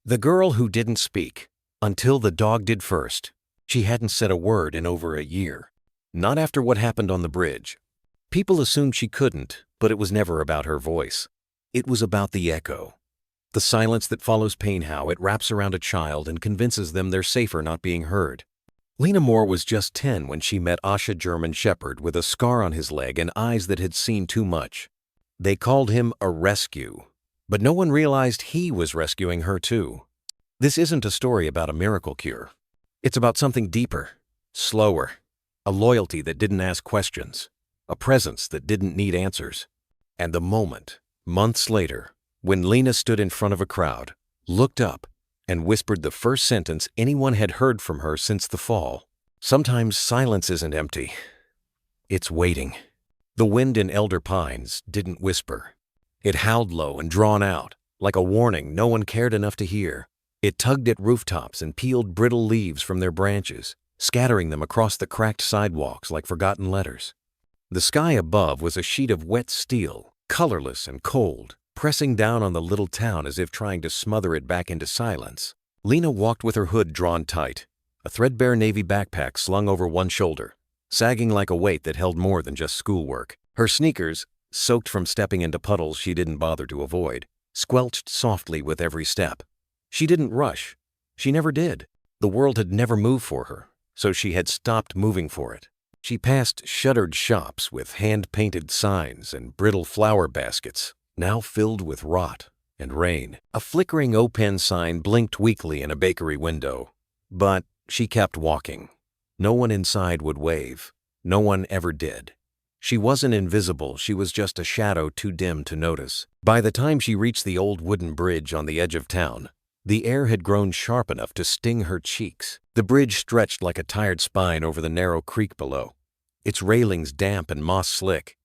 The girl who didn't speak, until the dog did first. She hadn't said a word in over a year. Not after what happened on the bridge. People assumed she couldn't, but it was never about her voice. It was about the echo. The silence that follows pain, how it wraps around a child and convinces them they're safer not being heard. Lena Moore was just 10 when she met Asha German Shepherd with a scar on his leg and eyes that had seen too much. They called him a rescue, but no one realized he was rescuing her too. This isn't a story about a miracle cure. It's about something deeper, slower, a loyalty that didn't ask questions, a presence that didn't need answers. And the moment, months later, when Lena stood in front of a crowd, looked up, and whispered the first sentence anyone had heard from her since the fall. Sometimes silence isn't empty. It's waiting. The wind in elder pines didn't whisper. It howled low and drawn out, like a warning no one cared enough to hear. It tugged at rooftops and peeled brittle leaves from their branches, scattering them across the cracked sidewalks like forgotten letters. The sky above was a sheet of wet steel, colorless and cold, pressing down on the little town as if trying to smother it back into silence. Lena walked with her hood drawn tight, a threadbare navy backpack slung over one shoulder, sagging like a weight that held more than just schoolwork. Her sneakers, soaked from stepping into puddles she didn't bother to avoid, squelched softly with every step. She didn't rush. She never did. The world had never moved for her, so she had stopped moving for it. She passed shuttered shops with hand-painted signs and brittle flower baskets, now filled with rot and rain. A flickering O-Pen sign blinked weakly in a bakery window. But she kept walking. No one inside would wave. No one ever did. She wasn't invisible, she was just a shadow too dim to notice. By the time she reached the old wooden bridge on the edge of town, the air had grown sharp enough to sting her cheeks. The bridge stretched like a tired spine over the narrow creek below, its railings damp and moss-slick.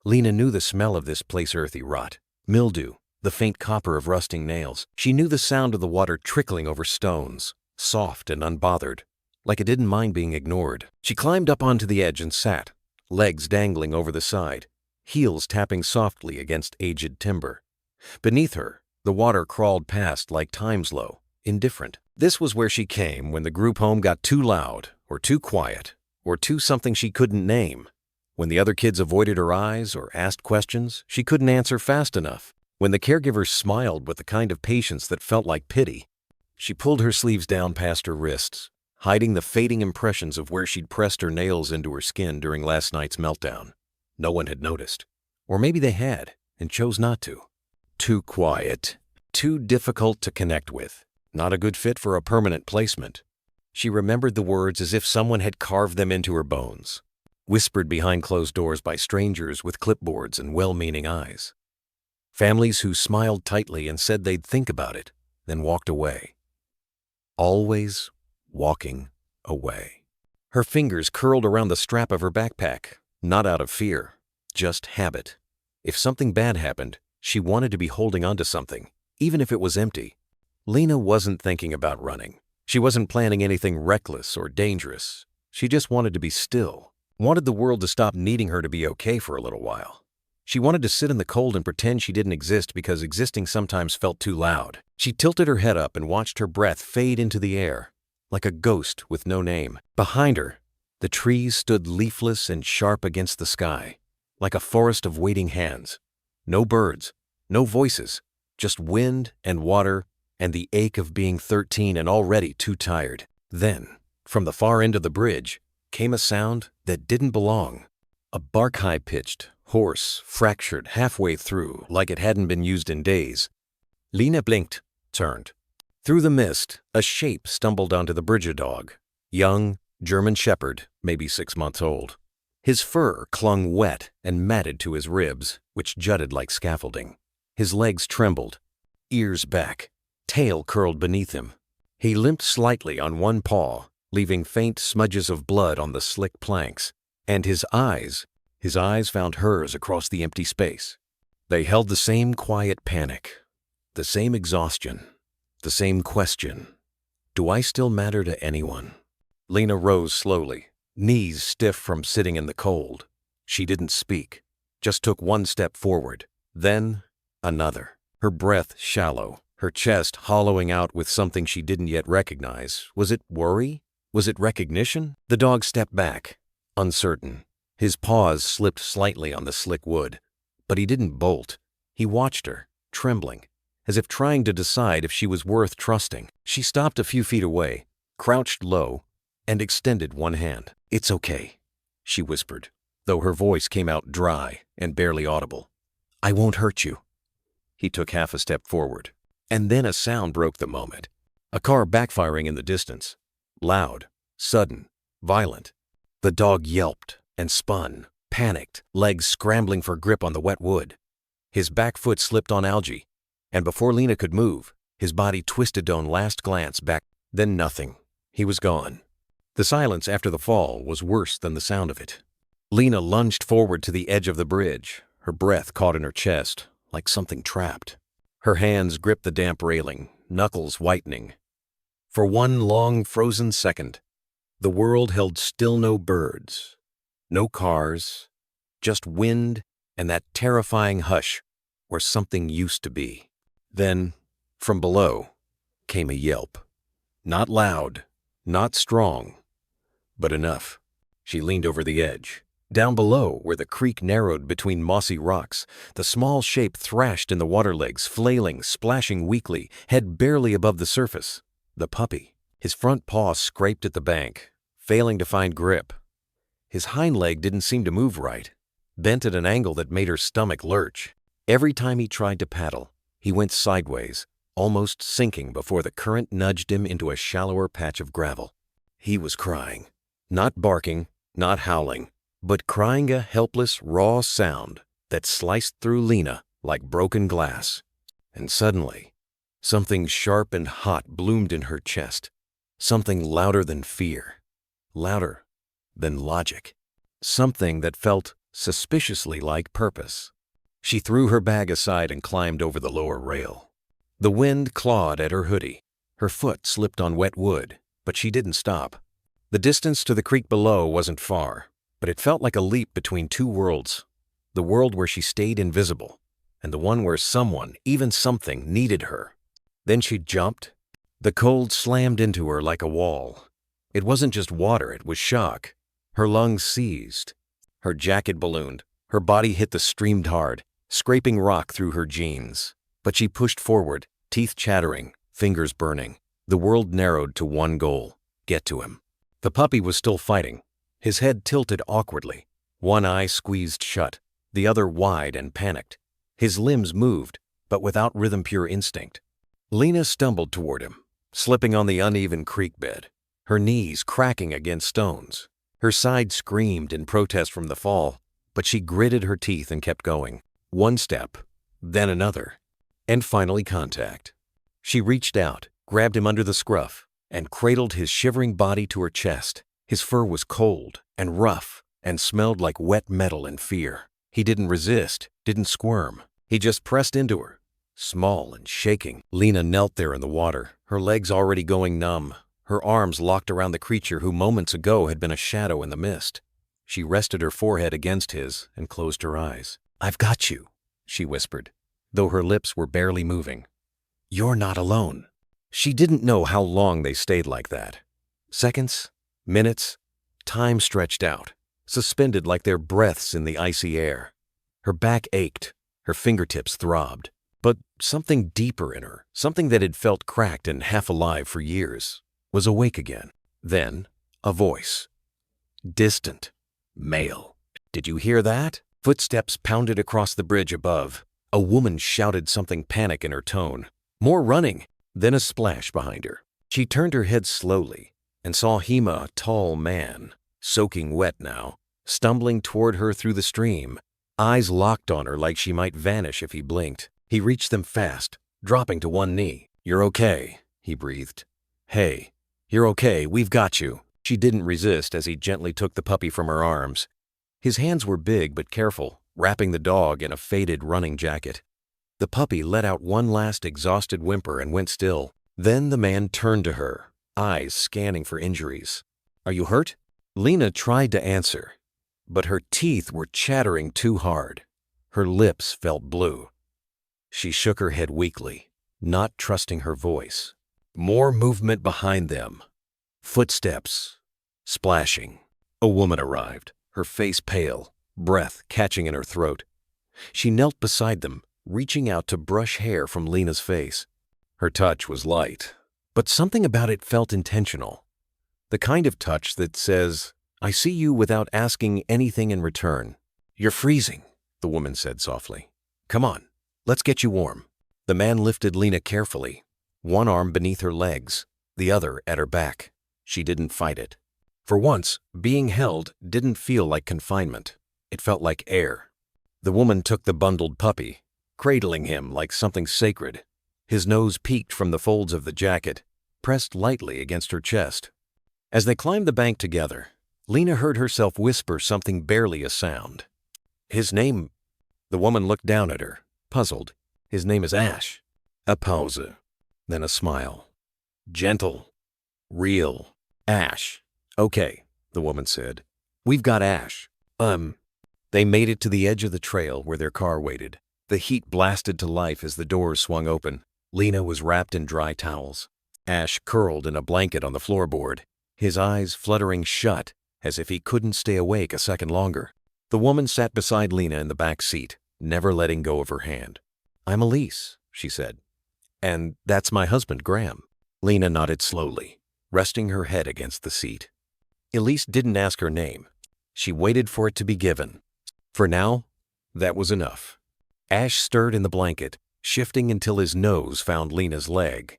Lena knew the smell of this place earthy rot, mildew, the faint copper of rusting nails. She knew the sound of the water trickling over stones, soft and unbothered, like it didn't mind being ignored. She climbed up onto the edge and sat, legs dangling over the side, heels tapping softly against aged timber. Beneath her, the water crawled past like time slow, indifferent. This was where she came when the group home got too loud, or too quiet, or too something she couldn't name. When the other kids avoided her eyes or asked questions she couldn't answer fast enough. When the caregivers smiled with the kind of patience that felt like pity. She pulled her sleeves down past her wrists, hiding the fading impressions of where she'd pressed her nails into her skin during last night's meltdown. No one had noticed. Or maybe they had, and chose not to. Too quiet. Too difficult to connect with. Not a good fit for a permanent placement. She remembered the words as if someone had carved them into her bones, whispered behind closed doors by strangers with clipboards and well-meaning eyes. Families who smiled tightly and said they'd think about it, then walked away. Always walking away. Her fingers curled around the strap of her backpack, not out of fear, just habit. If something bad happened, she wanted to be holding onto something, even if it was empty. Lena wasn't thinking about running. She wasn't planning anything reckless or dangerous. She just wanted to be still, wanted the world to stop needing her to be okay for a little while. She wanted to sit in the cold and pretend she didn't exist because existing sometimes felt too loud. She tilted her head up and watched her breath fade into the air, like a ghost with no name. Behind her, the trees stood leafless and sharp against the sky, like a forest of waiting hands. No birds, no voices, just wind and water and the ache of being 13 and already too tired. Then, from the far end of the bridge, came a sound that didn't belong. A bark high-pitched, hoarse, fractured halfway through like it hadn't been used in days. Lena blinked, turned. Through the mist, a shape stumbled onto the bridge dog. Young, German Shepherd, maybe 6 months old. His fur clung wet and matted to his ribs, which jutted like scaffolding. His legs trembled, ears back, tail curled beneath him. He limped slightly on one paw, leaving faint smudges of blood on the slick planks. And his eyes found hers across the empty space. They held the same quiet panic, the same exhaustion, the same question. Do I still matter to anyone? Lena rose slowly, knees stiff from sitting in the cold. She didn't speak, just took one step forward, then another. Her breath shallow, her chest hollowing out with something she didn't yet recognize. Was it worry? Was it recognition? The dog stepped back, uncertain. His paws slipped slightly on the slick wood, but he didn't bolt. He watched her, trembling, as if trying to decide if she was worth trusting. She stopped a few feet away, crouched low, and extended one hand. "It's okay," she whispered, though her voice came out dry and barely audible. "I won't hurt you." He took half a step forward, and then a sound broke the moment. A car backfiring in the distance. Loud, sudden, violent. The dog yelped and spun, panicked, legs scrambling for grip on the wet wood. His back foot slipped on algae, and before Lena could move, his body twisted on last glance back. Then nothing. He was gone. The silence after the fall was worse than the sound of it. Lena lunged forward to the edge of the bridge, her breath caught in her chest, like something trapped. Her hands gripped the damp railing, knuckles whitening. For one long frozen second, the world held still. No birds, no cars, just wind and that terrifying hush where something used to be. Then, from below, came a yelp. Not loud, not strong, but enough. She leaned over the edge. Down below, where the creek narrowed between mossy rocks, the small shape thrashed in the water legs, flailing, splashing weakly, head barely above the surface. The puppy. His front paw scraped at the bank, failing to find grip. His hind leg didn't seem to move right, bent at an angle that made her stomach lurch. Every time he tried to paddle, he went sideways, almost sinking before the current nudged him into a shallower patch of gravel. He was crying. Not barking, not howling, but crying a helpless, raw sound that sliced through Lena like broken glass. And suddenly, something sharp and hot bloomed in her chest. Something louder than fear. Louder than logic. Something that felt suspiciously like purpose. She threw her bag aside and climbed over the lower rail. The wind clawed at her hoodie. Her foot slipped on wet wood, but she didn't stop. The distance to the creek below wasn't far, but it felt like a leap between two worlds. The world where she stayed invisible, and the one where someone, even something, needed her. Then she jumped. The cold slammed into her like a wall. It wasn't just water, it was shock. Her lungs seized. Her jacket ballooned. Her body hit the stream hard, scraping rock through her jeans. But she pushed forward, teeth chattering, fingers burning. The world narrowed to one goal: get to him. The puppy was still fighting, his head tilted awkwardly, one eye squeezed shut, the other wide and panicked. His limbs moved, but without rhythm, pure instinct. Lena stumbled toward him, slipping on the uneven creek bed, her knees cracking against stones. Her side screamed in protest from the fall, but she gritted her teeth and kept going. One step, then another, and finally contact. She reached out, grabbed him under the scruff, and cradled his shivering body to her chest. His fur was cold and rough and smelled like wet metal and fear. He didn't resist, didn't squirm. He just pressed into her, small and shaking. Lena knelt there in the water, her legs already going numb, her arms locked around the creature who moments ago had been a shadow in the mist. She rested her forehead against his and closed her eyes. "I've got you," she whispered, though her lips were barely moving. "You're not alone." She didn't know how long they stayed like that. Seconds, minutes, time stretched out, suspended like their breaths in the icy air. Her back ached, her fingertips throbbed, but something deeper in her, something that had felt cracked and half alive for years, was awake again. Then, a voice. Distant, male. "Did you hear that?" Footsteps pounded across the bridge above. A woman shouted something panic in her tone. More running. Then a splash behind her. She turned her head slowly and saw Hema, a tall man, soaking wet now, stumbling toward her through the stream, eyes locked on her like she might vanish if he blinked. He reached them fast, dropping to one knee. "You're okay," he breathed. "Hey, you're okay, we've got you." She didn't resist as he gently took the puppy from her arms. His hands were big but careful, wrapping the dog in a faded running jacket. The puppy let out one last exhausted whimper and went still. Then the man turned to her, eyes scanning for injuries. "Are you hurt?" Lena tried to answer, but her teeth were chattering too hard. Her lips felt blue. She shook her head weakly. not trusting her voice. More movement behind them. Footsteps. Splashing. A woman arrived, her face pale, breath catching in her throat. She knelt beside them, reaching out to brush hair from Lena's face. Her touch was light, but something about it felt intentional. The kind of touch that says, "I see you," without asking anything in return. "You're freezing," the woman said softly. "Come on, let's get you warm." The man lifted Lena carefully, one arm beneath her legs, the other at her back. She didn't fight it. For once, being held didn't feel like confinement. It felt like air. The woman took the bundled puppy, cradling him like something sacred. His nose peeked from the folds of the jacket, pressed lightly against her chest. As they climbed the bank together, Lena heard herself whisper something barely a sound. "His name—" The woman looked down at her, puzzled. "His name is Ash." A pause, then a smile. "Gentle. Real. Ash." "Okay," the woman said. "We've got Ash." They made it to the edge of the trail where their car waited. The heat blasted to life as the doors swung open. Lena was wrapped in dry towels. Ash curled in a blanket on the floorboard, his eyes fluttering shut as if he couldn't stay awake a second longer. The woman sat beside Lena in the back seat, never letting go of her hand. "I'm Elise," she said. "And that's my husband, Graham." Lena nodded slowly, resting her head against the seat. Elise didn't ask her name. She waited for it to be given. For now, that was enough. Ash stirred in the blanket, shifting until his nose found Lena's leg.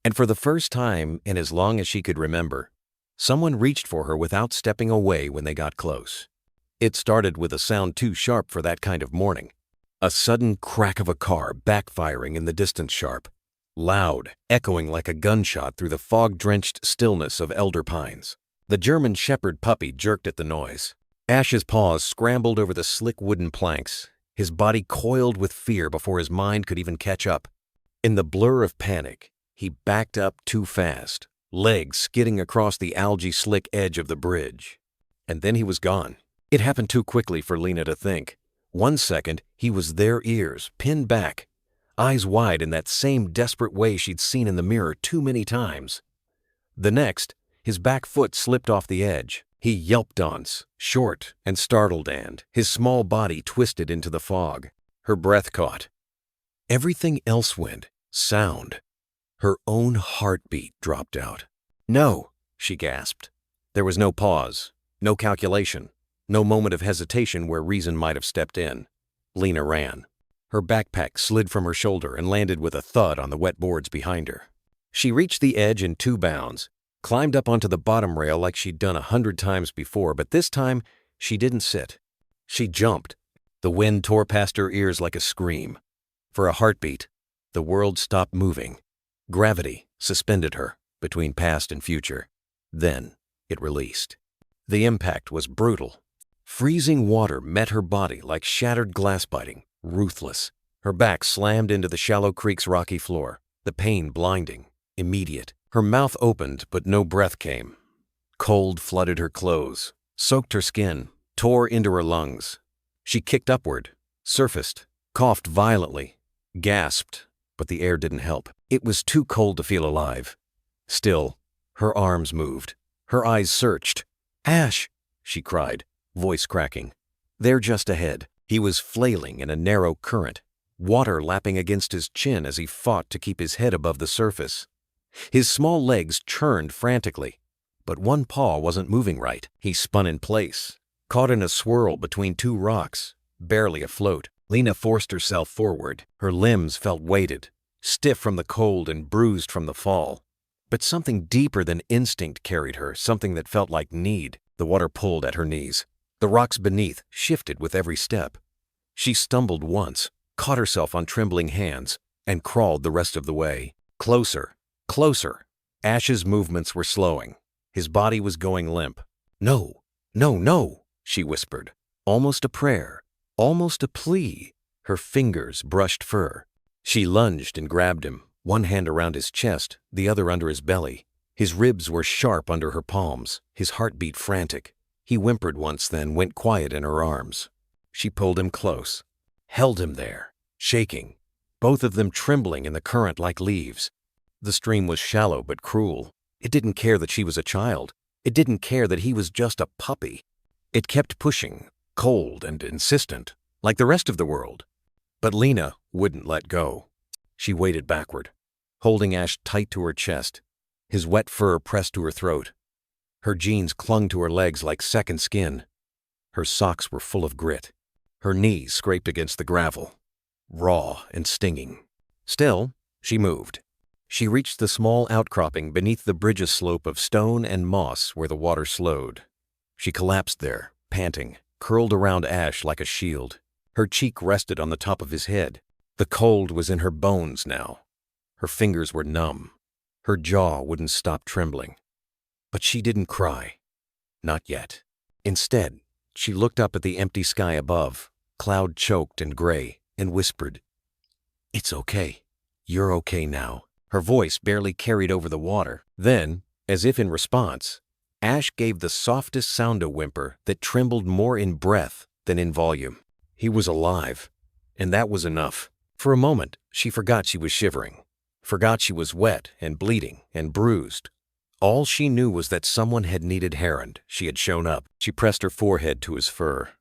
And for the first time in as long as she could remember, someone reached for her without stepping away when they got close. It started with a sound too sharp for that kind of morning. A sudden crack of a car backfiring in the distance sharp, loud, echoing like a gunshot through the fog-drenched stillness of elder pines. The German Shepherd puppy jerked at the noise. Ash's paws scrambled over the slick wooden planks, his body coiled with fear before his mind could even catch up. In the blur of panic, he backed up too fast, legs skidding across the algae-slick edge of the bridge. And then he was gone. It happened too quickly for Lena to think. 1 second, he was their ears, pinned back, eyes wide in that same desperate way she'd seen in the mirror too many times. The next, his back foot slipped off the edge. He yelped once, short and startled, and his small body twisted into the fog. Her breath caught. Everything else went. Sound. Her own heartbeat dropped out. "No," she gasped. There was no pause, no calculation, no moment of hesitation where reason might have stepped in. Lena ran. Her backpack slid from her shoulder and landed with a thud on the wet boards behind her. She reached the edge in 2 bounds, climbed up onto the bottom rail like she'd done 100 times before, but this time she didn't sit. She jumped. The wind tore past her ears like a scream. For a heartbeat, the world stopped moving. Gravity suspended her between past and future. Then it released. The impact was brutal. Freezing water met her body like shattered glass biting, ruthless. Her back slammed into the shallow creek's rocky floor, the pain blinding, immediate. Her mouth opened, but no breath came. Cold flooded her clothes, soaked her skin, tore into her lungs. She kicked upward, surfaced, coughed violently, gasped, but the air didn't help. It was too cold to feel alive. Still, her arms moved. Her eyes searched. "Ash!" she cried, voice cracking. There just ahead, he was flailing in a narrow current, water lapping against his chin as he fought to keep his head above the surface. His small legs churned frantically, but one paw wasn't moving right. He spun in place, caught in a swirl between 2 rocks, barely afloat. Lena forced herself forward. Her limbs felt weighted, stiff from the cold and bruised from the fall. But something deeper than instinct carried her, something that felt like need. The water pulled at her knees. The rocks beneath shifted with every step. She stumbled once, caught herself on trembling hands, and crawled the rest of the way. Closer. Closer. Ash's movements were slowing. His body was going limp. "No, no, no," she whispered. Almost a prayer, almost a plea. Her fingers brushed fur. She lunged and grabbed him, one hand around his chest, the other under his belly. His ribs were sharp under her palms, his heartbeat frantic. He whimpered once, then went quiet in her arms. She pulled him close, held him there, shaking. both of them trembling in the current like leaves. The stream was shallow but cruel. It didn't care that she was a child. It didn't care that he was just a puppy. It kept pushing, cold and insistent, like the rest of the world. But Lena wouldn't let go. She waded backward, holding Ash tight to her chest, his wet fur pressed to her throat. Her jeans clung to her legs like second skin. Her socks were full of grit. Her knees scraped against the gravel, raw and stinging. Still, she moved. She reached the small outcropping beneath the bridge's slope of stone and moss where the water slowed. She collapsed there, panting, curled around Ash like a shield. Her cheek rested on the top of his head. The cold was in her bones now. Her fingers were numb. Her jaw wouldn't stop trembling. But she didn't cry. Not yet. Instead, she looked up at the empty sky above, cloud-choked and gray, and whispered, "It's okay. You're okay now." Her voice barely carried over the water. Then, as if in response, Ash gave the softest sound a whimper that trembled more in breath than in volume. He was alive, and that was enough. For a moment, she forgot she was shivering, forgot she was wet and bleeding and bruised. All she knew was that someone had needed Heron. She had shown up. She pressed her forehead to his fur.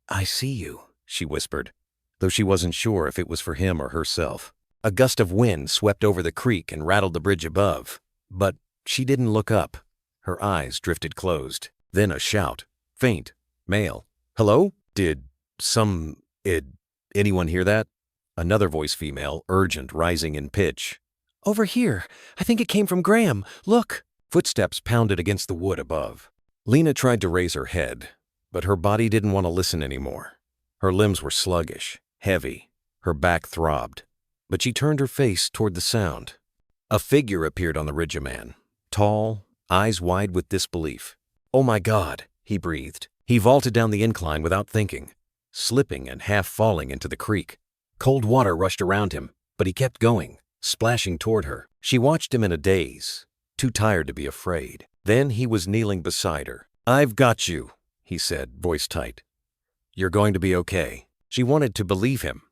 "I see you," she whispered, though she wasn't sure if it was for him or herself. A gust of wind swept over the creek and rattled the bridge above, but she didn't look up. Her eyes drifted closed. Then a shout, faint, male. "Hello? Did anyone hear that?" Another voice, female, urgent, rising in pitch. "Over here. I think it came from Graham. Look." Footsteps pounded against the wood above. Lena tried to raise her head, but her body didn't want to listen anymore. Her limbs were sluggish, heavy. Her back throbbed. But she turned her face toward the sound. A figure appeared on the ridge, a man, tall, eyes wide with disbelief. "Oh my God," he breathed. He vaulted down the incline without thinking, slipping and half falling into the creek. Cold water rushed around him, but he kept going, splashing toward her. She watched him in a daze, too tired to be afraid. Then he was kneeling beside her. "I've got you," he said, voice tight. "You're going to be okay." She wanted to believe him,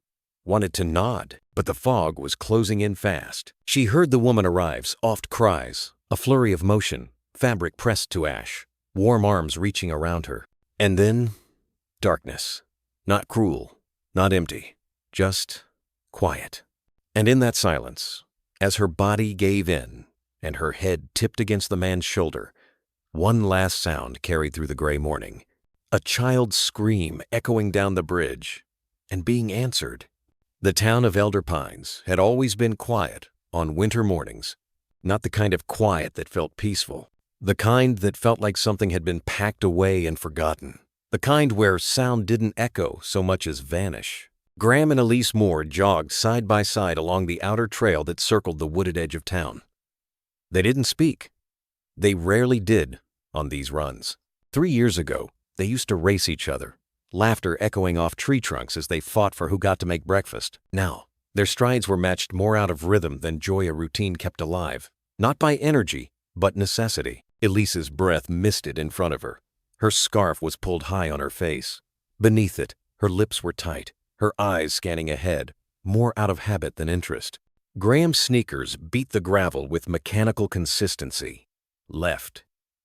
wanted to nod, but the fog was closing in fast. She heard the woman arrive, soft cries, a flurry of motion, fabric pressed to Ash, warm arms reaching around her. And then, darkness. Not cruel, not empty, just quiet. And in that silence, as her body gave in and her head tipped against the man's shoulder, one last sound carried through the gray morning. A child's scream echoing down the bridge and being answered. The town of Elder Pines had always been quiet on winter mornings, not the kind of quiet that felt peaceful, the kind that felt like something had been packed away and forgotten, the kind where sound didn't echo so much as vanish. Graham and Elise Moore jogged side by side along the outer trail that circled the wooded edge of town. They didn't speak. They rarely did on these runs. 3 years ago, they used to race each other, laughter echoing off tree trunks as they fought for who got to make breakfast. Now, their strides were matched more out of rhythm than joy a routine kept alive. Not by energy, but necessity. Elise's breath misted in front of her. Her scarf was pulled high on her face. Beneath it, her lips were tight, her eyes scanning ahead, more out of habit than interest. Graham's sneakers beat the gravel with mechanical consistency. Left,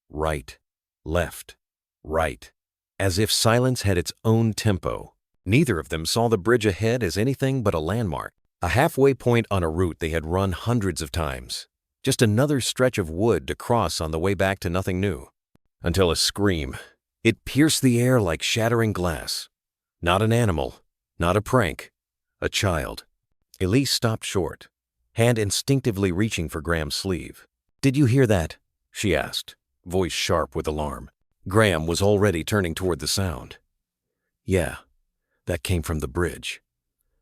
right, left, right. As if silence had its own tempo. Neither of them saw the bridge ahead as anything but a landmark, a halfway point on a route they had run hundreds of times. Just another stretch of wood to cross on the way back to nothing new. Until a scream. It pierced the air like shattering glass. Not an animal, not a prank, a child. Elise stopped short, hand instinctively reaching for Graham's sleeve. "Did you hear that?" she asked, voice sharp with alarm. Graham was already turning toward the sound. "Yeah, that came from the bridge."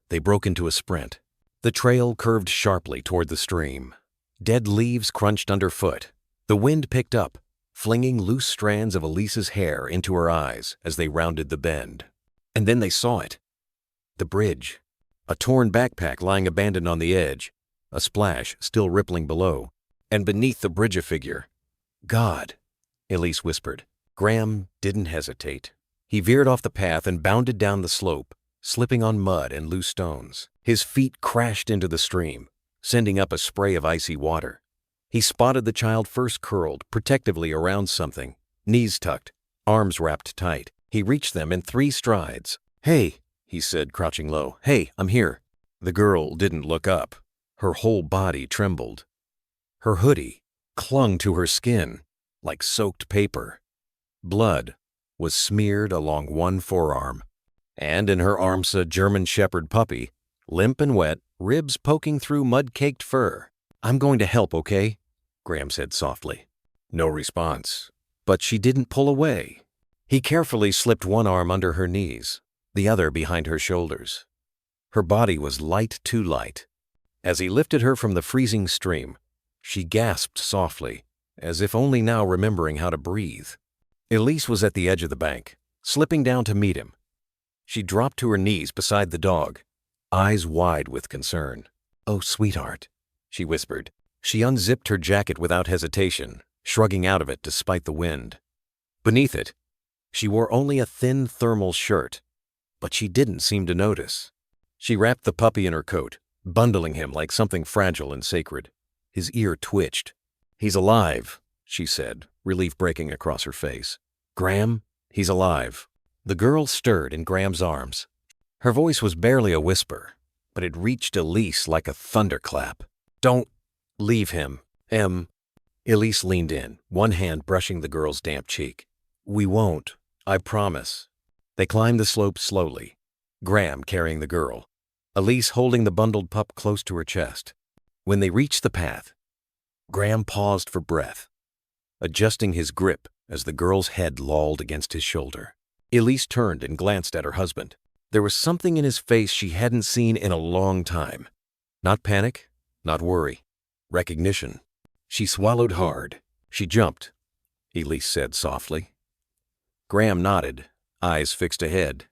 They broke into a sprint. The trail curved sharply toward the stream. Dead leaves crunched underfoot. The wind picked up, flinging loose strands of Elise's hair into her eyes as they rounded the bend. And then they saw it. The bridge. A torn backpack lying abandoned on the edge, a splash still rippling below, and beneath the bridge a figure. "God," Elise whispered. Graham didn't hesitate. He veered off the path and bounded down the slope, slipping on mud and loose stones. His feet crashed into the stream, sending up a spray of icy water. He spotted the child first curled protectively around something, knees tucked, arms wrapped tight. He reached them in 3 strides. "Hey," he said, crouching low. "Hey, I'm here." The girl didn't look up. Her whole body trembled. Her hoodie clung to her skin like soaked paper. Blood was smeared along one forearm, and in her arms a German Shepherd puppy, limp and wet, ribs poking through mud-caked fur. "I'm going to help, okay?" Graham said softly. No response, but she didn't pull away. He carefully slipped one arm under her knees, the other behind her shoulders. Her body was light too light. As he lifted her from the freezing stream, she gasped softly, as if only now remembering how to breathe. Elise was at the edge of the bank, slipping down to meet him. She dropped to her knees beside the dog, eyes wide with concern. "Oh, sweetheart," she whispered. She unzipped her jacket without hesitation, shrugging out of it despite the wind. Beneath it, she wore only a thin thermal shirt, but she didn't seem to notice. She wrapped the puppy in her coat, bundling him like something fragile and sacred. His ear twitched. "He's alive," she said, relief breaking across her face. "Graham, he's alive." The girl stirred in Graham's arms. Her voice was barely a whisper, but it reached Elise like a thunderclap. "Don't leave him, Em." Elise leaned in, one hand brushing the girl's damp cheek. "We won't, I promise." They climbed the slope slowly, Graham carrying the girl, Elise holding the bundled pup close to her chest. When they reached the path, Graham paused for breath, adjusting his grip as the girl's head lolled against his shoulder. Elise turned and glanced at her husband. There was something in his face she hadn't seen in a long time. Not panic, not worry. Recognition. She swallowed hard. "She jumped," Elise said softly. Graham nodded, eyes fixed ahead.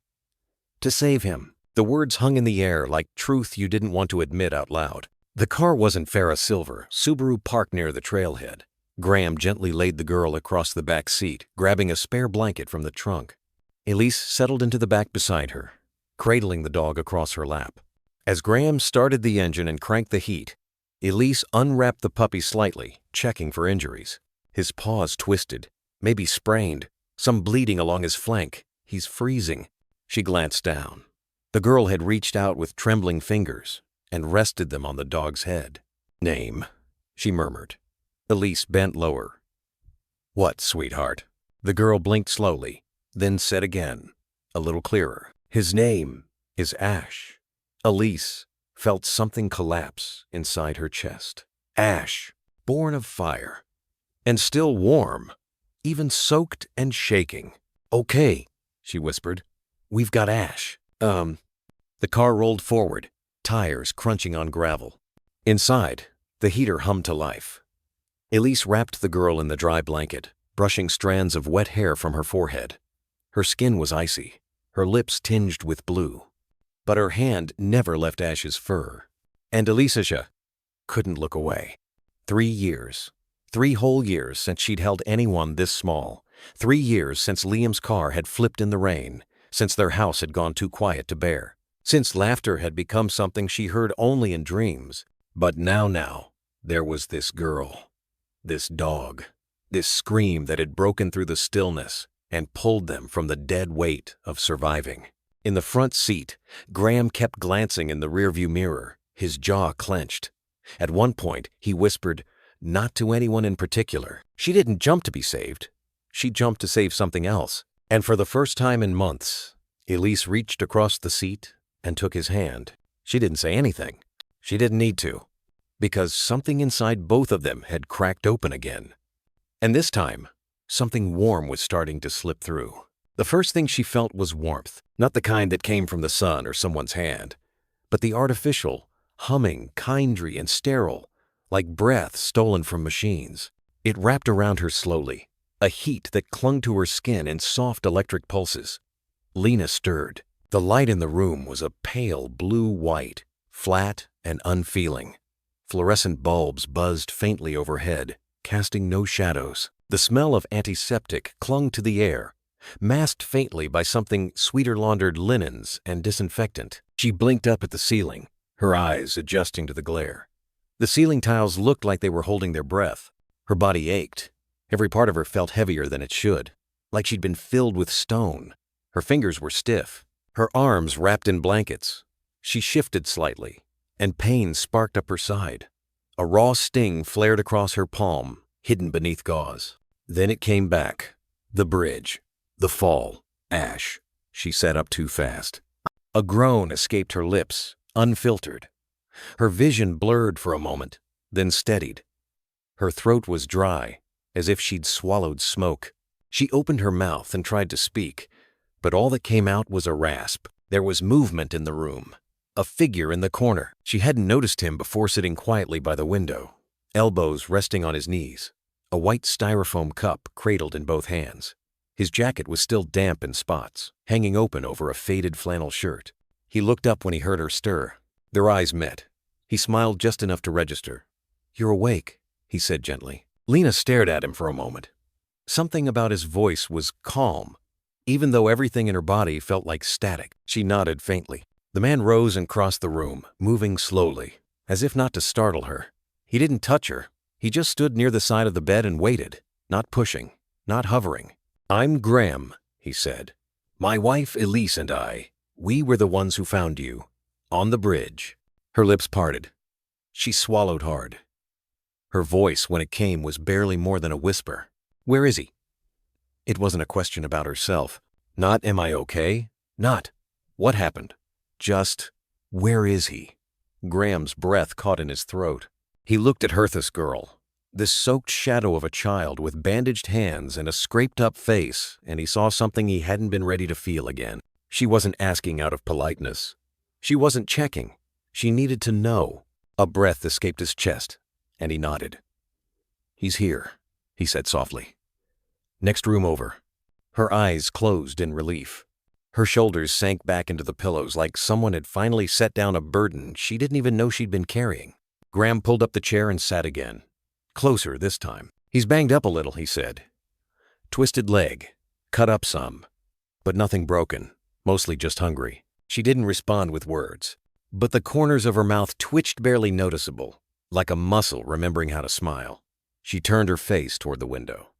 "To save him." The words hung in the air like truth you didn't want to admit out loud. The car wasn't Farrah Silver. Subaru parked near the trailhead. Graham gently laid the girl across the back seat, grabbing a spare blanket from the trunk. Elise settled into the back beside her, cradling the dog across her lap. As Graham started the engine and cranked the heat, Elise unwrapped the puppy slightly, checking for injuries. His paws twisted, maybe sprained, some bleeding along his flank. "He's freezing." She glanced down. The girl had reached out with trembling fingers and rested them on the dog's head. "Name," she murmured. Elise bent lower. "What, sweetheart?" The girl blinked slowly, then said again, a little clearer. "His name is Ash." Elise felt something collapse inside her chest. Ash, born of fire, and still warm, even soaked and shaking. "Okay," she whispered. "We've got Ash." The car rolled forward, tires crunching on gravel. Inside, the heater hummed to life. Elise wrapped the girl in the dry blanket, brushing strands of wet hair from her forehead. Her skin was icy, her lips tinged with blue. But her hand never left Ash's fur. And Elisha couldn't look away. 3 years. 3 whole years since she'd held anyone this small. 3 years since Liam's car had flipped in the rain, since their house had gone too quiet to bear, since laughter had become something she heard only in dreams. But now, there was this girl, this dog, this scream that had broken through the stillness and pulled them from the dead weight of surviving. In the front seat, Graham kept glancing in the rearview mirror, his jaw clenched. At one point, he whispered, not to anyone in particular. She didn't jump to be saved. She jumped to save something else. And for the first time in months, Elise reached across the seat and took his hand. She didn't say anything. She didn't need to, because something inside both of them had cracked open again. And this time, something warm was starting to slip through. The first thing she felt was warmth, not the kind that came from the sun or someone's hand, but the artificial, humming, kindly and sterile, like breath stolen from machines. It wrapped around her slowly, a heat that clung to her skin in soft electric pulses. Lena stirred. The light in the room was a pale blue-white, flat and unfeeling. Fluorescent bulbs buzzed faintly overhead, casting no shadows. The smell of antiseptic clung to the air, masked faintly by something sweeter laundered linens and disinfectant. She blinked up at the ceiling, her eyes adjusting to the glare. The ceiling tiles looked like they were holding their breath. Her body ached. Every part of her felt heavier than it should, like she'd been filled with stone. Her fingers were stiff, her arms wrapped in blankets. She shifted slightly, and pain sparked up her side. A raw sting flared across her palm, hidden beneath gauze. Then it came back. The bridge. The fall. Ash. She sat up too fast. A groan escaped her lips, unfiltered. Her vision blurred for a moment, then steadied. Her throat was dry, as if she'd swallowed smoke. She opened her mouth and tried to speak, but all that came out was a rasp. There was movement in the room. A figure in the corner. She hadn't noticed him before sitting quietly by the window, elbows resting on his knees, a white styrofoam cup cradled in both hands. His jacket was still damp in spots, hanging open over a faded flannel shirt. He looked up when he heard her stir. Their eyes met. He smiled just enough to register. "You're awake," he said gently. Lena stared at him for a moment. Something about his voice was calm, even though everything in her body felt like static. She nodded faintly. The man rose and crossed the room, moving slowly, as if not to startle her. He didn't touch her. He just stood near the side of the bed and waited, not pushing, not hovering. "I'm Graham," he said. "My wife Elise and I, we were the ones who found you. On the bridge." Her lips parted. She swallowed hard. Her voice, when it came, was barely more than a whisper. "Where is he?" It wasn't a question about herself. Not, "Am I okay?" Not, "What happened?" Just, "Where is he?" Graham's breath caught in his throat. He looked at Hertha's girl, this soaked shadow of a child with bandaged hands and a scraped-up face, and he saw something he hadn't been ready to feel again. She wasn't asking out of politeness. She wasn't checking. She needed to know. A breath escaped his chest, and he nodded. "He's here," he said softly. "Next room over." Her eyes closed in relief. Her shoulders sank back into the pillows like someone had finally set down a burden she didn't even know she'd been carrying. Graham pulled up the chair and sat again. Closer this time. "He's banged up a little," he said. "Twisted leg. Cut up some. But nothing broken. Mostly just hungry." She didn't respond with words, but the corners of her mouth twitched barely noticeable, like a muscle remembering how to smile. She turned her face toward the window.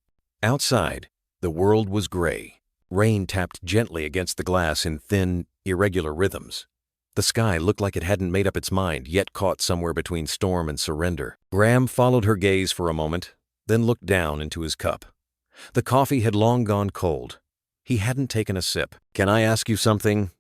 Outside, the world was gray. Rain tapped gently against the glass in thin, irregular rhythms. The sky looked like it hadn't made up its mind, yet caught somewhere between storm and surrender. Graham followed her gaze for a moment, then looked down into his cup. The coffee had long gone cold. He hadn't taken a sip. "Can I ask you something?"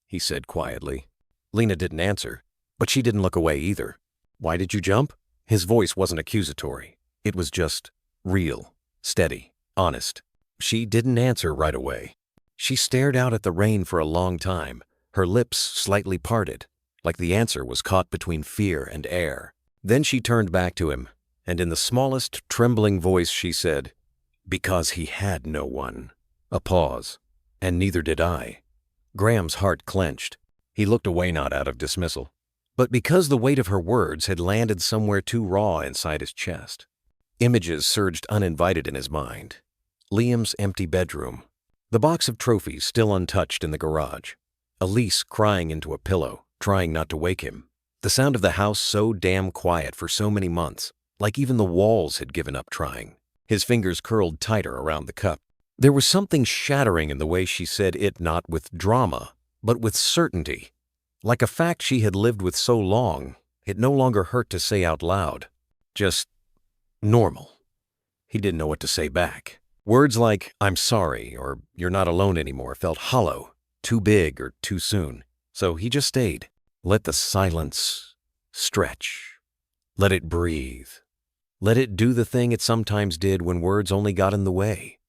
he said quietly. Lena didn't answer, but she didn't look away either. "Why did you jump?" His voice wasn't accusatory. It was just real, steady, honest. She didn't answer right away. She stared out at the rain for a long time, her lips slightly parted, like the answer was caught between fear and air. Then she turned back to him, and in the smallest, trembling voice she said, "Because he had no one." A pause. "And neither did I." Graham's heart clenched. He looked away, not out of dismissal, but because the weight of her words had landed somewhere too raw inside his chest. Images surged uninvited in his mind. Liam's empty bedroom. The box of trophies still untouched in the garage. Elise crying into a pillow, trying not to wake him. The sound of the house so damn quiet for so many months, like even the walls had given up trying. His fingers curled tighter around the cup. There was something shattering in the way she said it, not with drama, but with certainty. Like a fact she had lived with so long, it no longer hurt to say out loud. Just normal. He didn't know what to say back. Words like, "I'm sorry," or "You're not alone anymore," felt hollow, too big or too soon. So he just stayed. Let the silence stretch. Let it breathe. Let it do the thing it sometimes did when words only got in the way.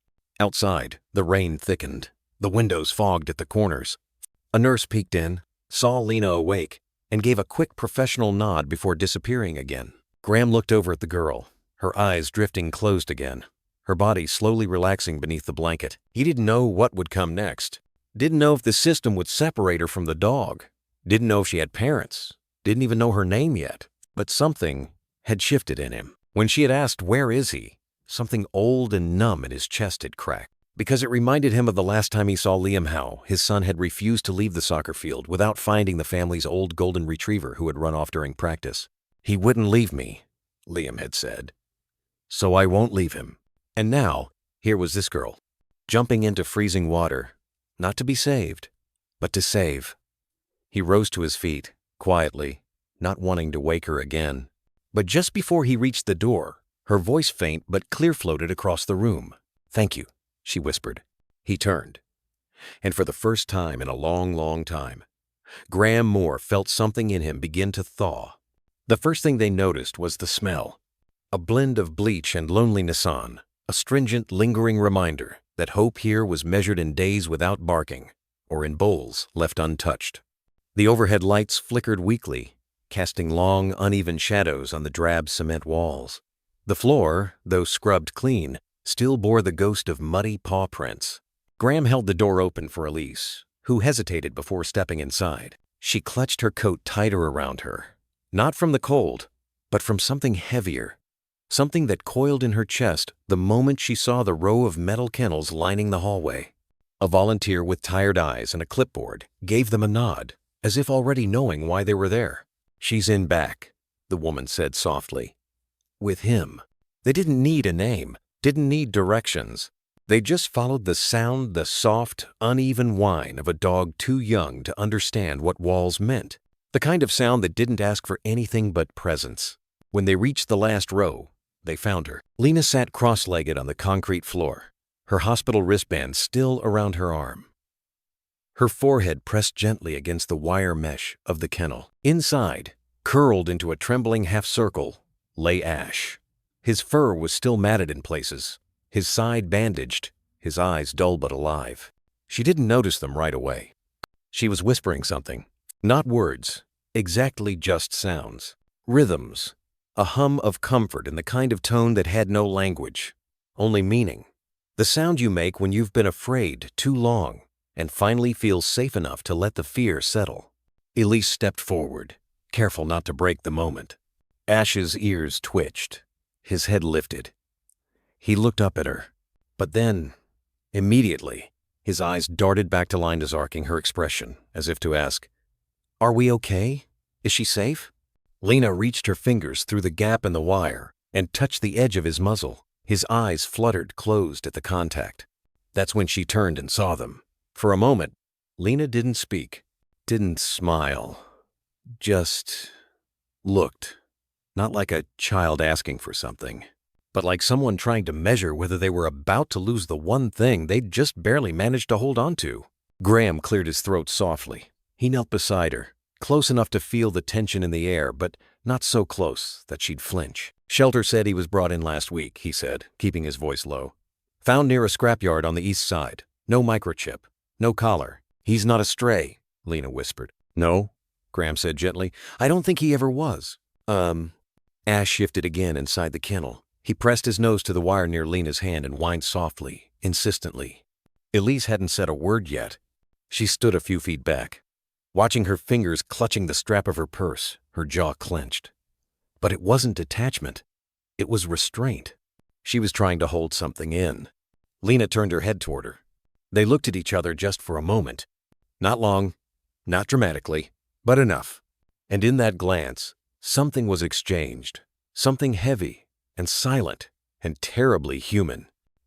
Outside, the rain thickened. The windows fogged at the corners. A nurse peeked in, saw Lena awake, and gave a quick professional nod before disappearing again. Graham looked over at the girl, her eyes drifting closed again, her body slowly relaxing beneath the blanket. He didn't know what would come next. Didn't know if the system would separate her from the dog. Didn't know if she had parents. Didn't even know her name yet. But something had shifted in him. When she had asked, "Where is he?" something old and numb in his chest had cracked. because it reminded him of the last time he saw Liam, how his son had refused to leave the soccer field without finding the family's old golden retriever who had run off during practice. "He wouldn't leave me," Liam had said. "So I won't leave him." And now, here was this girl, jumping into freezing water, not to be saved, but to save. He rose to his feet, quietly, not wanting to wake her again. But just before he reached the door, her voice faint but clear floated across the room. "Thank you," she whispered. He turned. And for the first time in a long, long time, Graham Moore felt something in him begin to thaw. The first thing they noticed was the smell. A blend of bleach and loneliness on, a stringent, lingering reminder that hope here was measured in days without barking, or in bowls left untouched. The overhead lights flickered weakly, casting long, uneven shadows on the drab cement walls. The floor, though scrubbed clean, still bore the ghost of muddy paw prints. Graham held the door open for Elise, who hesitated before stepping inside. She clutched her coat tighter around her, not from the cold, but from something heavier, something that coiled in her chest the moment she saw the row of metal kennels lining the hallway. A volunteer with tired eyes and a clipboard gave them a nod, as if already knowing why they were there. "She's in back," the woman said softly. "With him." They didn't need a name, didn't need directions. They just followed the sound, the soft, uneven whine of a dog too young to understand what walls meant. The kind of sound that didn't ask for anything but presence. When they reached the last row, they found her. Lena sat cross-legged on the concrete floor, her hospital wristband still around her arm. Her forehead pressed gently against the wire mesh of the kennel. Inside, curled into a trembling half-circle, lay Ash. His fur was still matted in places, his side bandaged, his eyes dull but alive. She didn't notice them right away. She was whispering something. Not words, exactly just sounds. Rhythms. A hum of comfort in the kind of tone that had no language, only meaning. The sound you make when you've been afraid too long and finally feel safe enough to let the fear settle. Elise stepped forward, careful not to break the moment. Ash's ears twitched. His head lifted. He looked up at her, but then, immediately, his eyes darted back to Linda's, arcing her expression, as if to ask, "Are we okay? Is she safe?" Lena reached her fingers through the gap in the wire and touched the edge of his muzzle. His eyes fluttered closed at the contact. That's when she turned and saw them. For a moment, Lena didn't speak, didn't smile, just looked. Not like a child asking for something, but like someone trying to measure whether they were about to lose the one thing they'd just barely managed to hold on to. Graham cleared his throat softly. He knelt beside her, close enough to feel the tension in the air, but not so close that she'd flinch. "Shelter said he was brought in last week," he said, keeping his voice low. "Found near a scrapyard on the east side. No microchip, no collar. He's not a stray," Lena whispered. "No," Graham said gently. "I don't think he ever was." Ash shifted again inside the kennel. He pressed his nose to the wire near Lena's hand and whined softly, insistently. Elise hadn't said a word yet. She stood a few feet back, watching her fingers clutching the strap of her purse, her jaw clenched. But it wasn't detachment. It was restraint. She was trying to hold something in. Lena turned her head toward her. They looked at each other just for a moment. Not long, not dramatically, but enough. And in that glance, something was exchanged. Something heavy and silent and terribly human.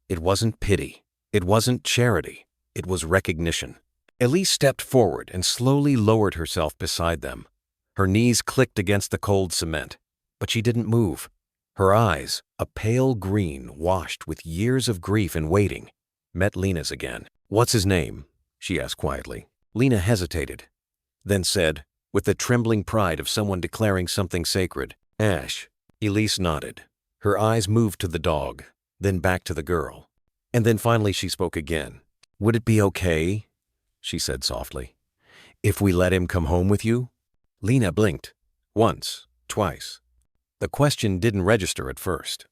It wasn't pity. It wasn't charity. It was recognition. Elise stepped forward and slowly lowered herself beside them. Her knees clicked against the cold cement, but she didn't move. Her eyes, a pale green washed with years of grief and waiting, met Lena's again. "What's his name?" she asked quietly. Lena hesitated, then said, with the trembling pride of someone declaring something sacred, "Ash." Elise nodded. Her eyes moved to the dog, then back to the girl. And then finally she spoke again. "Would it be okay," she said softly, "if we let him come home with you?" Lena blinked. Once, twice. The question didn't register at first.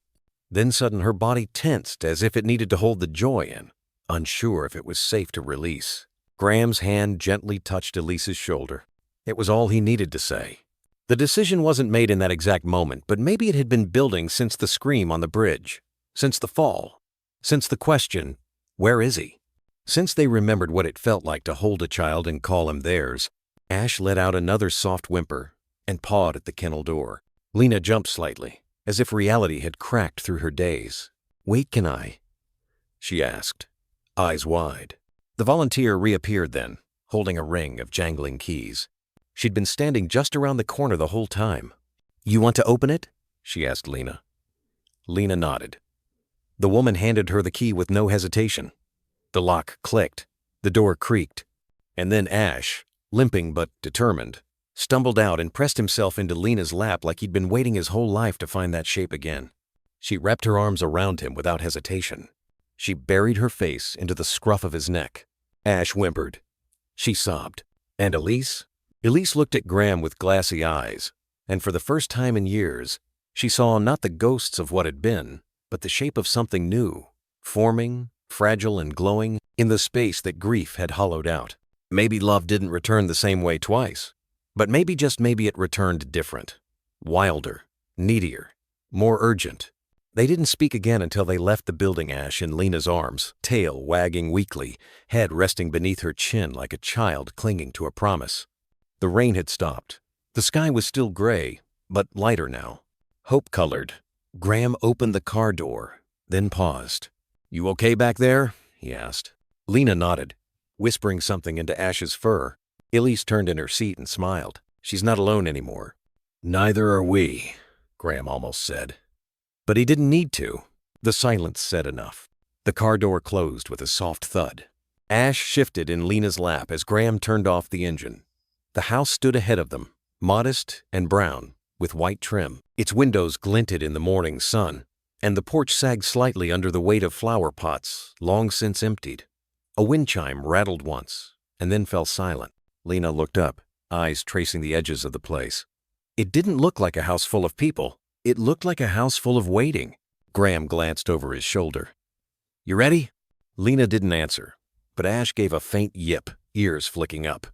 Then suddenly her body tensed as if it needed to hold the joy in, unsure if it was safe to release. Graham's hand gently touched Elise's shoulder. It was all he needed to say. The decision wasn't made in that exact moment, but maybe it had been building since the scream on the bridge, since the fall, since the question, Where is he? Since they remembered what it felt like to hold a child and call him theirs, Ash let out another soft whimper and pawed at the kennel door. Lena jumped slightly, as if reality had cracked through her daze. "Wait, can I?" she asked, eyes wide. The volunteer reappeared then, holding a ring of jangling keys. She'd been standing just around the corner the whole time. "You want to open it?" she asked Lena. Lena nodded. The woman handed her the key with no hesitation. The lock clicked, the door creaked, and then Ash, limping but determined, stumbled out and pressed himself into Lena's lap like he'd been waiting his whole life to find that shape again. She wrapped her arms around him without hesitation. She buried her face into the scruff of his neck. Ash whimpered. She sobbed. And Elise? Elise looked at Graham with glassy eyes, and for the first time in years, she saw not the ghosts of what had been, but the shape of something new, forming, fragile and glowing, in the space that grief had hollowed out. Maybe love didn't return the same way twice, but maybe, just maybe, it returned different, wilder, needier, more urgent. They didn't speak again until they left the building, Ash in Lena's arms, tail wagging weakly, head resting beneath her chin like a child clinging to a promise. The rain had stopped. The sky was still gray, but lighter now, hope-colored. Graham opened the car door, then paused. "You okay back there?" he asked. Lena nodded, whispering something into Ash's fur. Elise turned in her seat and smiled. "She's not alone anymore." "Neither are we," Graham almost said. But he didn't need to. The silence said enough. The car door closed with a soft thud. Ash shifted in Lena's lap as Graham turned off the engine. The house stood ahead of them, modest and brown, with white trim. Its windows glinted in the morning sun, and the porch sagged slightly under the weight of flower pots, long since emptied. A wind chime rattled once, and then fell silent. Lena looked up, eyes tracing the edges of the place. It didn't look like a house full of people. It looked like a house full of waiting. Graham glanced over his shoulder. "You ready?" Lena didn't answer, but Ash gave a faint yip, ears flicking up.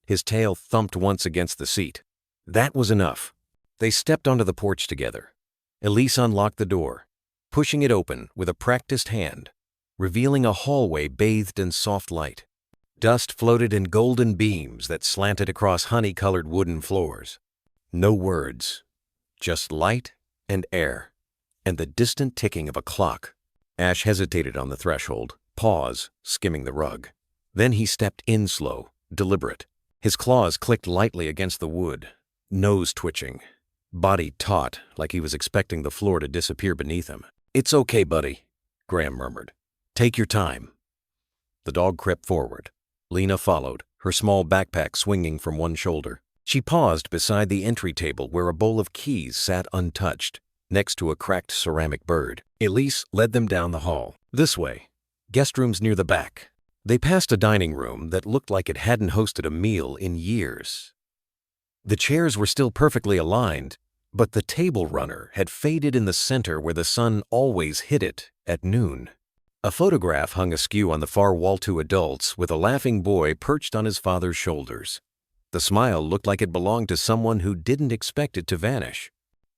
His tail thumped once against the seat. That was enough. They stepped onto the porch together. Elise unlocked the door, pushing it open with a practiced hand, revealing a hallway bathed in soft light. Dust floated in golden beams that slanted across honey-colored wooden floors. No words, just light and air, and the distant ticking of a clock. Ash hesitated on the threshold, paws skimming the rug. Then he stepped in slow, deliberate. His claws clicked lightly against the wood, nose twitching, body taut like he was expecting the floor to disappear beneath him. "It's okay, buddy," Graham murmured. "Take your time." The dog crept forward. Lena followed, her small backpack swinging from one shoulder. She paused beside the entry table where a bowl of keys sat untouched, next to a cracked ceramic bird. Elise led them down the hall. "This way. Guest rooms near the back." They passed a dining room that looked like it hadn't hosted a meal in years. The chairs were still perfectly aligned, but the table runner had faded in the center where the sun always hit it at noon. A photograph hung askew on the far wall, two adults with a laughing boy perched on his father's shoulders. The smile looked like it belonged to someone who didn't expect it to vanish.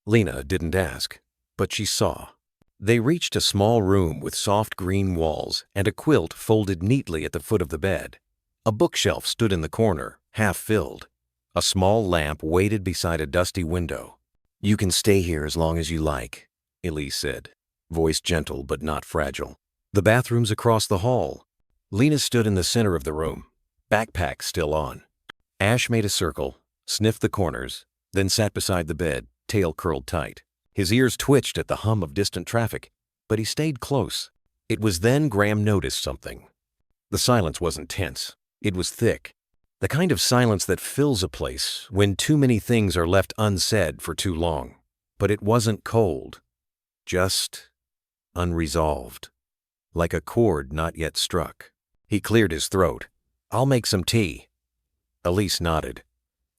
Lena didn't ask, but she saw. They reached a small room with soft green walls and a quilt folded neatly at the foot of the bed. A bookshelf stood in the corner, half filled. A small lamp waited beside a dusty window. "You can stay here as long as you like," Elise said, voice gentle but not fragile. The bathroom's across the hall. Lena stood in the center of the room, backpack still on. Ash made a circle, sniffed the corners, then sat beside the bed, tail curled tight. His ears twitched at the hum of distant traffic, but he stayed close. It was then Graham noticed something. The silence wasn't tense. It was thick. The kind of silence that fills a place when too many things are left unsaid for too long. But it wasn't cold, just unresolved, like a chord not yet struck. He cleared his throat. "I'll make some tea." Elise nodded.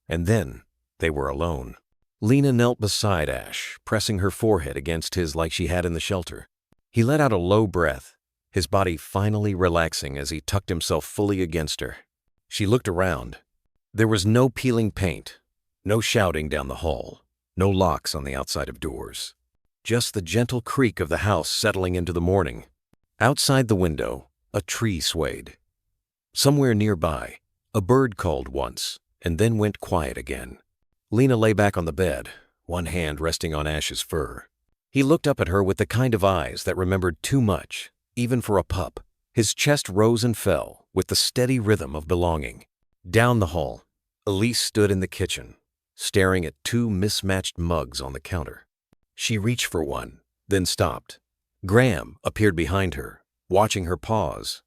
And then they were alone. Lena knelt beside Ash, pressing her forehead against his like she had in the shelter. He let out a low breath, his body finally relaxing as he tucked himself fully against her. She looked around. There was no peeling paint, no shouting down the hall, no locks on the outside of doors. Just the gentle creak of the house settling into the morning. Outside the window, A tree swayed. Somewhere nearby, a bird called once, and then went quiet again. Lena lay back on the bed, one hand resting on Ash's fur. He looked up at her with the kind of eyes that remembered too much, even for a pup. His chest rose and fell with the steady rhythm of belonging. Down the hall, Elise stood in the kitchen, staring at two mismatched mugs on the counter. She reached for one, then stopped. Graham appeared behind her, watching her pause.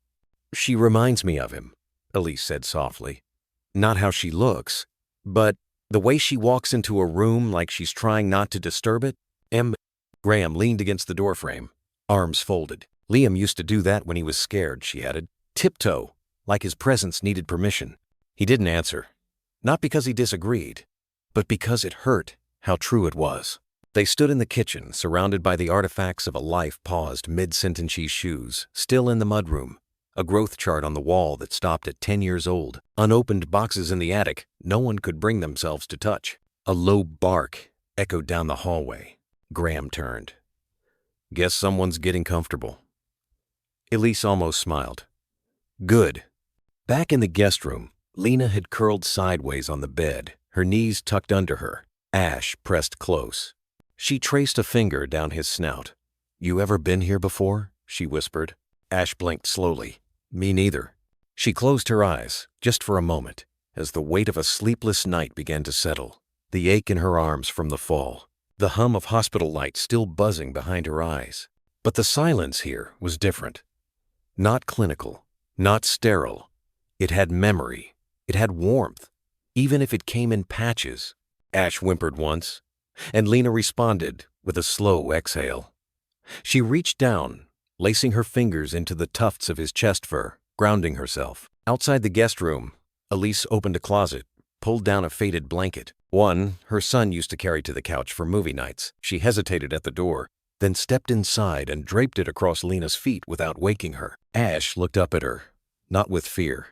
"She reminds me of him," Elise said softly. "Not how she looks, but the way she walks into a room like she's trying not to disturb it." Graham leaned against the doorframe, arms folded. "Liam used to do that when he was scared," she added. "Tiptoe, like his presence needed permission." He didn't answer, not because he disagreed, but because it hurt how true it was. They stood in the kitchen, surrounded by the artifacts of a life paused mid-sentence shoes, still in the mudroom, a growth chart on the wall that stopped at 10 years old, unopened boxes in the attic no one could bring themselves to touch. A low bark echoed down the hallway. Graham turned. "Guess someone's getting comfortable." Elise almost smiled. "Good." Back in the guest room, Lena had curled sideways on the bed, her knees tucked under her, Ash pressed close. She traced a finger down his snout. "You ever been here before?" she whispered. Ash blinked slowly. "Me neither." She closed her eyes, just for a moment, as the weight of a sleepless night began to settle, the ache in her arms from the fall, the hum of hospital lights still buzzing behind her eyes. But the silence here was different. Not clinical, not sterile. It had memory. It had warmth, even if it came in patches. Ash whimpered once, and Lena responded with a slow exhale. She reached down, lacing her fingers into the tufts of his chest fur, grounding herself. Outside the guest room, Elise opened a closet, pulled down a faded blanket, one her son used to carry to the couch for movie nights. She hesitated at the door, then stepped inside and draped it across Lena's feet without waking her. Ash looked up at her, not with fear,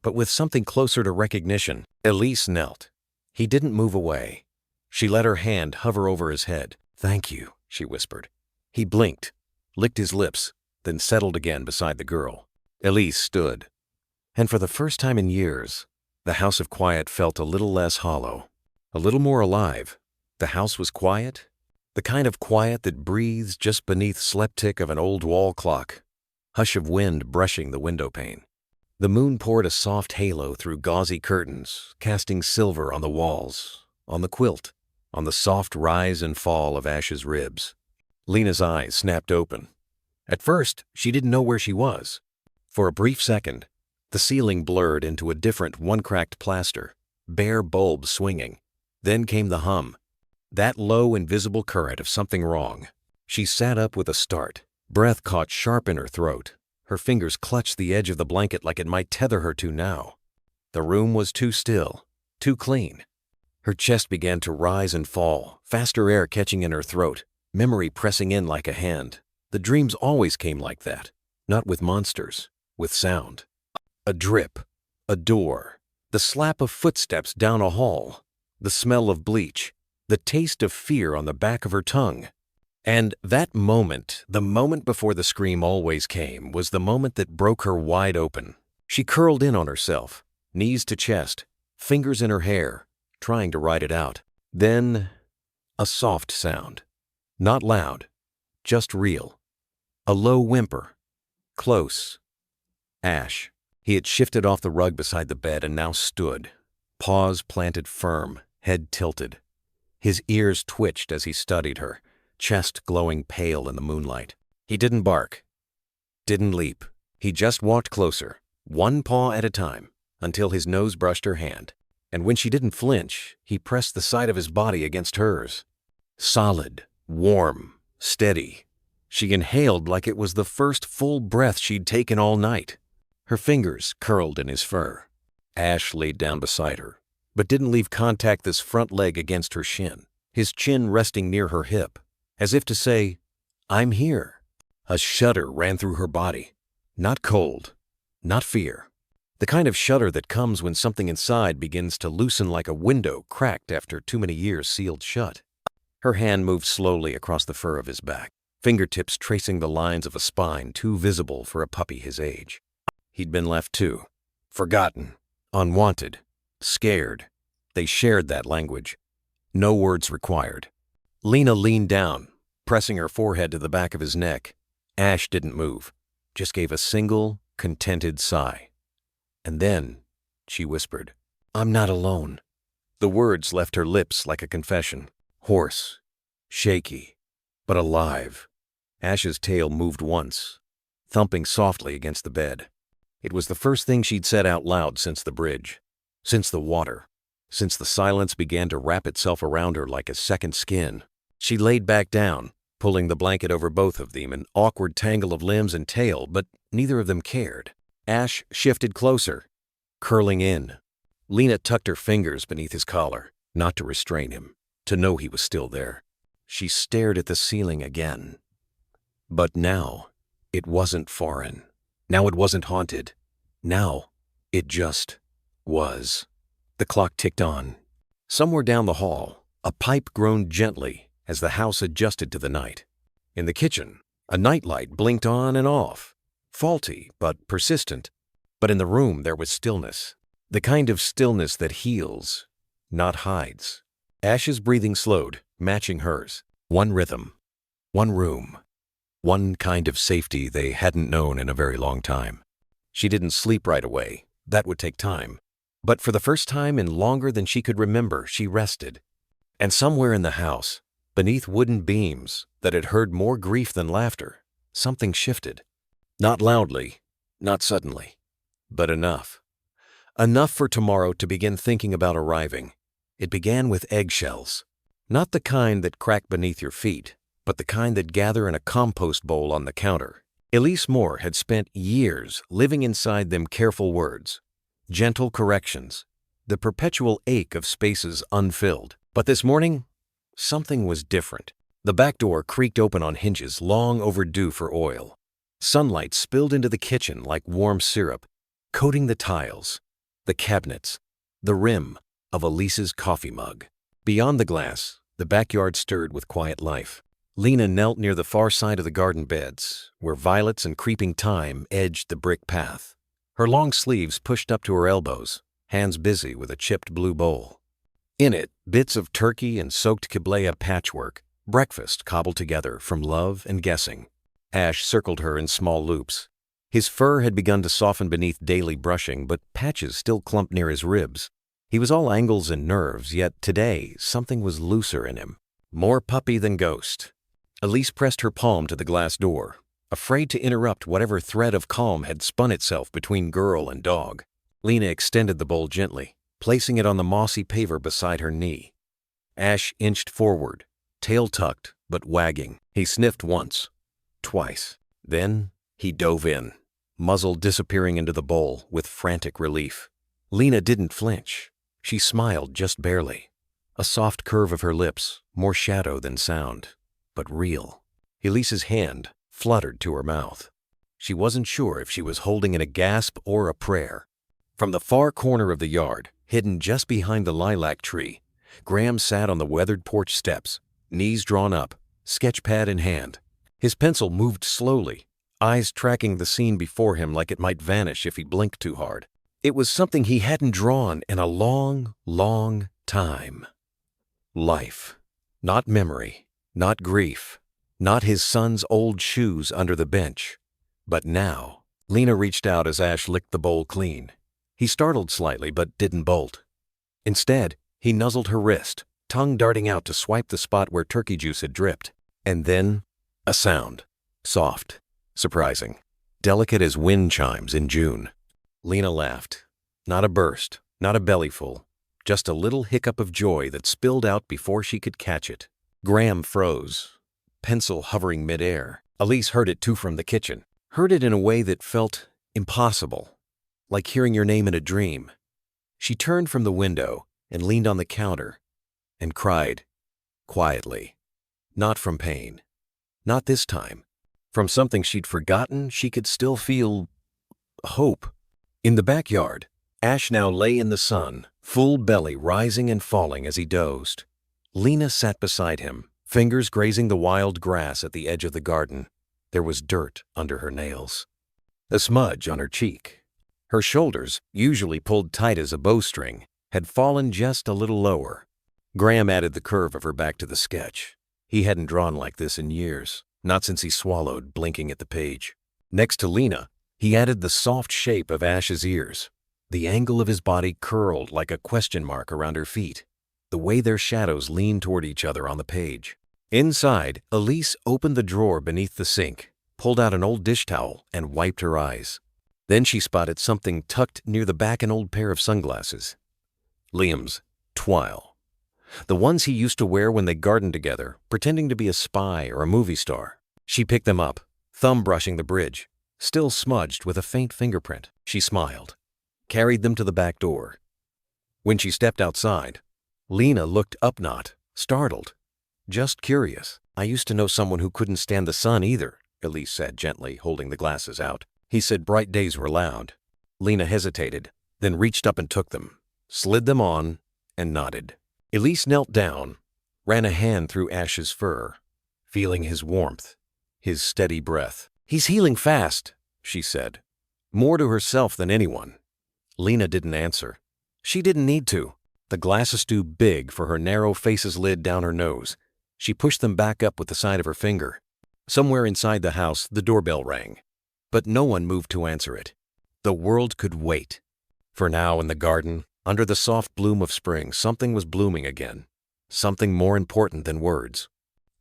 but with something closer to recognition. Elise knelt. He didn't move away. She let her hand hover over his head. "Thank you," she whispered. He blinked, licked his lips, then settled again beside the girl. Elise stood. And for the first time in years, the house of quiet felt a little less hollow, a little more alive. The house was quiet, the kind of quiet that breathes just beneath slept tick of an old wall clock, hush of wind brushing the window pane. The moon poured a soft halo through gauzy curtains, casting silver on the walls, on the quilt, on the soft rise and fall of Ash's ribs. Lena's eyes snapped open. At first, she didn't know where she was. For a brief second, the ceiling blurred into a different one-cracked plaster, bare bulbs swinging. Then came the hum, that low, invisible current of something wrong. She sat up with a start. Breath caught sharp in her throat. Her fingers clutched the edge of the blanket like it might tether her to now. The room was too still, too clean. Her chest began to rise and fall, faster air catching in her throat, memory pressing in like a hand. The dreams always came like that, not with monsters, with sound. A drip, a door, the slap of footsteps down a hall, the smell of bleach, the taste of fear on the back of her tongue. And that moment, the moment before the scream always came, was the moment that broke her wide open. She curled in on herself, knees to chest, fingers in her hair, trying to ride it out. Then, a soft sound. Not loud, just real. A low whimper. Close. Ash. He had shifted off the rug beside the bed and now stood, paws planted firm, head tilted. His ears twitched as he studied her, chest glowing pale in the moonlight. He didn't bark, didn't leap. He just walked closer, one paw at a time, until his nose brushed her hand. And when she didn't flinch, he pressed the side of his body against hers. Solid, warm, steady. She inhaled like it was the first full breath she'd taken all night. Her fingers curled in his fur. Ash laid down beside her, but didn't leave contact this front leg against her shin, his chin resting near her hip, as if to say, "I'm here." A shudder ran through her body. Not cold, not fear. The kind of shudder that comes when something inside begins to loosen like a window cracked after too many years sealed shut. Her hand moved slowly across the fur of his back. fingertips tracing the lines of a spine too visible for a puppy his age. He'd been left too. Forgotten. Unwanted. Scared. They shared that language. No words required. Lena leaned down, pressing her forehead to the back of his neck. Ash didn't move, just gave a single, contented sigh. And then she whispered, "I'm not alone." The words left her lips like a confession. Hoarse, shaky, but alive. Ash's tail moved once, thumping softly against the bed. It was the first thing she'd said out loud since the bridge, since the water, since the silence began to wrap itself around her like a second skin. She laid back down, pulling the blanket over both of them, an awkward tangle of limbs and tail, but neither of them cared. Ash shifted closer, curling in. Lena tucked her fingers beneath his collar, not to restrain him, to know he was still there. She stared at the ceiling again. But now, it wasn't foreign. Now it wasn't haunted. Now, it just was. The clock ticked on. Somewhere down the hall, a pipe groaned gently as the house adjusted to the night. In the kitchen, a nightlight blinked on and off, faulty but persistent. But in the room there was stillness, the kind of stillness that heals, not hides. Ash's breathing slowed, matching hers. One rhythm, one room, one kind of safety they hadn't known in a very long time. She didn't sleep right away. That would take time. But for the first time in longer than she could remember, she rested. And somewhere in the house, beneath wooden beams that had heard more grief than laughter, something shifted. Not loudly, not suddenly, but enough. Enough for tomorrow to begin thinking about arriving. It began with eggshells. Not the kind that crack beneath your feet, but the kind that gather in a compost bowl on the counter. Elise Moore had spent years living inside them careful words, gentle corrections, the perpetual ache of spaces unfilled. But this morning, something was different. The back door creaked open on hinges long overdue for oil. Sunlight spilled into the kitchen like warm syrup, coating the tiles, the cabinets, the rim of Elise's coffee mug. Beyond the glass, the backyard stirred with quiet life. Lena knelt near the far side of the garden beds, where violets and creeping thyme edged the brick path. Her long sleeves pushed up to her elbows, hands busy with a chipped blue bowl. In it, bits of turkey and soaked Kiblea patchwork, breakfast cobbled together from love and guessing. Ash circled her in small loops. His fur had begun to soften beneath daily brushing, but patches still clumped near his ribs. He was all angles and nerves, yet today something was looser in him. More puppy than ghost. Elise pressed her palm to the glass door, afraid to interrupt whatever thread of calm had spun itself between girl and dog. Lena extended the bowl gently, placing it on the mossy paver beside her knee. Ash inched forward, tail tucked but wagging. He sniffed once, twice. Then he dove in, muzzle disappearing into the bowl with frantic relief. Lena didn't flinch. She smiled just barely. A soft curve of her lips, more shadow than sound, but real. Elise's hand fluttered to her mouth. She wasn't sure if she was holding in a gasp or a prayer. From the far corner of the yard, hidden just behind the lilac tree, Graham sat on the weathered porch steps, knees drawn up, sketchpad in hand. His pencil moved slowly, eyes tracking the scene before him like it might vanish if he blinked too hard. It was something he hadn't drawn in a long, long time. Life. Not memory, not grief, not his son's old shoes under the bench. But now, Lena reached out as Ash licked the bowl clean. He startled slightly but didn't bolt. Instead, he nuzzled her wrist, tongue darting out to swipe the spot where turkey juice had dripped. And then, a sound. Soft, surprising, delicate as wind chimes in June. Lena laughed. Not a burst, not a bellyful, just a little hiccup of joy that spilled out before she could catch it. Graham froze, pencil hovering midair. Elise heard it too from the kitchen, heard it in a way that felt impossible, like hearing your name in a dream. She turned from the window and leaned on the counter and cried, quietly. Not from pain. Not this time. From something she'd forgotten, she could still feel hope. In the backyard, Ash now lay in the sun, full belly rising and falling as he dozed. Lena sat beside him, fingers grazing the wild grass at the edge of the garden. There was dirt under her nails. A smudge on her cheek. Her shoulders, usually pulled tight as a bowstring, had fallen just a little lower. Graham added the curve of her back to the sketch. He hadn't drawn like this in years, not since he swallowed, blinking at the page. Next to Lena, he added the soft shape of Ash's ears. The angle of his body curled like a question mark around her feet, the way their shadows leaned toward each other on the page. Inside, Elise opened the drawer beneath the sink, pulled out an old dish towel, and wiped her eyes. Then she spotted something tucked near the back, an old pair of sunglasses. Liam's twile. The ones he used to wear when they gardened together, pretending to be a spy or a movie star. She picked them up, thumb brushing the bridge, still smudged with a faint fingerprint. She smiled, carried them to the back door. When she stepped outside, Lena looked up, not startled, just curious. "I used to know someone who couldn't stand the sun either," Elise said gently, holding the glasses out. "He said bright days were loud." Lena hesitated, then reached up and took them, slid them on, and nodded. Elise knelt down, ran a hand through Ash's fur, feeling his warmth, his steady breath. "He's healing fast," she said, more to herself than anyone. Lena didn't answer. She didn't need to. The glasses too big for her narrow face's lid down her nose. She pushed them back up with the side of her finger. Somewhere inside the house, the doorbell rang, but no one moved to answer it. The world could wait. For now, in the garden, under the soft bloom of spring, something was blooming again, something more important than words.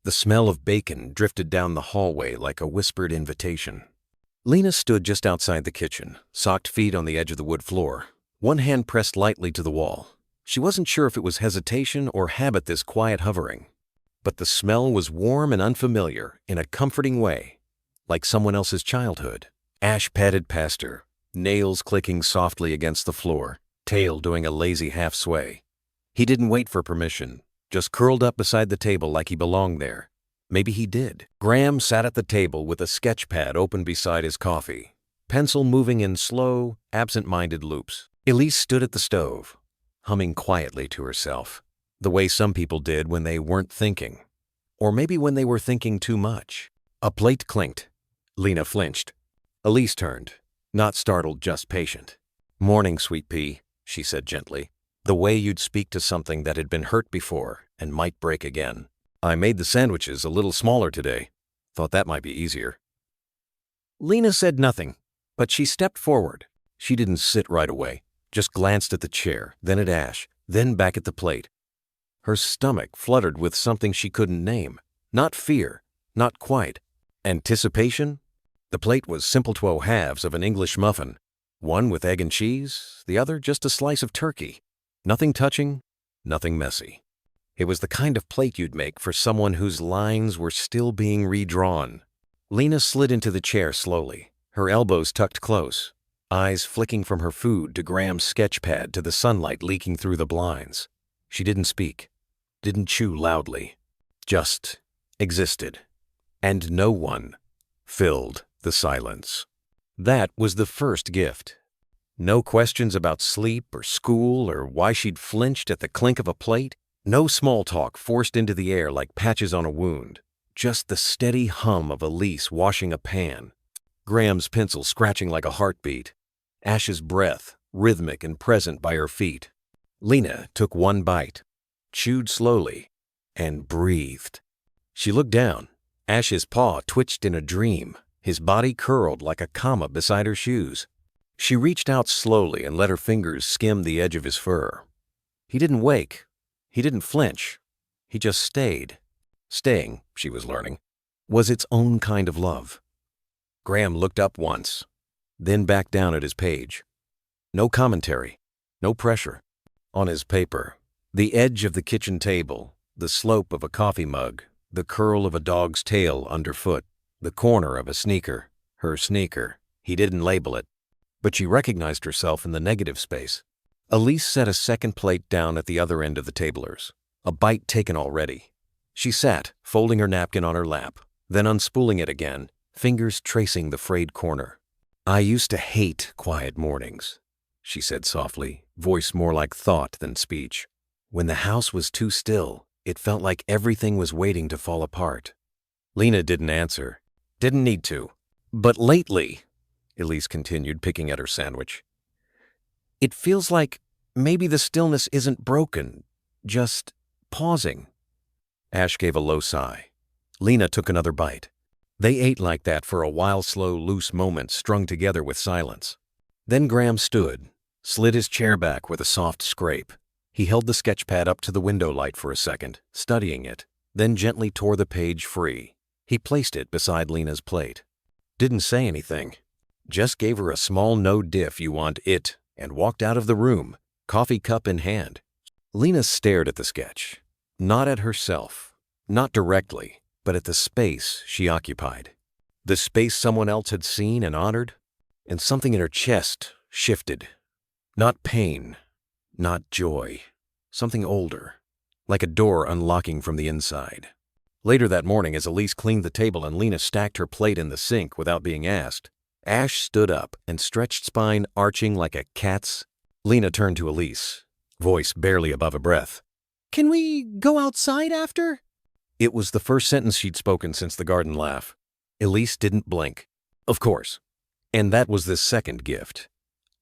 The smell of bacon drifted down the hallway like a whispered invitation. Lena stood just outside the kitchen, socked feet on the edge of the wood floor, one hand pressed lightly to the wall. She wasn't sure if it was hesitation or habit, this quiet hovering. But the smell was warm and unfamiliar in a comforting way, like someone else's childhood. Ash padded past her, nails clicking softly against the floor, tail doing a lazy half sway. He didn't wait for permission, just curled up beside the table like he belonged there. Maybe he did. Graham sat at the table with a sketch pad open beside his coffee, pencil moving in slow, absent-minded loops. Elise stood at the stove, humming quietly to herself, the way some people did when they weren't thinking. Or maybe when they were thinking too much. A plate clinked. Lena flinched. Elise turned, not startled, just patient. "Morning, sweet pea," she said gently, the way you'd speak to something that had been hurt before and might break again. "I made the sandwiches a little smaller today. Thought that might be easier." Lena said nothing, but she stepped forward. She didn't sit right away, just glanced at the chair, then at Ash, then back at the plate. Her stomach fluttered with something she couldn't name. Not fear, not quite. Anticipation? The plate was simple 12 halves of an English muffin, one with egg and cheese, the other just a slice of turkey. Nothing touching, nothing messy. It was the kind of plate you'd make for someone whose lines were still being redrawn. Lena slid into the chair slowly, her elbows tucked close, eyes flicking from her food to Graham's sketch pad to the sunlight leaking through the blinds. She didn't speak, didn't chew loudly, just existed. And no one filled the silence. That was the first gift. No questions about sleep or school or why she'd flinched at the clink of a plate. No small talk forced into the air like patches on a wound. Just the steady hum of Elise washing a pan, Graham's pencil scratching like a heartbeat, Ash's breath rhythmic and present by her feet. Lena took one bite, chewed slowly, and breathed. She looked down. Ash's paw twitched in a dream, his body curled like a comma beside her shoes. She reached out slowly and let her fingers skim the edge of his fur. He didn't wake. He didn't flinch. He just stayed. Staying, she was learning, was its own kind of love. Graham looked up once, then back down at his page. No commentary, no pressure. On his paper, the edge of the kitchen table, the slope of a coffee mug, the curl of a dog's tail underfoot, the corner of a sneaker, her sneaker. He didn't label it, but she recognized herself in the negative space. Elise set a second plate down at the other end of the tablers, a bite taken already. She sat, folding her napkin on her lap, then unspooling it again, fingers tracing the frayed corner. "I used to hate quiet mornings," she said softly, voice more like thought than speech. "When the house was too still, It felt like everything was waiting to fall apart. Lena didn't answer. Didn't need to. But lately, Elise continued, picking at her sandwich, it feels like maybe the stillness isn't broken, just pausing. Ash gave a low sigh. Lena took another bite. They ate like that for a while, slow, loose moments strung together with silence. Then Graham stood, slid his chair back with a soft scrape. He held the sketchpad up to the window light for a second, studying it, then gently tore the page free. He placed it beside Lena's plate. Didn't say anything. Just gave her a small no diff you want it and walked out of the room, coffee cup in hand. Lena stared at the sketch. Not at herself. Not directly, but at the space she occupied. The space someone else had seen and honored. And something in her chest shifted. Not pain. Not joy. Something older. Like a door unlocking from the inside. Later that morning, as Elise cleaned the table and Lena stacked her plate in the sink without being asked, Ash stood up and stretched spine arching like a cat's. Lena turned to Elise, voice barely above a breath. "Can we go outside after?" It was the first sentence she'd spoken since the garden laugh. Elise didn't blink. Of course. And that was the second gift.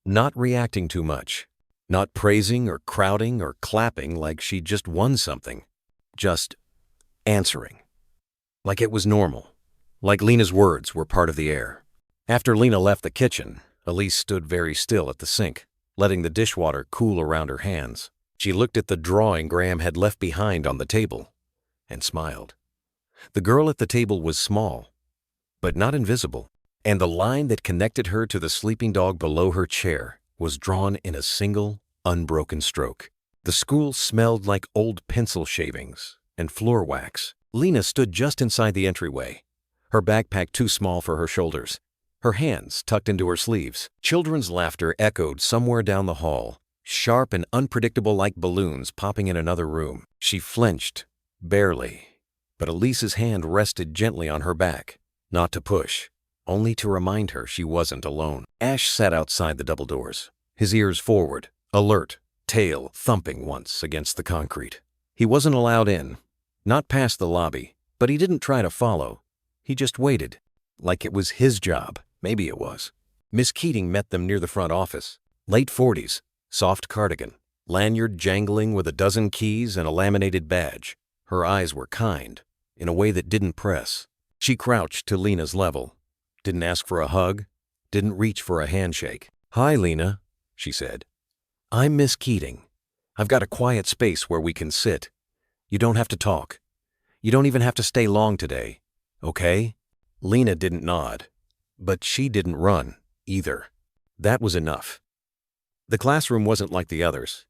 Not reacting too much. Not praising or crowding or clapping like she'd just won something. Just answering. Like it was normal. Like Lena's words were part of the air. After Lena left the kitchen, Elise stood very still at the sink, letting the dishwater cool around her hands. She looked at the drawing Graham had left behind on the table and smiled. The girl at the table was small, but not invisible, and the line that connected her to the sleeping dog below her chair was drawn in a single, unbroken stroke. The school smelled like old pencil shavings and floor wax. Lena stood just inside the entryway, her backpack too small for her shoulders, her hands tucked into her sleeves. Children's laughter echoed somewhere down the hall, sharp and unpredictable like balloons popping in another room. She flinched, barely, but Elise's hand rested gently on her back, not to push, only to remind her she wasn't alone. Ash sat outside the double doors, his ears forward, alert, tail thumping once against the concrete. He wasn't allowed in, not past the lobby, but he didn't try to follow. He just waited, like it was his job. Maybe it was. Miss Keating met them near the front office. Late 40s, soft cardigan, lanyard jangling with a dozen keys and a laminated badge. Her eyes were kind, in a way that didn't press. She crouched to Lena's level, didn't ask for a hug, didn't reach for a handshake. "Hi, Lena," she said. "I'm Miss Keating. I've got a quiet space where we can sit. You don't have to talk. You don't even have to stay long today, okay?" Lena didn't nod, but she didn't run, either. That was enough. The classroom wasn't like the others.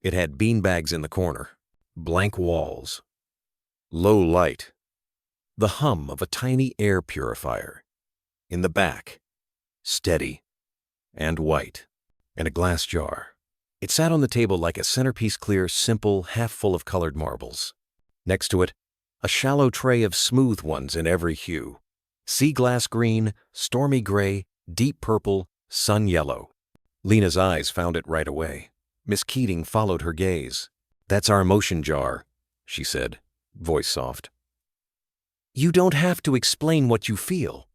It had beanbags in the corner, blank walls, low light, the hum of a tiny air purifier. In the back, steady and white, and a glass jar. It sat on the table like a centerpiece, clear, simple, half full of colored marbles. Next to it, a shallow tray of smooth ones in every hue. Sea glass green, stormy gray, deep purple, sun yellow. Lena's eyes found it right away. Miss Keating followed her gaze. "That's our emotion jar," she said, voice soft. "You don't have to explain what you feel.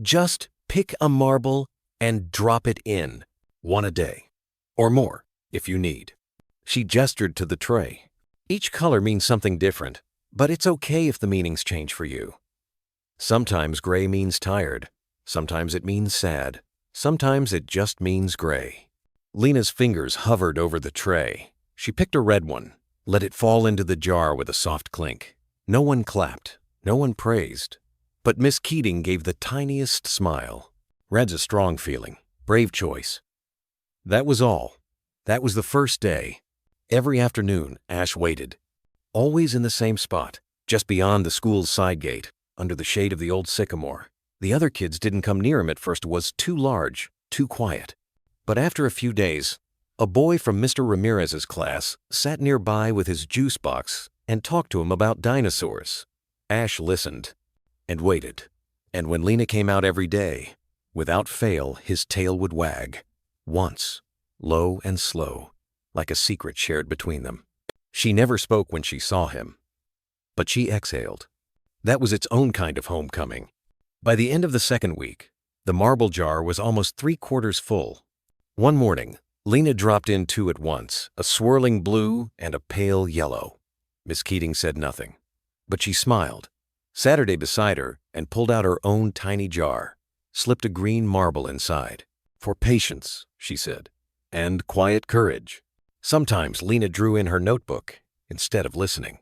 Just pick a marble and drop it in, one a day. Or more, if you need." She gestured to the tray. "Each color means something different, but it's okay if the meanings change for you. Sometimes gray means tired. Sometimes it means sad. Sometimes it just means gray." Lena's fingers hovered over the tray. She picked a red one, let it fall into the jar with a soft clink. No one clapped. No one praised. But Miss Keating gave the tiniest smile. "Red's a strong feeling. Brave choice." That was all. That was the first day. Every afternoon, Ash waited. Always in the same spot, just beyond the school's side gate, under the shade of the old sycamore. The other kids didn't come near him at first. It was too large, too quiet. But after a few days, a boy from Mr. Ramirez's class sat nearby with his juice box and talked to him about dinosaurs. Ash listened and waited. And when Lena came out every day, without fail, his tail would wag. Once, low and slow, like a secret shared between them. She never spoke when she saw him, but she exhaled. That was its own kind of homecoming. By the end of the second week, the marble jar was almost 3/4 full. One morning, Lena dropped in two at once, a swirling blue and a pale yellow. Miss Keating said nothing, but she smiled, sat her beside her, and pulled out her own tiny jar, slipped a green marble inside. "For patience," she said, "and quiet courage." Sometimes Lena drew in her notebook instead of listening.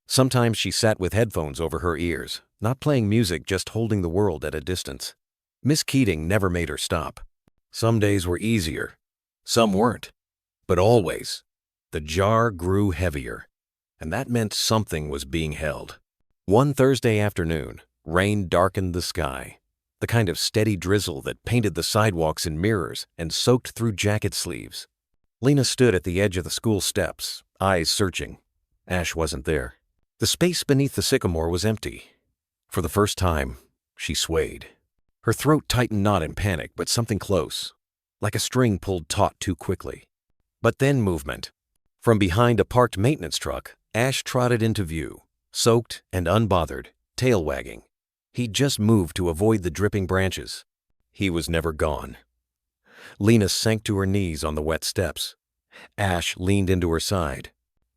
Sometimes she sat with headphones over her ears, not playing music, just holding the world at a distance. Miss Keating never made her stop. Some days were easier, some weren't, but always, the jar grew heavier, and that meant something was being held. One Thursday afternoon, rain darkened the sky, the kind of steady drizzle that painted the sidewalks in mirrors and soaked through jacket sleeves. Lena stood at the edge of the school steps, eyes searching. Ash wasn't there. The space beneath the sycamore was empty. For the first time, she swayed. Her throat tightened, not in panic, but something close, like a string pulled taut too quickly. But then movement. From behind a parked maintenance truck, Ash trotted into view, soaked and unbothered, tail wagging. He'd just moved to avoid the dripping branches. He was never gone. Lena sank to her knees on the wet steps. Ash leaned into her side,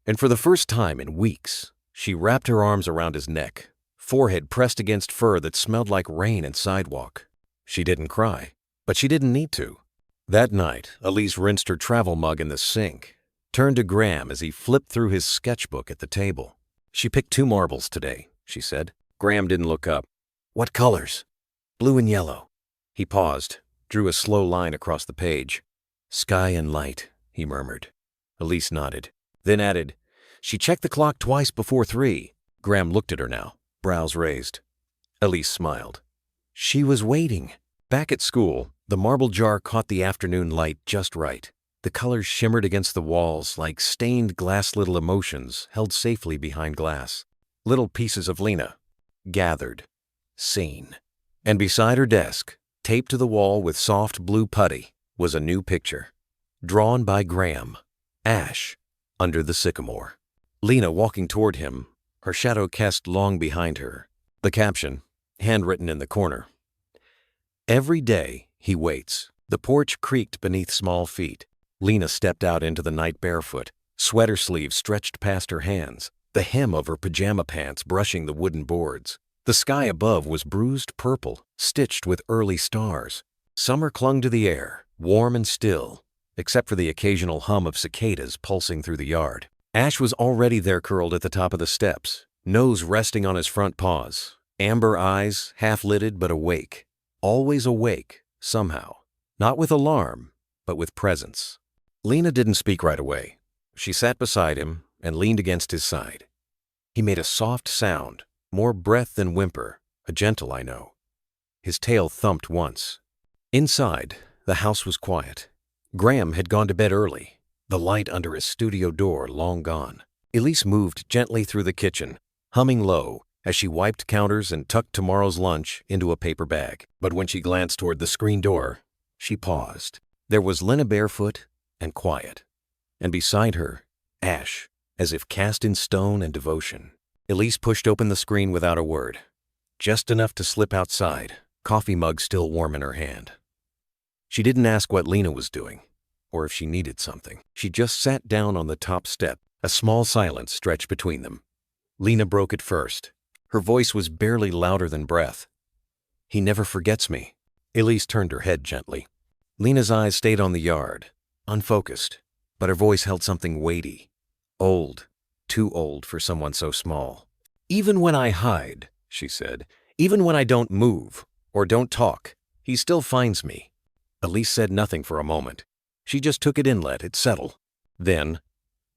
and for the first time in weeks, she wrapped her arms around his neck, forehead pressed against fur that smelled like rain and sidewalk. She didn't cry, but she didn't need to. That night, Elise rinsed her travel mug in the sink, turned to Graham as he flipped through his sketchbook at the table. "She picked 2 marbles today," she said. Graham didn't look up. "What colors?" "Blue and yellow." He paused, drew a slow line across the page. "Sky and light," he murmured. Elise nodded, then added, "She checked the clock twice before 3. Graham looked at her now, brows raised. Elise smiled. She was waiting. Back at school, the marble jar caught the afternoon light just right. The colors shimmered against the walls like stained glass, little emotions held safely behind glass. Little pieces of Lena, gathered, seen. And beside her desk, taped to the wall with soft blue putty, was a new picture. Drawn by Graham. Ash, under the sycamore. Lena walking toward him, her shadow cast long behind her. The caption, handwritten in the corner. Every day, he waits. The porch creaked beneath small feet. Lena stepped out into the night barefoot, sweater sleeves stretched past her hands, the hem of her pajama pants brushing the wooden boards. The sky above was bruised purple, stitched with early stars. Summer clung to the air, warm and still, except for the occasional hum of cicadas pulsing through the yard. Ash was already there, curled at the top of the steps, nose resting on his front paws, amber eyes half-lidded but awake. Always awake, somehow. Not with alarm, but with presence. Lena didn't speak right away. She sat beside him and leaned against his side. He made a soft sound, more breath than whimper, a gentle I know. His tail thumped once. Inside, the house was quiet. Graham had gone to bed early, the light under his studio door long gone. Elise moved gently through the kitchen, humming low as she wiped counters and tucked tomorrow's lunch into a paper bag. But when she glanced toward the screen door, she paused. There was Lena barefoot and quiet, and beside her, Ash, as if cast in stone and devotion. Elise pushed open the screen without a word, just enough to slip outside, coffee mug still warm in her hand. She didn't ask what Lena was doing, or if she needed something. She just sat down on the top step, a small silence stretched between them. Lena broke it first. Her voice was barely louder than breath. "He never forgets me." Elise turned her head gently. Lena's eyes stayed on the yard, unfocused, but her voice held something weighty. Old, too old for someone so small. "Even when I hide," she said, "even when I don't move or don't talk, he still finds me." Elise said nothing for a moment. She just took it in, let it settle. Then,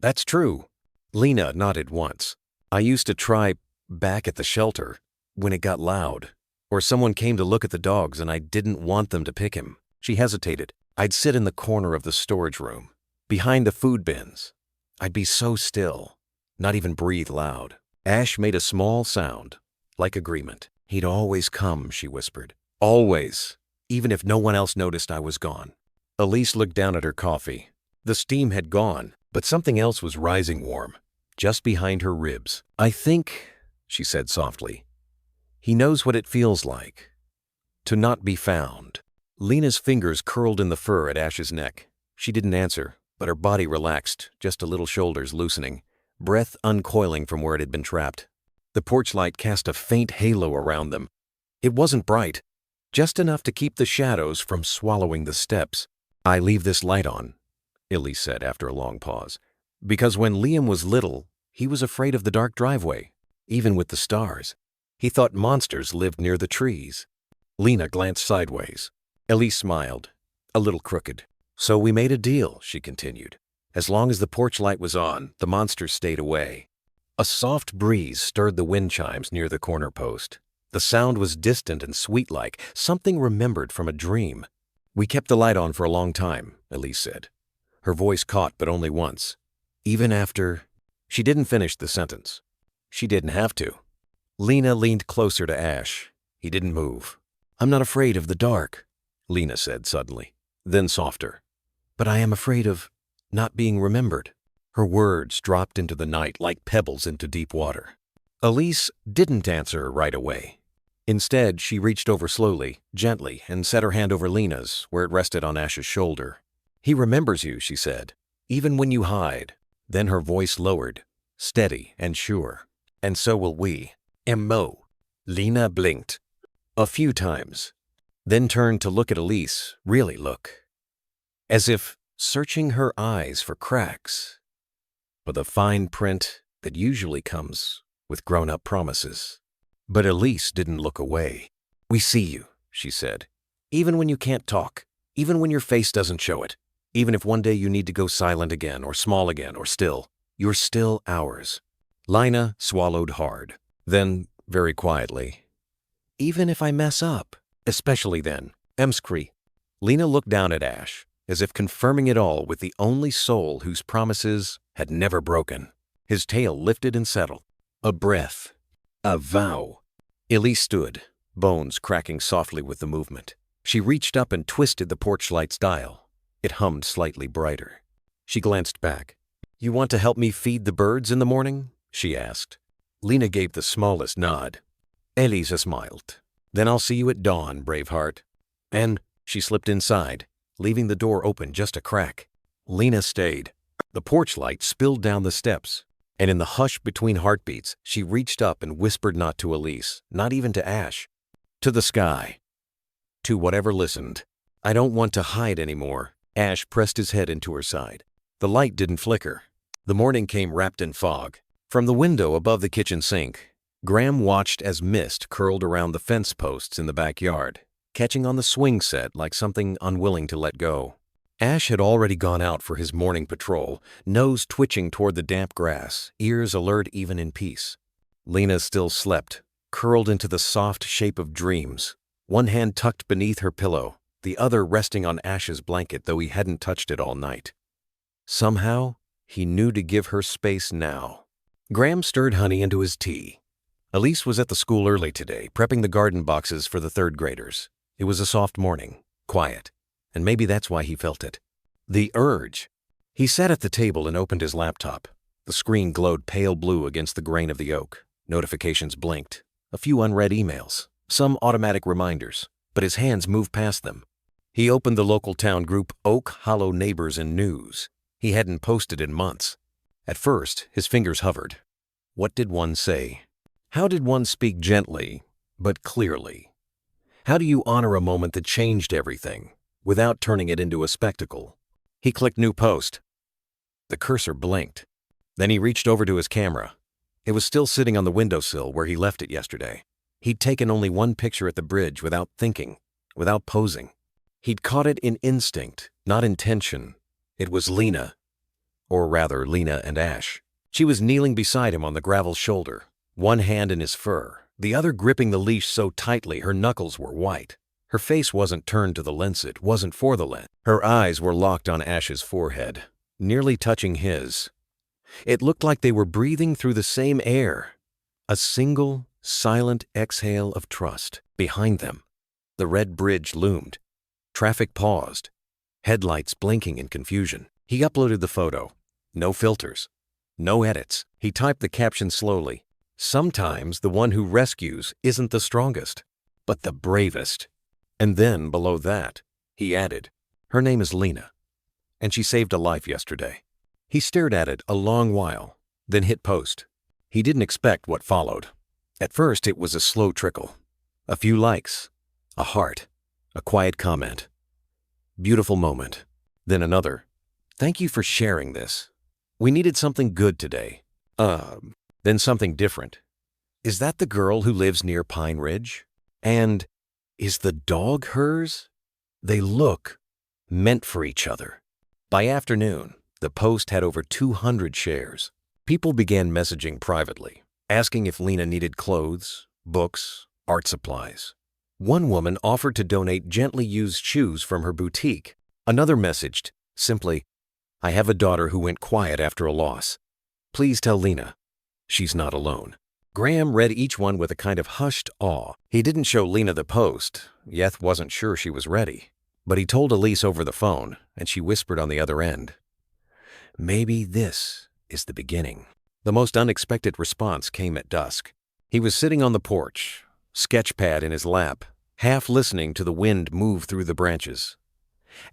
"That's true." Lena nodded once. "I used to try back at the shelter when it got loud, or someone came to look at the dogs and I didn't want them to pick him." She hesitated. "I'd sit in the corner of the storage room, behind the food bins. I'd be so still, not even breathe loud." Ash made a small sound, like agreement. "He'd always come," she whispered. "Always, even if no one else noticed I was gone." Elise looked down at her coffee. The steam had gone, but something else was rising warm, just behind her ribs. "I think," she said softly, "he knows what it feels like to not be found." Lena's fingers curled in the fur at Ash's neck. She didn't answer, but her body relaxed, just a little, shoulders loosening, breath uncoiling from where it had been trapped. The porch light cast a faint halo around them. It wasn't bright, just enough to keep the shadows from swallowing the steps. "I leave this light on," Elise said after a long pause, "because when Liam was little, he was afraid of the dark driveway, even with the stars. He thought monsters lived near the trees." Lena glanced sideways. Elise smiled, a little crooked. "So we made a deal," she continued. "As long as the porch light was on, the monsters stayed away." A soft breeze stirred the wind chimes near the corner post. The sound was distant and sweet-like, something remembered from a dream. "We kept the light on for a long time," Elise said. Her voice caught, but only once. "Even after—" She didn't finish the sentence. She didn't have to. Lena leaned closer to Ash. He didn't move. "I'm not afraid of the dark," Lena said suddenly, then softer. "But I am afraid of not being remembered." Her words dropped into the night like pebbles into deep water. Elise didn't answer right away. Instead, she reached over slowly, gently, and set her hand over Lena's, where it rested on Ash's shoulder. "He remembers you," she said, "even when you hide." Then her voice lowered, steady and sure. "And so will we." "Mo." Lena blinked a few times, then turned to look at Elise, really look, as if searching her eyes for cracks, for the fine print that usually comes with grown-up promises. But Elise didn't look away. "We see you," she said, "even when you can't talk, even when your face doesn't show it, even if one day you need to go silent again or small again or still, you're still ours." Lena swallowed hard. Then, very quietly, "Even if I mess up, especially then, Emskri." Lena looked down at Ash, as if confirming it all with the only soul whose promises had never broken. His tail lifted and settled. A breath. A vow. Elise stood, bones cracking softly with the movement. She reached up and twisted the porch light's dial. It hummed slightly brighter. She glanced back. "You want to help me feed the birds in the morning?" she asked. Lena gave the smallest nod. Elise smiled. "Then I'll see you at dawn, Braveheart." And she slipped inside, leaving the door open just a crack. Lena stayed. The porch light spilled down the steps, and in the hush between heartbeats, she reached up and whispered, not to Elise, not even to Ash, to the sky, to whatever listened. "I don't want to hide anymore." Ash pressed his head into her side. The light didn't flicker. The morning came wrapped in fog. From the window above the kitchen sink, Graham watched as mist curled around the fence posts in the backyard, catching on the swing set like something unwilling to let go. Ash had already gone out for his morning patrol, nose twitching toward the damp grass, ears alert even in peace. Lena still slept, curled into the soft shape of dreams, one hand tucked beneath her pillow, the other resting on Ash's blanket, though he hadn't touched it all night. Somehow, he knew to give her space now. Graham stirred honey into his tea. Elise was at the school early today, prepping the garden boxes for the third graders. It was a soft morning, quiet, and maybe that's why he felt it. The urge. He sat at the table and opened his laptop. The screen glowed pale blue against the grain of the oak. Notifications blinked. A few unread emails, some automatic reminders, but his hands moved past them. He opened the local town group Oak Hollow Neighbors and News. He hadn't posted in months. At first, his fingers hovered. What did one say? How did one speak gently, but clearly? How do you honor a moment that changed everything, without turning it into a spectacle? He clicked New Post. The cursor blinked. Then he reached over to his camera. It was still sitting on the windowsill where he left it yesterday. He'd taken only one picture at the bridge without thinking, without posing. He'd caught it in instinct, not intention. It was Lena. Or rather, Lena and Ash. She was kneeling beside him on the gravel shoulder, one hand in his fur, the other gripping the leash so tightly her knuckles were white. Her face wasn't turned to the lens, it wasn't for the lens. Her eyes were locked on Ash's forehead, nearly touching his. It looked like they were breathing through the same air. A single, silent exhale of trust. Behind them, the red bridge loomed. Traffic paused, headlights blinking in confusion. He uploaded the photo. No filters. No edits. He typed the caption slowly. Sometimes the one who rescues isn't the strongest, but the bravest. And then below that, he added, her name is Lena, and she saved a life yesterday. He stared at it a long while, then hit post. He didn't expect what followed. At first, it was a slow trickle. A few likes, a heart, a quiet comment. Beautiful moment. Then another. Thank you for sharing this. We needed something good today. Then something different. Is that the girl who lives near Pine Ridge? And is the dog hers? They look meant for each other. By afternoon, the post had over 200 shares. People began messaging privately, asking if Lena needed clothes, books, art supplies. One woman offered to donate gently used shoes from her boutique. Another messaged, simply, I have a daughter who went quiet after a loss. Please tell Lena she's not alone. Graham read each one with a kind of hushed awe. He didn't show Lena the post. Yeth wasn't sure she was ready. But he told Elise over the phone, and she whispered on the other end, maybe this is the beginning. The most unexpected response came at dusk. He was sitting on the porch, sketchpad in his lap, half listening to the wind move through the branches.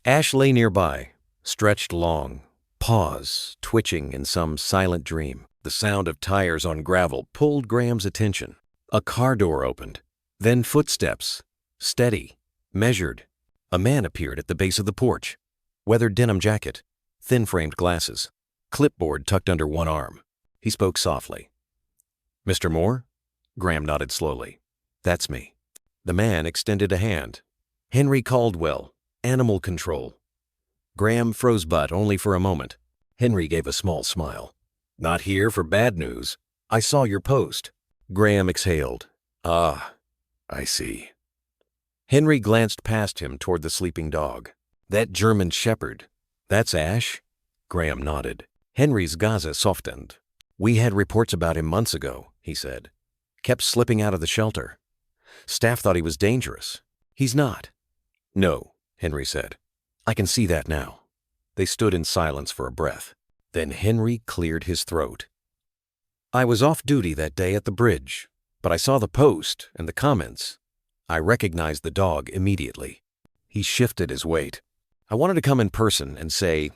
Ash lay nearby, stretched long, paws twitching in some silent dream. The sound of tires on gravel pulled Graham's attention. A car door opened, then footsteps, steady, measured. A man appeared at the base of the porch. Weathered denim jacket, thin-framed glasses, clipboard tucked under one arm. He spoke softly. Mr. Moore? Graham nodded slowly. That's me. The man extended a hand. Henry Caldwell, Animal Control. Graham froze but only for a moment. Henry gave a small smile. Not here for bad news. I saw your post. Graham exhaled. Ah, I see. Henry glanced past him toward the sleeping dog. That German shepherd. That's Ash? Graham nodded. Henry's gaze softened. We had reports about him months ago, he said. Kept slipping out of the shelter. Staff thought he was dangerous. He's not. No, Henry said. I can see that now. They stood in silence for a breath. Then Henry cleared his throat. I was off duty that day at the bridge, but I saw the post and the comments. I recognized the dog immediately. He shifted his weight. I wanted to come in person and say,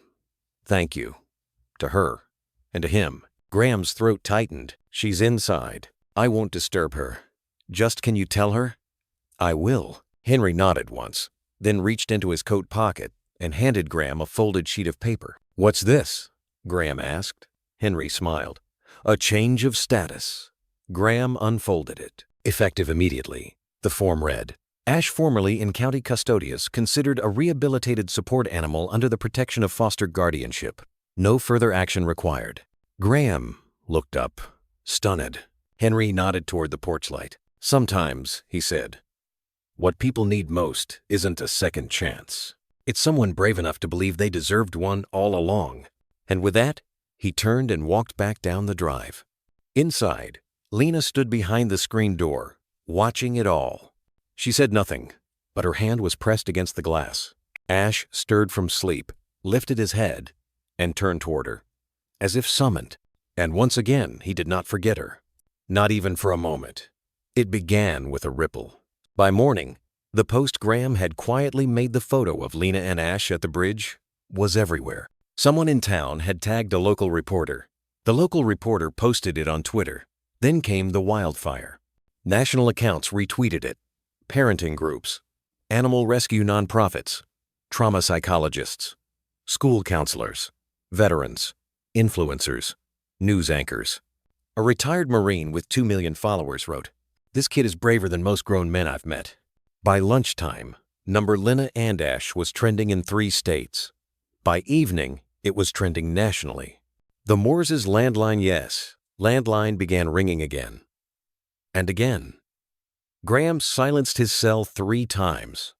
thank you, to her and to him. Graham's throat tightened. She's inside. I won't disturb her. Just can you tell her? I will. Henry nodded once, then reached into his coat pocket and handed Graham a folded sheet of paper. What's this? Graham asked. Henry smiled. A change of status. Graham unfolded it. Effective immediately. The form read, Ash, formerly in County Custodius, considered a rehabilitated support animal under the protection of foster guardianship. No further action required. Graham looked up, stunned. Henry nodded toward the porch light. Sometimes, he said, what people need most isn't a second chance. It's someone brave enough to believe they deserved one all along. And with that, he turned and walked back down the drive. Inside, Lena stood behind the screen door, watching it all. She said nothing, but her hand was pressed against the glass. Ash stirred from sleep, lifted his head, and turned toward her, as if summoned. And once again, he did not forget her. Not even for a moment. It began with a ripple. By morning, the post Graham had quietly made the photo of Lena and Ash at the bridge was everywhere. Someone in town had tagged a local reporter. The local reporter posted it on Twitter. Then came the wildfire. National accounts retweeted it. Parenting groups, animal rescue nonprofits, trauma psychologists, school counselors, veterans, influencers, news anchors. A retired Marine with 2 million followers wrote, This kid is braver than most grown men I've met. By lunchtime, number Lena and Ash was trending in 3 states. By evening, it was trending nationally. The Moores' landline landline began ringing again. And again. Graham silenced his cell 3 times.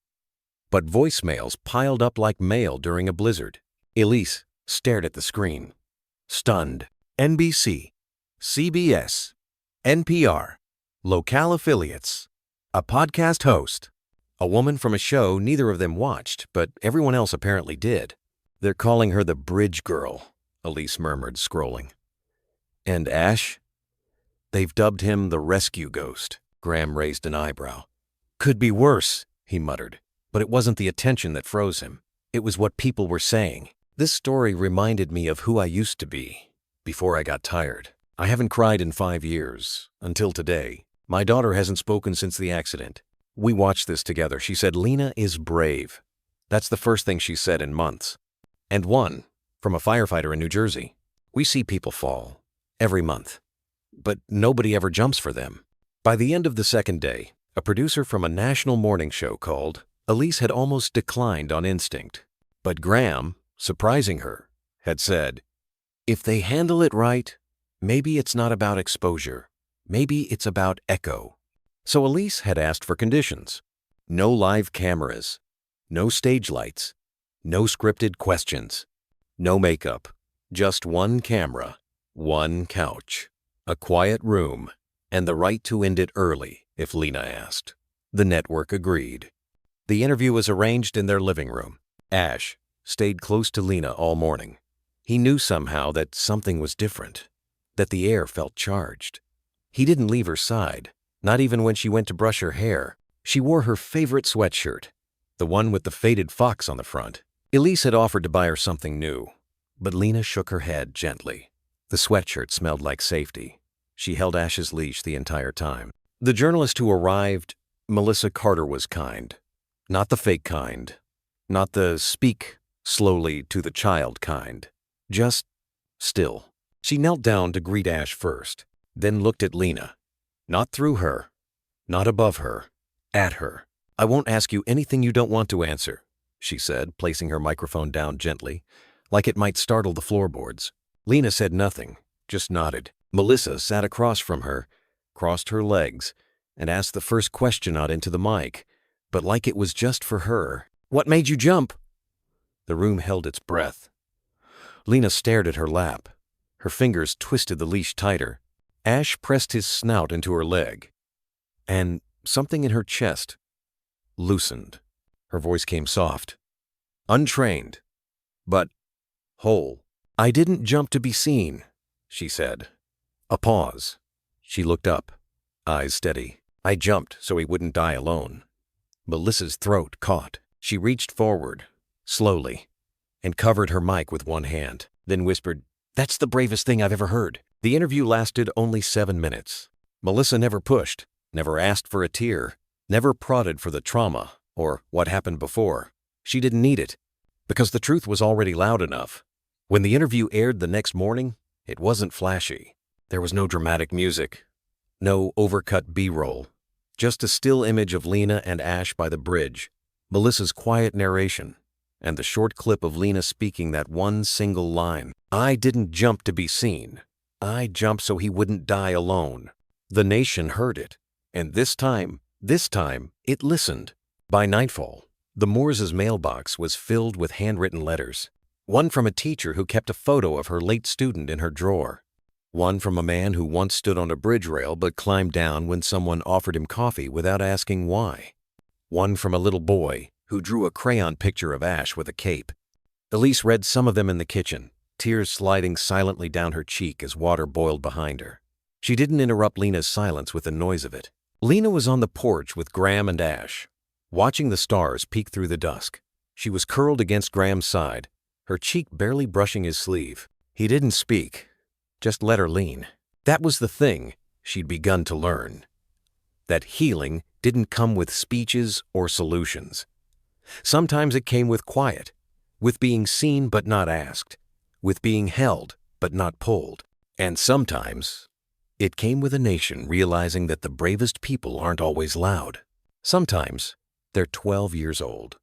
But voicemails piled up like mail during a blizzard. Elise stared at the screen, stunned. NBC, CBS, NPR, locale affiliates, a podcast host, a woman from a show neither of them watched, but everyone else apparently did. They're calling her the Bridge Girl, Elise murmured, scrolling. And Ash? They've dubbed him the rescue ghost. Graham raised an eyebrow. Could be worse, he muttered. But it wasn't the attention that froze him. It was what people were saying. This story reminded me of who I used to be, before I got tired. I haven't cried in 5 years, until today. My daughter hasn't spoken since the accident. We watched this together. She said, "Lena is brave." That's the first thing she said in months. And one, from a firefighter in New Jersey. We see people fall, every month. But nobody ever jumps for them. By the end of the second day, a producer from a national morning show called. Elise had almost declined on instinct. But Graham, surprising her, had said, "If they handle it right, maybe it's not about exposure. Maybe it's about echo." So Elise had asked for conditions. No live cameras, no stage lights, no scripted questions, no makeup, just one camera, one couch, a quiet room, and the right to end it early if Lena asked. The network agreed. The interview was arranged in their living room. Ash stayed close to Lena all morning. He knew somehow that something was different, that the air felt charged. He didn't leave her side, not even when she went to brush her hair. She wore her favorite sweatshirt, the one with the faded fox on the front. Elise had offered to buy her something new, but Lena shook her head gently. The sweatshirt smelled like safety. She held Ash's leash the entire time. The journalist who arrived, Melissa Carter, was kind. Not the fake kind. Not the speak slowly to the child kind. Just still. She knelt down to greet Ash first, then looked at Lena. Not through her. Not above her. At her. "I won't ask you anything you don't want to answer," she said, placing her microphone down gently, like it might startle the floorboards. Lena said nothing, just nodded. Melissa sat across from her, crossed her legs, and asked the first question out into the mic, but like it was just for her. "What made you jump?" The room held its breath. Lena stared at her lap. Her fingers twisted the leash tighter. Ash pressed his snout into her leg, and something in her chest loosened. Her voice came soft. "Untrained, but whole." "I didn't jump to be seen," she said. A pause. She looked up, eyes steady. "I jumped so he wouldn't die alone." Melissa's throat caught. She reached forward, slowly, and covered her mic with one hand, then whispered, "That's the bravest thing I've ever heard." The interview lasted only 7 minutes. Melissa never pushed, never asked for a tear, never prodded for the trauma or what happened before. She didn't need it, because the truth was already loud enough. When the interview aired the next morning, it wasn't flashy. There was no dramatic music, no overcut B-roll, just a still image of Lena and Ash by the bridge, Melissa's quiet narration, and the short clip of Lena speaking that one single line. "I didn't jump to be seen. I jumped so he wouldn't die alone." The nation heard it, and this time, it listened. By nightfall, the Moore's mailbox was filled with handwritten letters. One from a teacher who kept a photo of her late student in her drawer. One from a man who once stood on a bridge rail but climbed down when someone offered him coffee without asking why. One from a little boy who drew a crayon picture of Ash with a cape. Elise read some of them in the kitchen, tears sliding silently down her cheek as water boiled behind her. She didn't interrupt Lena's silence with the noise of it. Lena was on the porch with Graham and Ash, watching the stars peek through the dusk. She was curled against Graham's side, her cheek barely brushing his sleeve. He didn't speak, just let her lean. That was the thing she'd begun to learn. That healing didn't come with speeches or solutions. Sometimes it came with quiet, with being seen but not asked, with being held but not pulled. And sometimes it came with a nation realizing that the bravest people aren't always loud. Sometimes they're 12 years old,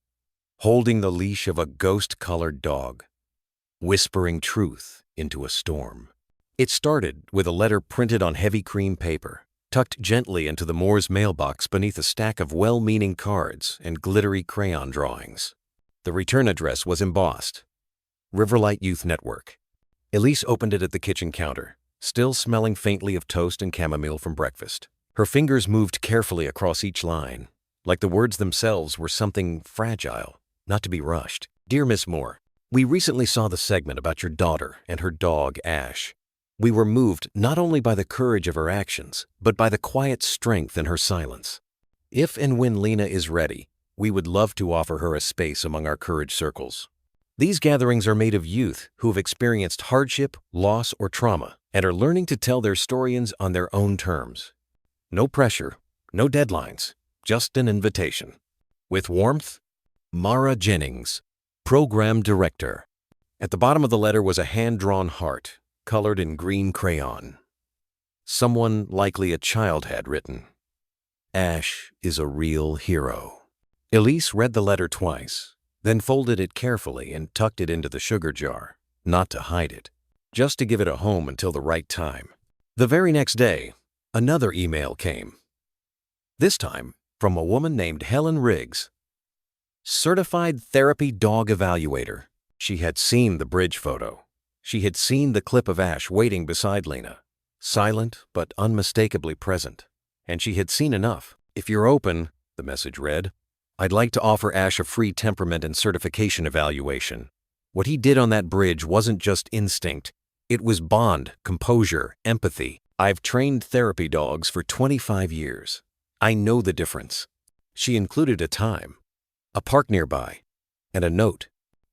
holding the leash of a ghost-colored dog, whispering truth into a storm. It started with a letter printed on heavy cream paper, tucked gently into the Moore's mailbox beneath a stack of well-meaning cards and glittery crayon drawings. The return address was embossed. Riverlight Youth Network. Elise opened it at the kitchen counter, still smelling faintly of toast and chamomile from breakfast. Her fingers moved carefully across each line, like the words themselves were something fragile, not to be rushed. "Dear Miss Moore, we recently saw the segment about your daughter and her dog, Ash. We were moved not only by the courage of her actions, but by the quiet strength in her silence. If and when Lena is ready, we would love to offer her a space among our courage circles. These gatherings are made of youth who have experienced hardship, loss, or trauma, and are learning to tell their stories on their own terms. No pressure, no deadlines, just an invitation. With warmth, Mara Jennings, Program Director. At the bottom of the letter was a hand-drawn heart, colored in green crayon. Someone, likely a child, had written, "Ash is a real hero." Elise read the letter twice, then folded it carefully and tucked it into the sugar jar, not to hide it, just to give it a home until the right time. The very next day, another email came. This time from a woman named Helen Riggs, Certified Therapy Dog Evaluator. She had seen the bridge photo. She had seen the clip of Ash waiting beside Lena, silent but unmistakably present. And she had seen enough. "If you're open," the message read, "I'd like to offer Ash a free temperament and certification evaluation. What he did on that bridge wasn't just instinct. It was bond, composure, empathy. I've trained therapy dogs for 25 years. I know the difference." She included a time, a park nearby, and a note.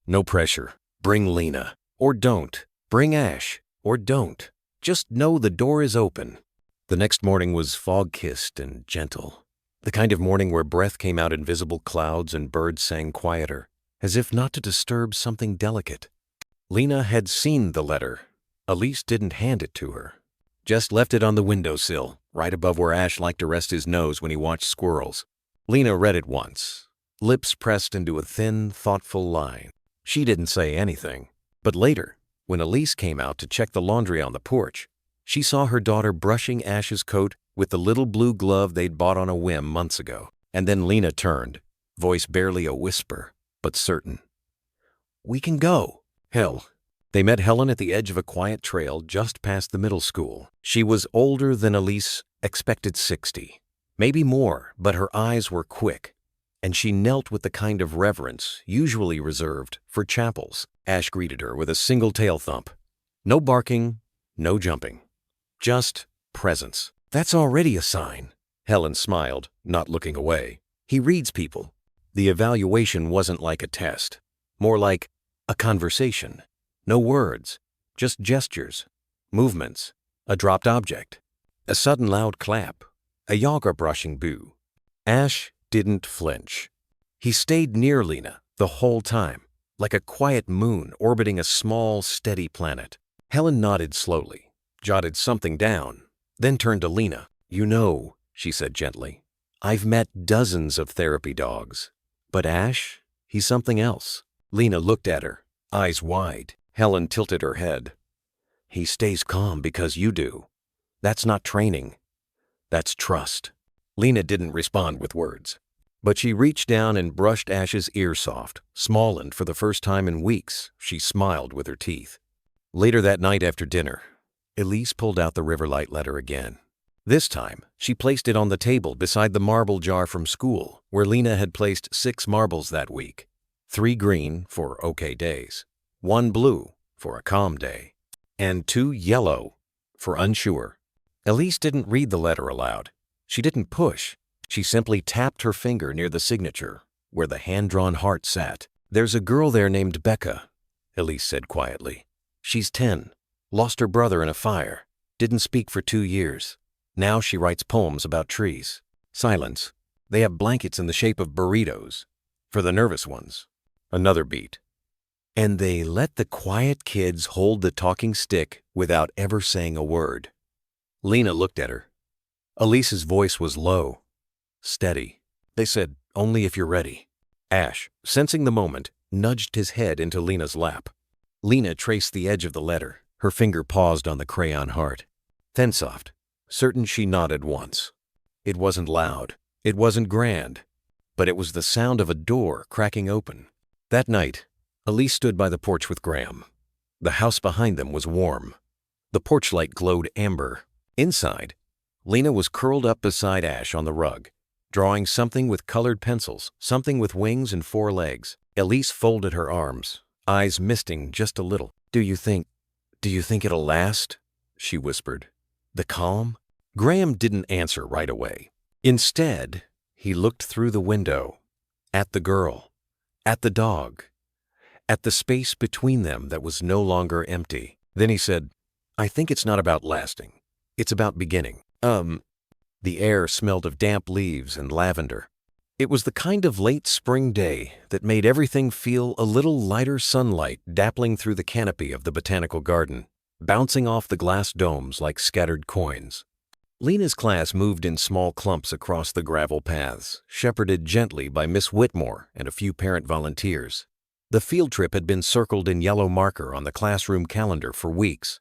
"No pressure. Bring Lena. Or don't. Bring Ash. Or don't. Just know the door is open." The next morning was fog-kissed and gentle. The kind of morning where breath came out in visible clouds and birds sang quieter, as if not to disturb something delicate. Lena had seen the letter. Elise didn't hand it to her. Just left it on the windowsill, right above where Ash liked to rest his nose when he watched squirrels. Lena read it once, lips pressed into a thin, thoughtful line. She didn't say anything. But later, when Elise came out to check the laundry on the porch, she saw her daughter brushing Ash's coat with the little blue glove they'd bought on a whim months ago. And then Lena turned, voice barely a whisper, but certain. "We can go." Hell. They met Helen at the edge of a quiet trail just past the middle school. She was older than Elise expected 60. Maybe more, but her eyes were quick, and she knelt with the kind of reverence usually reserved for chapels. Ash greeted her with a single tail thump. No barking, no jumping. Just presence. "That's already a sign." Helen smiled, not looking away. "He reads people." The evaluation wasn't like a test, more like a conversation. No words, just gestures, movements, a dropped object, a sudden loud clap, a yoga brushing boo. Ash didn't flinch. He stayed near Lena the whole time, like a quiet moon orbiting a small, steady planet. Helen nodded slowly, jotted something down, then turned to Lena. "You know," she said gently, "I've met dozens of therapy dogs. But Ash, he's something else." Lena looked at her, eyes wide. Helen tilted her head. "He stays calm because you do. That's not training. That's trust." Lena didn't respond with words, but she reached down and brushed Ash's ear soft, small, and for the first time in weeks, she smiled with her teeth. Later that night after dinner, Elise pulled out the Riverlight letter again. This time, she placed it on the table beside the marble jar from school, where Lena had placed 6 marbles that week. 3 green for okay days, 1 blue for a calm day, and 2 yellow for unsure. Elise didn't read the letter aloud. She didn't push. She simply tapped her finger near the signature, where the hand-drawn heart sat. "There's a girl there named Becca," Elise said quietly. "She's 10, lost her brother in a fire, didn't speak for 2 years. Now she writes poems about trees." Silence. "They have blankets in the shape of burritos, for the nervous ones." Another beat. "And they let the quiet kids hold the talking stick without ever saying a word." Lena looked at her. Elise's voice was low, steady. "They said, only if you're ready." Ash, sensing the moment, nudged his head into Lena's lap. Lena traced the edge of the letter. Her finger paused on the crayon heart. Then soft, certain she nodded once. It wasn't loud. It wasn't grand. But it was the sound of a door cracking open. That night, Elise stood by the porch with Graham. The house behind them was warm. The porch light glowed amber. Inside, Lena was curled up beside Ash on the rug, drawing something with colored pencils, something with wings and 4 legs. Elise folded her arms, eyes misting just a little. Do you think it'll last?" she whispered. The calm? Graham didn't answer right away. Instead, he looked through the window, at the girl, at the dog, at the space between them that was no longer empty. Then he said, I think it's not about lasting. It's about beginning. The air smelled of damp leaves and lavender. It was the kind of late spring day that made everything feel a little lighter sunlight dappling through the canopy of the botanical garden, bouncing off the glass domes like scattered coins. Lena's class moved in small clumps across the gravel paths, shepherded gently by Miss Whitmore and a few parent volunteers. The field trip had been circled in yellow marker on the classroom calendar for weeks.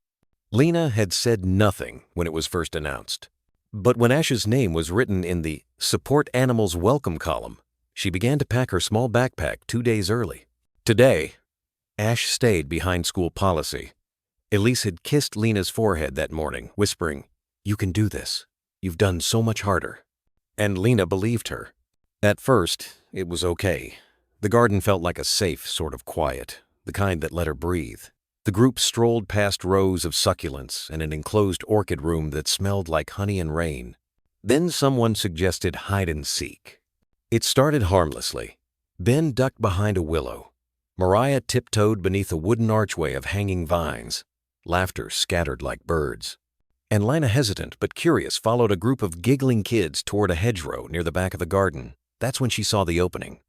Lena had said nothing when it was first announced. But when Ash's name was written in the Support Animals Welcome column, she began to pack her small backpack 2 days early. Today, Ash stayed behind school policy. Elise had kissed Lena's forehead that morning, whispering, You can do this. You've done so much harder. And Lena believed her. At first, it was okay. The garden felt like a safe sort of quiet, the kind that let her breathe. The group strolled past rows of succulents and an enclosed orchid room that smelled like honey and rain. Then someone suggested hide and seek. It started harmlessly. Ben ducked behind a willow. Mariah tiptoed beneath a wooden archway of hanging vines. Laughter scattered like birds. And Lina, hesitant but curious, followed a group of giggling kids toward a hedgerow near the back of the garden. That's when she saw the opening.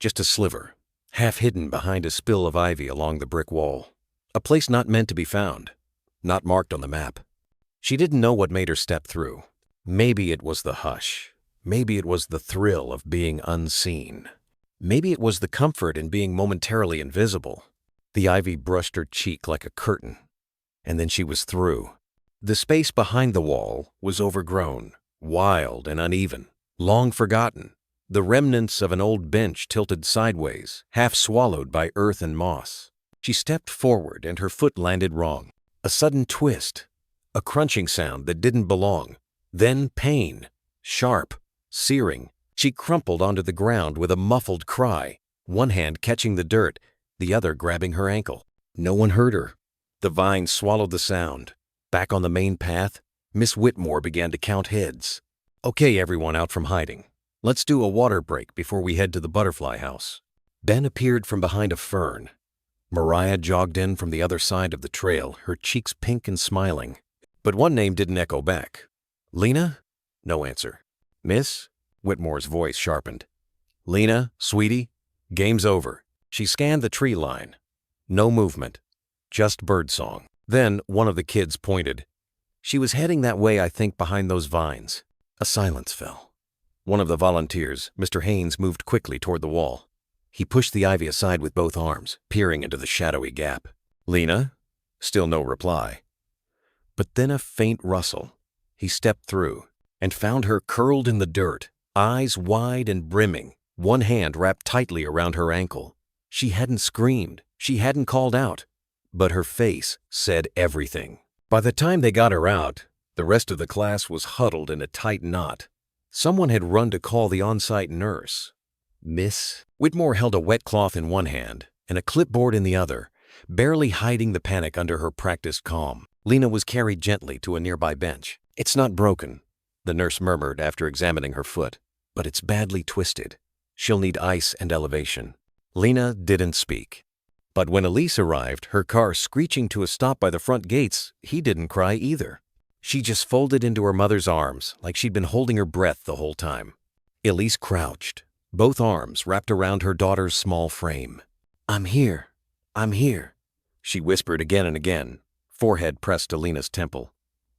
Just a sliver, half hidden behind a spill of ivy along the brick wall. A place not meant to be found, not marked on the map. She didn't know what made her step through. Maybe it was the hush. Maybe it was the thrill of being unseen. Maybe it was the comfort in being momentarily invisible. The ivy brushed her cheek like a curtain, and then she was through. The space behind the wall was overgrown, wild and uneven, long forgotten. The remnants of an old bench tilted sideways, half swallowed by earth and moss. She stepped forward and her foot landed wrong. A sudden twist, a crunching sound that didn't belong. Then pain, sharp, searing. She crumpled onto the ground with a muffled cry, one hand catching the dirt, the other grabbing her ankle. No one heard her. The vines swallowed the sound. Back on the main path, Miss Whitmore began to count heads. Okay, everyone out from hiding. Let's do a water break before we head to the butterfly house. Ben appeared from behind a fern. Mariah jogged in from the other side of the trail, her cheeks pink and smiling. But one name didn't echo back. Lena? No answer. Miss? Whitmore's voice sharpened. Lena, sweetie, game's over. She scanned the tree line. No movement. Just birdsong. Then one of the kids pointed. She was heading that way, I think, behind those vines. A silence fell. One of the volunteers, Mr. Haynes, moved quickly toward the wall. He pushed the ivy aside with both arms, peering into the shadowy gap. Lena? Still no reply. But then a faint rustle. He stepped through and found her curled in the dirt, eyes wide and brimming, one hand wrapped tightly around her ankle. She hadn't screamed. She hadn't called out. But her face said everything. By the time they got her out, the rest of the class was huddled in a tight knot. Someone had run to call the on-site nurse. Miss Whitmore held a wet cloth in one hand and a clipboard in the other, barely hiding the panic under her practiced calm. Lena was carried gently to a nearby bench. It's not broken, the nurse murmured after examining her foot, but it's badly twisted. She'll need ice and elevation. Lena didn't speak. But when Elise arrived, her car screeching to a stop by the front gates, he didn't cry either. She just folded into her mother's arms like she'd been holding her breath the whole time. Elise crouched, both arms wrapped around her daughter's small frame. I'm here, she whispered again and again, forehead pressed to Lena's temple.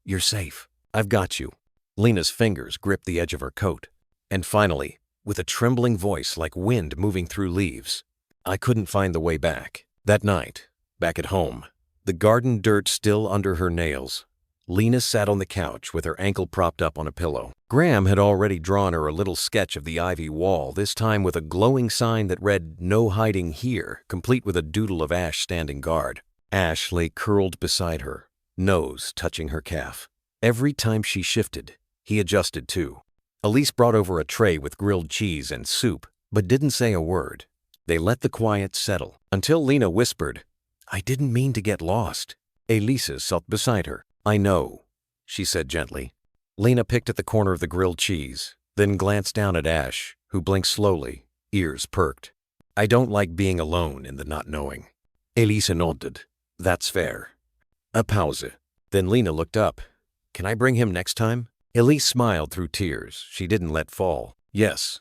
You're safe. I've got you. Lena's fingers gripped the edge of her coat. And finally, with a trembling voice like wind moving through leaves, I couldn't find the way back. That night, back at home, the garden dirt still under her nails, Lena sat on the couch with her ankle propped up on a pillow. Graham had already drawn her a little sketch of the ivy wall, this time with a glowing sign that read, "No hiding here," complete with a doodle of Ash standing guard. Ash lay curled beside her, nose touching her calf. Every time she shifted, he adjusted too. Elise brought over a tray with grilled cheese and soup, but didn't say a word. They let the quiet settle until Lena whispered, I didn't mean to get lost. Elise sat beside her. "I know," she said gently. Lena picked at the corner of the grilled cheese, then glanced down at Ash, who blinked slowly, ears perked. "I don't like being alone in the not knowing." Elise nodded. "That's fair." A pause. Then Lena looked up. "Can I bring him next time?" Elise smiled through tears she didn't let fall. "Yes.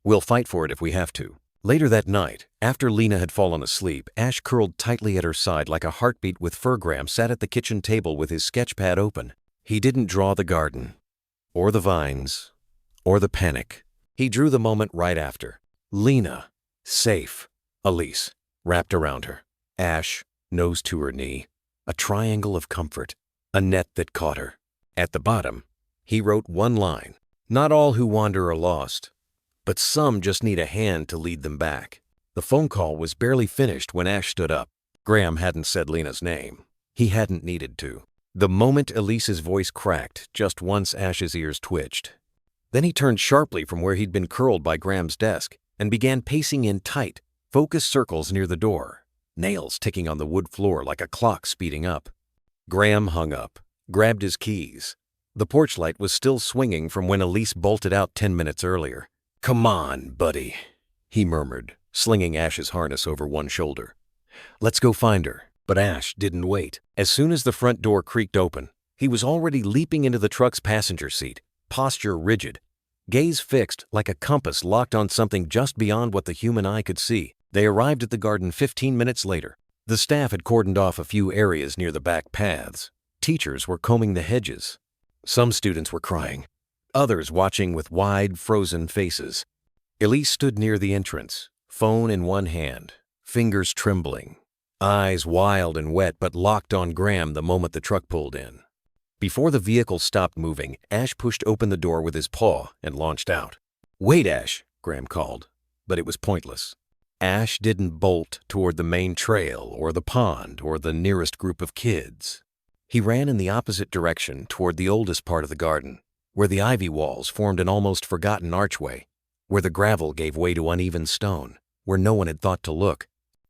We'll fight for it if we have to." Later that night, after Lena had fallen asleep, Ash curled tightly at her side like a heartbeat with Graham sat at the kitchen table with his sketchpad open. He didn't draw the garden, or the vines, or the panic. He drew the moment right after. Lena, safe. Elise, wrapped around her. Ash, nose to her knee. A triangle of comfort. A net that caught her. At the bottom, he wrote one line. "Not all who wander are lost, but some just need a hand to lead them back." The phone call was barely finished when Ash stood up. Graham hadn't said Lena's name. He hadn't needed to. The moment Elise's voice cracked, just once Ash's ears twitched. Then he turned sharply from where he'd been curled by Graham's desk and began pacing in tight, focused circles near the door, nails ticking on the wood floor like a clock speeding up. Graham hung up, grabbed his keys. The porch light was still swinging from when Elise bolted out 10 minutes earlier. "Come on, buddy," he murmured, slinging Ash's harness over one shoulder. "Let's go find her." But Ash didn't wait. As soon as the front door creaked open, he was already leaping into the truck's passenger seat, posture rigid, gaze fixed like a compass locked on something just beyond what the human eye could see. They arrived at the garden 15 minutes later. The staff had cordoned off a few areas near the back paths. Teachers were combing the hedges. Some students were crying, others watching with wide, frozen faces. Elise stood near the entrance, phone in one hand, fingers trembling, eyes wild and wet but locked on Graham the moment the truck pulled in. Before the vehicle stopped moving, Ash pushed open the door with his paw and launched out. "Wait, Ash," Graham called, but it was pointless. Ash didn't bolt toward the main trail or the pond or the nearest group of kids. He ran in the opposite direction toward the oldest part of the garden, where the ivy walls formed an almost forgotten archway, where the gravel gave way to uneven stone, where no one had thought to look.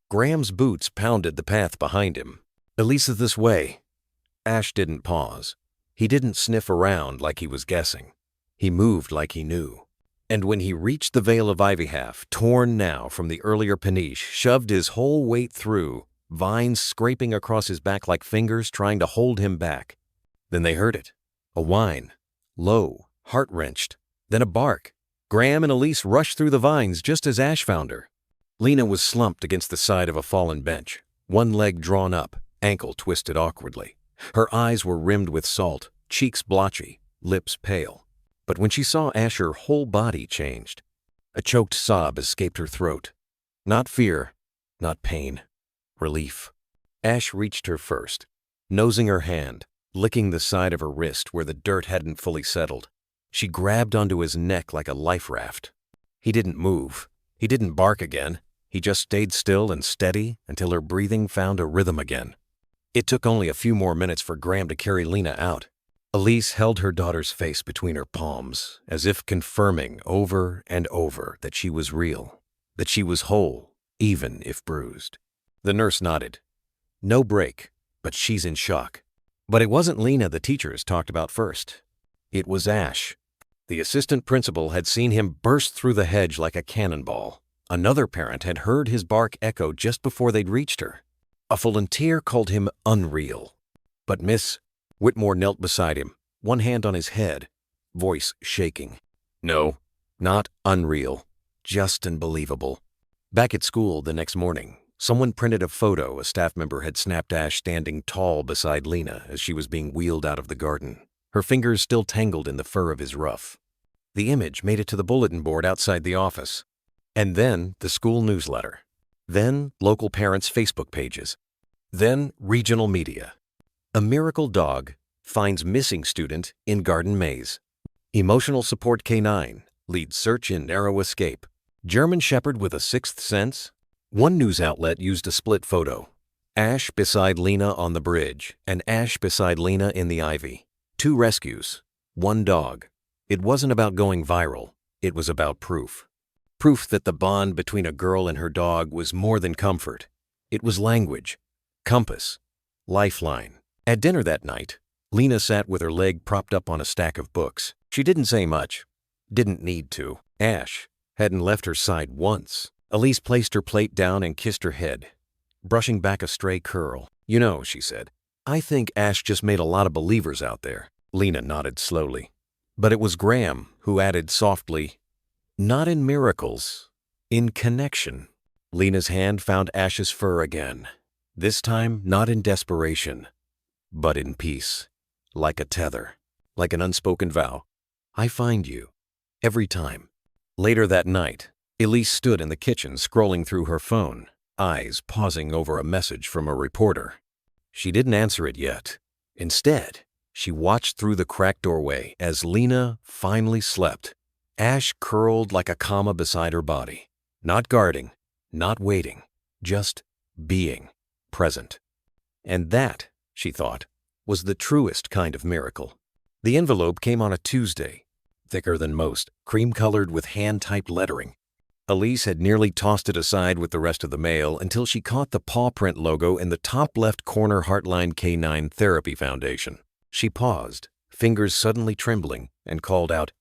Graham's boots pounded the path behind him. "Elise, this way." Ash didn't pause. He didn't sniff around like he was guessing. He moved like he knew. And when he reached the veil of ivy half, torn now from the earlier paniche, shoved his whole weight through, vines scraping across his back like fingers trying to hold him back. Then they heard it. A whine. Low, heart-wrenched. Then a bark. Graham and Elise rushed through the vines just as Ash found her. Lena was slumped against the side of a fallen bench, one leg drawn up, ankle twisted awkwardly. Her eyes were rimmed with salt, cheeks blotchy, lips pale. But when she saw Ash, her whole body changed. A choked sob escaped her throat. Not fear, not pain. Relief. Ash reached her first, nosing her hand, licking the side of her wrist where the dirt hadn't fully settled. She grabbed onto his neck like a life raft. He didn't move. He didn't bark again. He just stayed still and steady until her breathing found a rhythm again. It took only a few more minutes for Graham to carry Lena out. Elise held her daughter's face between her palms, as if confirming over and over that she was real, that she was whole, even if bruised. The nurse nodded. "No break, but she's in shock." But it wasn't Lena the teachers talked about first. It was Ash. The assistant principal had seen him burst through the hedge like a cannonball. Another parent had heard his bark echo just before they'd reached her. A volunteer called him unreal. But Miss Whitmore knelt beside him, one hand on his head, voice shaking. "No, not unreal, just unbelievable." Back at school the next morning, someone printed a photo a staff member had snapped Ash standing tall beside Lena as she was being wheeled out of the garden, her fingers still tangled in the fur of his ruff. The image made it to the bulletin board outside the office. And then the school newsletter. Then local parents' Facebook pages. Then regional media. A miracle dog finds missing student in garden maze. Emotional support canine leads search in narrow escape. German shepherd with a sixth sense. One news outlet used a split photo. Ash beside Lena on the bridge and Ash beside Lena in the ivy. 2 rescues, 1 dog. It wasn't about going viral. It was about proof. Proof that the bond between a girl and her dog was more than comfort. It was language, compass, lifeline. At dinner that night, Lena sat with her leg propped up on a stack of books. She didn't say much. Didn't need to. Ash hadn't left her side once. Elise placed her plate down and kissed her head, brushing back a stray curl. "You know," she said, "I think Ash just made a lot of believers out there." Lena nodded slowly. But it was Graham who added softly, "Not in miracles, in connection." Lena's hand found Ash's fur again, this time not in desperation, but in peace, like a tether, like an unspoken vow. "I find you, every time." Later that night, Elise stood in the kitchen scrolling through her phone, eyes pausing over a message from a reporter. She didn't answer it yet. Instead, she watched through the cracked doorway as Lena finally slept, Ash curled like a comma beside her body, not guarding, not waiting, just being present. And that, she thought, was the truest kind of miracle. The envelope came on a Tuesday, thicker than most, cream-colored with hand-typed lettering. Elise had nearly tossed it aside with the rest of the mail until she caught the paw print logo in the top left corner Heartline Canine Therapy Foundation. She paused, fingers suddenly trembling, and called out,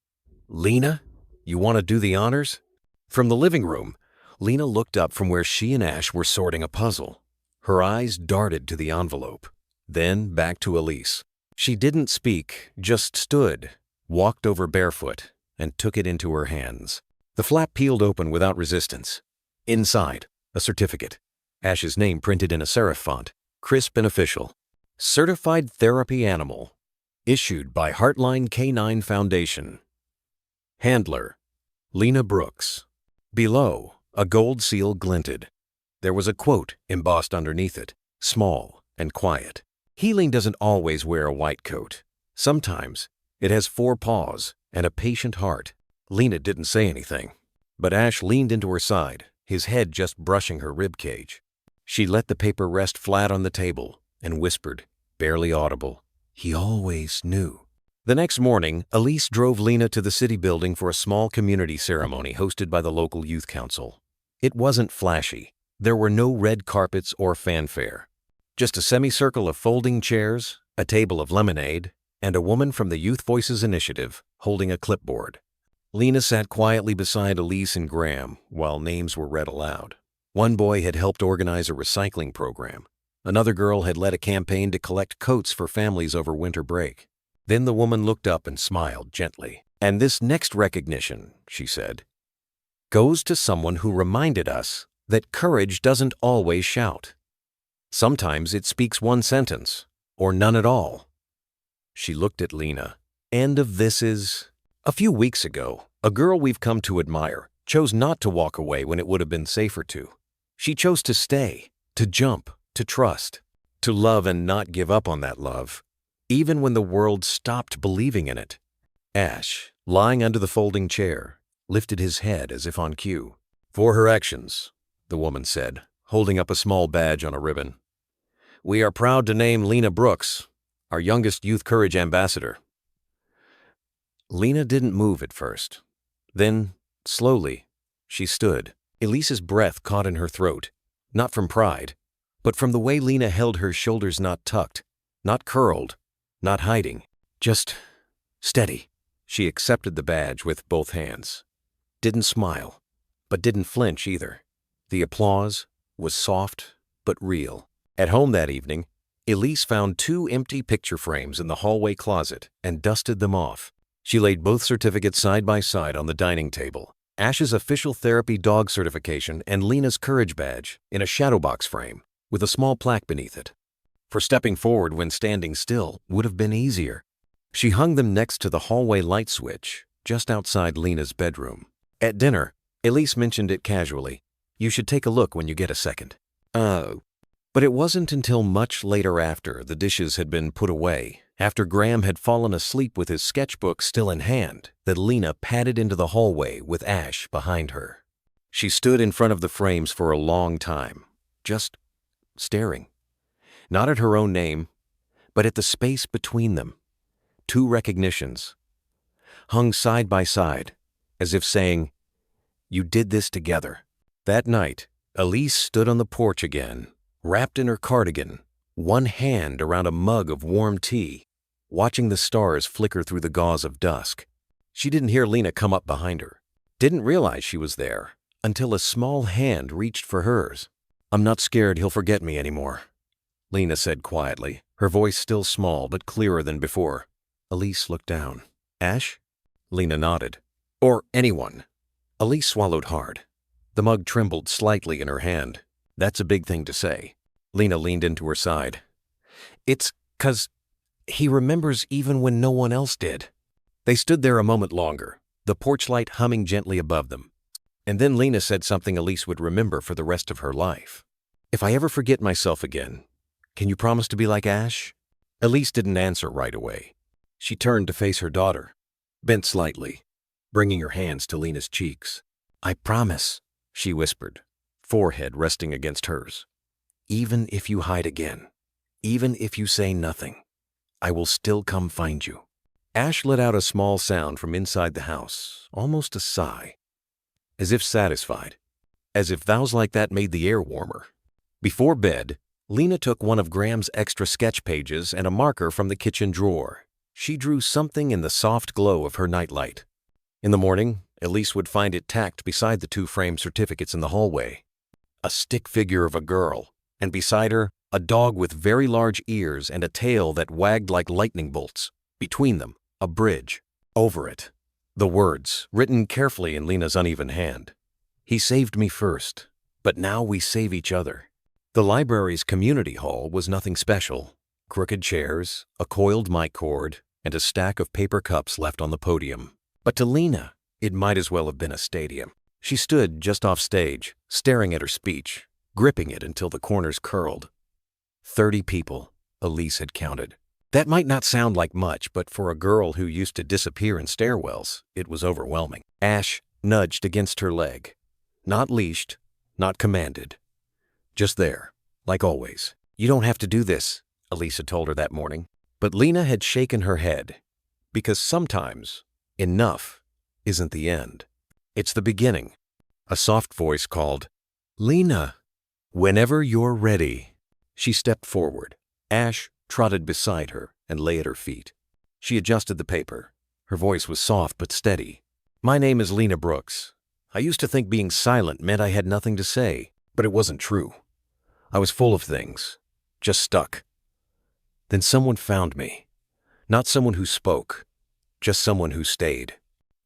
"Lena, you want to do the honors?" From the living room, Lena looked up from where she and Ash were sorting a puzzle. Her eyes darted to the envelope, then back to Elise. She didn't speak, just stood, walked over barefoot, and took it into her hands. The flap peeled open without resistance. Inside, a certificate. Ash's name printed in a serif font, crisp and official. Certified Therapy Animal. Issued by Heartline Canine Foundation. Handler, Lena Brooks. Below, a gold seal glinted. There was a quote embossed underneath it, small and quiet. "Healing doesn't always wear a white coat. Sometimes it has 4 paws and a patient heart." Lena didn't say anything, but Ash leaned into her side, his head just brushing her rib cage. She let the paper rest flat on the table and whispered, barely audible, "He always knew." The next morning, Elise drove Lena to the city building for a small community ceremony hosted by the local youth council. It wasn't flashy. There were no red carpets or fanfare. Just a semicircle of folding chairs, a table of lemonade, and a woman from the Youth Voices Initiative holding a clipboard. Lena sat quietly beside Elise and Graham while names were read aloud. One boy had helped organize a recycling program. Another girl had led a campaign to collect coats for families over winter break. Then the woman looked up and smiled gently. "And this next recognition," she said, "goes to someone who reminded us that courage doesn't always shout. Sometimes it speaks one sentence, or none at all." She looked at Lena. "End of this is..." A few weeks ago, a girl we've come to admire chose not to walk away when it would have been safer to. She chose to stay, to jump, to trust, to love and not give up on that love, even when the world stopped believing in it. Ash, lying under the folding chair, lifted his head as if on cue. "For her actions," the woman said, holding up a small badge on a ribbon, "we are proud to name Lena Brooks, our youngest Youth Courage Ambassador." Lena didn't move at first. Then, slowly, she stood. Elise's breath caught in her throat, not from pride, but from the way Lena held her shoulders not tucked, not curled, not hiding, just steady. She accepted the badge with both hands. Didn't smile, but didn't flinch either. The applause was soft but real. At home that evening, Elise found 2 empty picture frames in the hallway closet and dusted them off. She laid both certificates side by side on the dining table, Ash's official therapy dog certification and Lena's courage badge in a shadow box frame with a small plaque beneath it. For stepping forward when standing still would have been easier. She hung them next to the hallway light switch just outside Lena's bedroom. At dinner, Elise mentioned it casually. "You should take a look when you get a second." Oh. But it wasn't until much later after the dishes had been put away, after Graham had fallen asleep with his sketchbook still in hand, that Lena padded into the hallway with Ash behind her. She stood in front of the frames for a long time, just staring. Not at her own name, but at the space between them. 2 recognitions, hung side by side, as if saying, "You did this together." That night, Elise stood on the porch again, wrapped in her cardigan, one hand around a mug of warm tea, watching the stars flicker through the gauze of dusk. She didn't hear Lena come up behind her, didn't realize she was there, until a small hand reached for hers. "I'm not scared he'll forget me anymore," Lena said quietly, her voice still small but clearer than before. Elise looked down. "Ash?" Lena nodded. "Or anyone." Elise swallowed hard. The mug trembled slightly in her hand. "That's a big thing to say." Lena leaned into her side. "It's 'cause he remembers even when no one else did." They stood there a moment longer, the porch light humming gently above them. And then Lena said something Elise would remember for the rest of her life. "If I ever forget myself again, can you promise to be like Ash?" Elise didn't answer right away. She turned to face her daughter, bent slightly, bringing her hands to Lena's cheeks. "I promise," she whispered, forehead resting against hers. "Even if you hide again, even if you say nothing, I will still come find you." Ash let out a small sound from inside the house, almost a sigh, as if satisfied, as if vows like that made the air warmer. Before bed, Lena took one of Graham's extra sketch pages and a marker from the kitchen drawer. She drew something in the soft glow of her nightlight. In the morning, Elise would find it tacked beside the two framed certificates in the hallway. A stick figure of a girl, and beside her, a dog with very large ears and a tail that wagged like lightning bolts. Between them, a bridge. Over it, the words, written carefully in Lena's uneven hand. "He saved me first, but now we save each other." The library's community hall was nothing special. Crooked chairs, a coiled mic cord, and a stack of paper cups left on the podium. But to Lena, it might as well have been a stadium. She stood just off stage, staring at her speech, gripping it until the corners curled. 30 people, Elise had counted. That might not sound like much, but for a girl who used to disappear in stairwells, it was overwhelming. Ash nudged against her leg. Not leashed, not commanded. Just there, like always. "You don't have to do this," Elise had told her that morning. But Lena had shaken her head, because sometimes enough isn't the end. It's the beginning. A soft voice called, "Lena, whenever you're ready." She stepped forward. Ash trotted beside her and lay at her feet. She adjusted the paper. Her voice was soft but steady. "My name is Lena Brooks. I used to think being silent meant I had nothing to say, but it wasn't true. I was full of things, just stuck. Then someone found me. Not someone who spoke, just someone who stayed."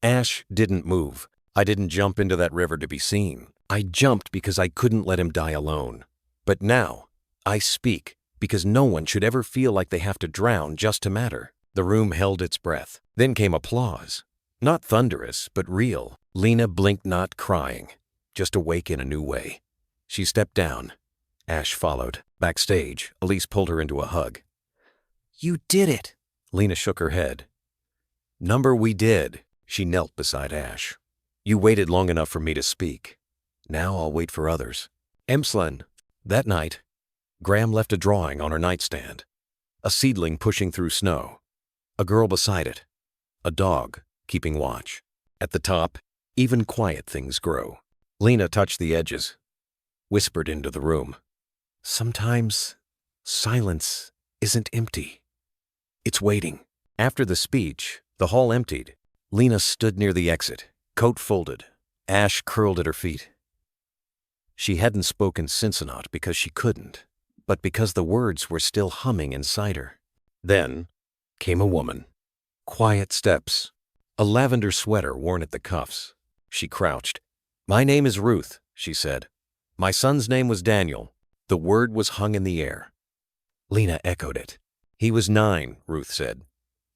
Ash didn't move. "I didn't jump into that river to be seen. I jumped because I couldn't let him die alone. But now, I speak because no one should ever feel like they have to drown just to matter." The room held its breath. Then came applause. Not thunderous, but real. Lena blinked, not crying, just awake in a new way. She stepped down. Ash followed. Backstage, Elise pulled her into a hug. "You did it!" Lena shook her head. "Number we did." She knelt beside Ash. "You waited long enough for me to speak. Now I'll wait for others." Emsland. That night, Graham left a drawing on her nightstand. A seedling pushing through snow. A girl beside it. A dog keeping watch. At the top, even quiet things grow. Lena touched the edges, whispered into the room. "Sometimes silence isn't empty. It's waiting." After the speech, the hall emptied. Lena stood near the exit, coat folded. Ash curled at her feet. She hadn't spoken Cincinnati because she couldn't, but because the words were still humming inside her. Then came a woman. Quiet steps. A lavender sweater worn at the cuffs. She crouched. "My name is Ruth," she said. "My son's name was Daniel." The word was hung in the air. Lena echoed it. "He was 9, Ruth said.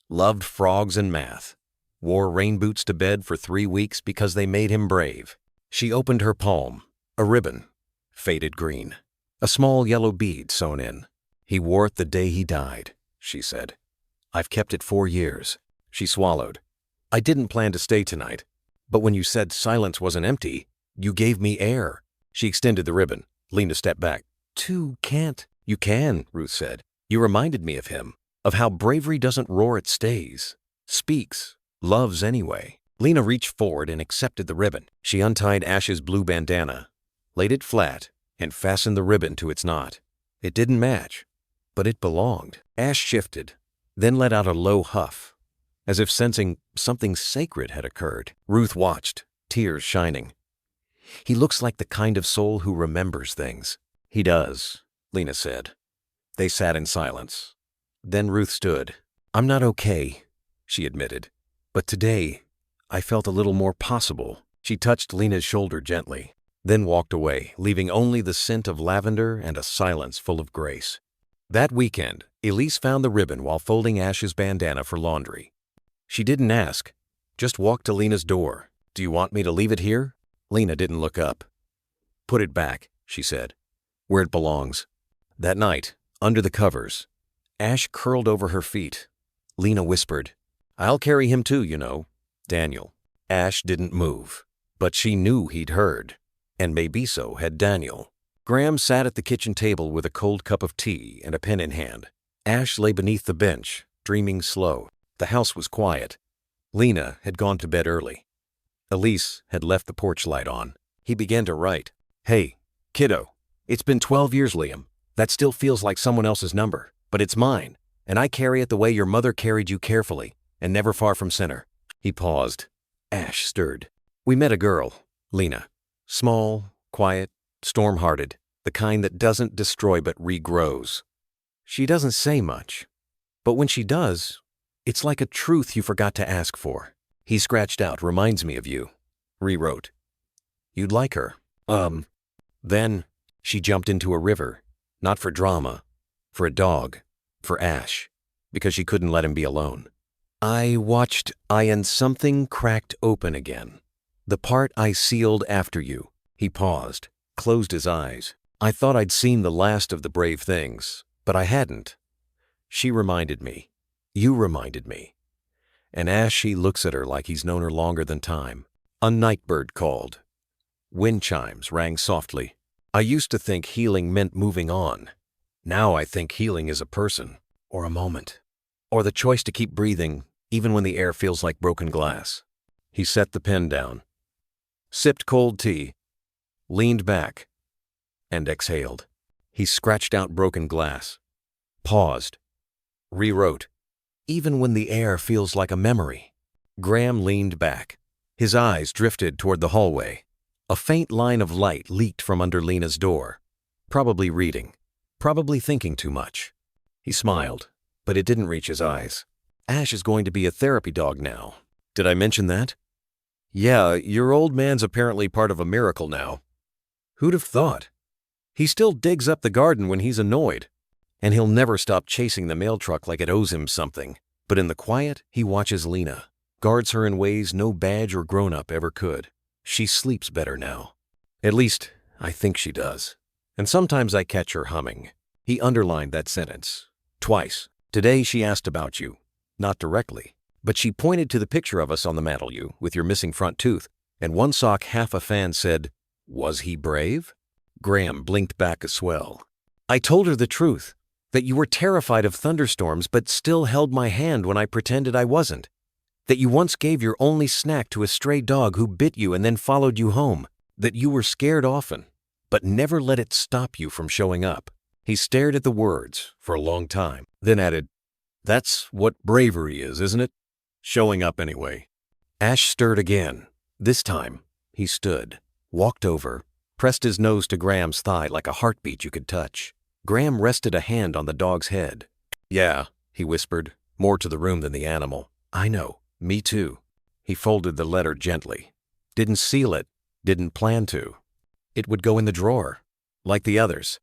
Loved frogs and math. Wore rain boots to bed for 3 weeks because they made him brave." She opened her palm. A ribbon. Faded green. A small yellow bead sewn in. "He wore it the day he died," she said. "I've kept it 4 years." She swallowed. "I didn't plan to stay tonight, but when you said silence wasn't empty, you gave me air." She extended the ribbon. Lena stepped back. "Two can't." "You can," Ruth said. "You reminded me of him, of how bravery doesn't roar, it stays. Speaks. Loves anyway." Lena reached forward and accepted the ribbon. She untied Ash's blue bandana, laid it flat, and fastened the ribbon to its knot. It didn't match, but it belonged. Ash shifted, then let out a low huff, as if sensing something sacred had occurred. Ruth watched, tears shining. "He looks like the kind of soul who remembers things." "He does," Lena said. They sat in silence. Then Ruth stood. "I'm not okay," she admitted. "But today, I felt a little more possible." She touched Lena's shoulder gently, then walked away, leaving only the scent of lavender and a silence full of grace. That weekend, Elise found the ribbon while folding Ash's bandana for laundry. She didn't ask, just walked to Lena's door. "Do you want me to leave it here?" Lena didn't look up. "Put it back," she said, "where it belongs." That night, under the covers, Ash curled over her feet. Lena whispered, "I'll carry him too, you know, Daniel." Ash didn't move, but she knew he'd heard, and maybe so had Daniel. Graham sat at the kitchen table with a cold cup of tea and a pen in hand. Ash lay beneath the bench, dreaming slow. The house was quiet. Lena had gone to bed early. Elise had left the porch light on. He began to write. "Hey, kiddo, it's been 12 years, Liam. That still feels like someone else's number, but it's mine, and I carry it the way your mother carried you, carefully, and never far from center." He paused. Ash stirred. "We met a girl, Lena. Small, quiet, storm-hearted, the kind that doesn't destroy but regrows. She doesn't say much, but when she does, it's like a truth you forgot to ask for." He scratched out, "Reminds me of you." Rewrote. "You'd like her." Then she jumped into a river, not for drama, for a dog, for Ash, because she couldn't let him be alone. "I watched and something cracked open again. The part I sealed after you." He paused, closed his eyes. "I thought I'd seen the last of the brave things, but I hadn't. She reminded me. You reminded me." And Ash, he looks at her like he's known her longer than time. A nightbird called. Wind chimes rang softly. "I used to think healing meant moving on. Now I think healing is a person, or a moment, or the choice to keep breathing even when the air feels like broken glass." He set the pen down, sipped cold tea, leaned back, and exhaled. He scratched out broken glass, paused, rewrote, "Even when the air feels like a memory." Graham leaned back. His eyes drifted toward the hallway. A faint line of light leaked from under Lena's door. Probably reading, probably thinking too much. He smiled, but it didn't reach his eyes. "Ash is going to be a therapy dog now. Did I mention that?" "Yeah, your old man's apparently part of a miracle now." "Who'd have thought? He still digs up the garden when he's annoyed, and he'll never stop chasing the mail truck like it owes him something. But in the quiet, he watches Lena, guards her in ways no badge or grown-up ever could. She sleeps better now. At least, I think she does. And sometimes I catch her humming." He underlined that sentence. "Twice. Today she asked about you. Not directly, but she pointed to the picture of us on the mantel, you, with your missing front tooth, and one sock half a fan said, 'Was he brave?'" Graham blinked back a swell. "I told her the truth, that you were terrified of thunderstorms but still held my hand when I pretended I wasn't. That you once gave your only snack to a stray dog who bit you and then followed you home. That you were scared often, but never let it stop you from showing up." He stared at the words for a long time, then added, "That's what bravery is, isn't it? Showing up anyway." Ash stirred again. This time, he stood, walked over, pressed his nose to Graham's thigh like a heartbeat you could touch. Graham rested a hand on the dog's head. "Yeah," he whispered, more to the room than the animal. "I know. Me too." He folded the letter gently. Didn't seal it, didn't plan to. It would go in the drawer, like the others.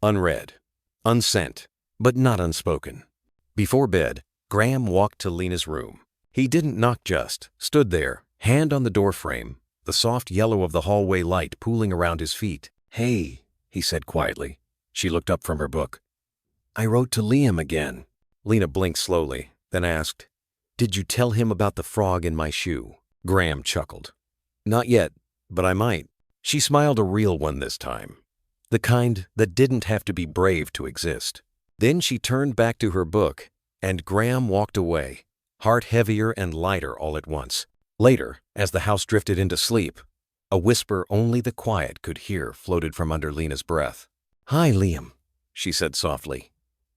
Unread, unsent, but not unspoken. Before bed, Graham walked to Lena's room. He didn't knock, just stood there, hand on the doorframe, the soft yellow of the hallway light pooling around his feet. "Hey," he said quietly. She looked up from her book. "I wrote to Liam again." Lena blinked slowly, then asked, "Did you tell him about the frog in my shoe?" Graham chuckled. "Not yet, but I might." She smiled, a real one this time, the kind that didn't have to be brave to exist. Then she turned back to her book, and Graham walked away, heart heavier and lighter all at once. Later, as the house drifted into sleep, a whisper only the quiet could hear floated from under Lena's breath. "Hi, Liam," she said softly.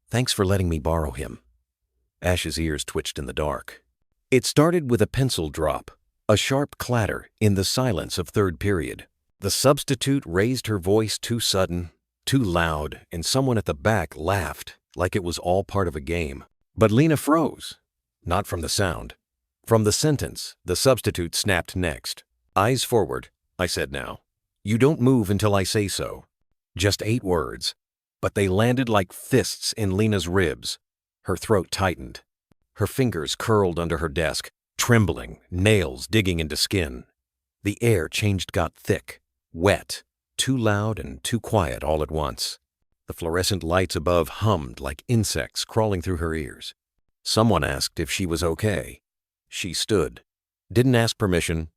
"Thanks for letting me borrow him." Ash's ears twitched in the dark. It started with a pencil drop, a sharp clatter in the silence of third period. The substitute raised her voice too sudden, too loud, and someone at the back laughed like it was all part of a game. But Lena froze. Not from the sound. From the sentence the substitute snapped next. "Eyes forward," I said now. "You don't move until I say so." Just 8 words, but they landed like fists in Lena's ribs. Her throat tightened. Her fingers curled under her desk, trembling, nails digging into skin. The air got thick, wet, too loud and too quiet all at once. The fluorescent lights above hummed like insects crawling through her ears. Someone asked if she was okay. She stood, didn't ask permission,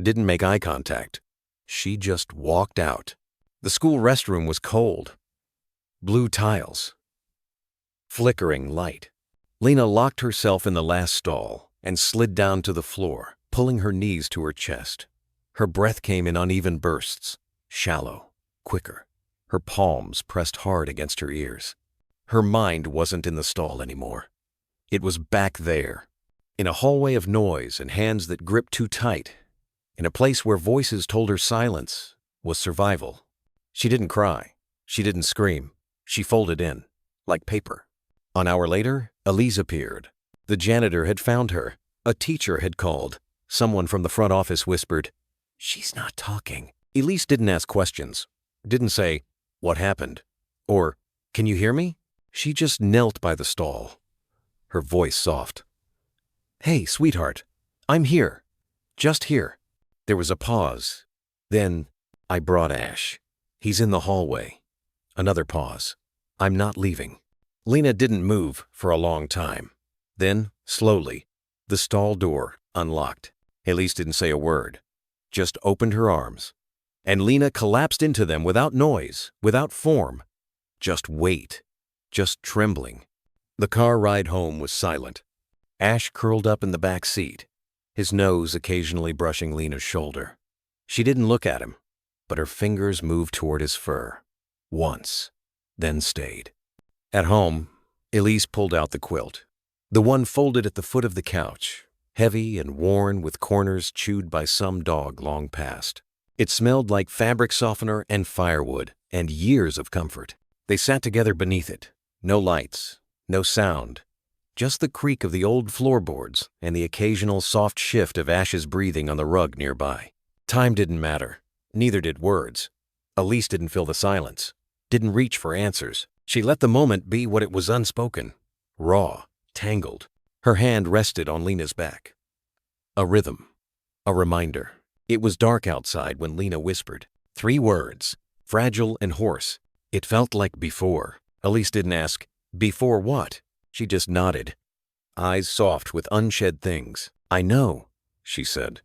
didn't make eye contact. She just walked out. The school restroom was cold. Blue tiles. Flickering light. Lena locked herself in the last stall and slid down to the floor, pulling her knees to her chest. Her breath came in uneven bursts, shallow, quicker. Her palms pressed hard against her ears. Her mind wasn't in the stall anymore. It was back there, in a hallway of noise and hands that gripped too tight, in a place where voices told her silence was survival. She didn't cry. She didn't scream. She folded in, like paper. An hour later, Elise appeared. The janitor had found her. A teacher had called. Someone from the front office whispered, "She's not talking." Elise didn't ask questions. Didn't say, "What happened?" Or, "Can you hear me?" She just knelt by the stall. Her voice soft. "Hey, sweetheart. I'm here. Just here." There was a pause. Then, "I brought Ash. He's in the hallway." Another pause. "I'm not leaving." Lena didn't move for a long time. Then, slowly, the stall door unlocked. Elise didn't say a word, just opened her arms. And Lena collapsed into them without noise, without form. Just weight, just trembling. The car ride home was silent. Ash curled up in the back seat, his nose occasionally brushing Lena's shoulder. She didn't look at him, but her fingers moved toward his fur. Once, then stayed. At home, Elise pulled out the quilt, the one folded at the foot of the couch, heavy and worn with corners chewed by some dog long past. It smelled like fabric softener and firewood and years of comfort. They sat together beneath it. No lights, no sound, just the creak of the old floorboards and the occasional soft shift of Ash's breathing on the rug nearby. Time didn't matter. Neither did words. Elise didn't fill the silence, didn't reach for answers. She let the moment be what it was, unspoken, raw, tangled. Her hand rested on Lena's back. A rhythm, a reminder. It was dark outside when Lena whispered. 3 words, fragile and hoarse. It felt like before. Elise didn't ask, "Before what?" She just nodded, eyes soft with unshed things. "I know," she said.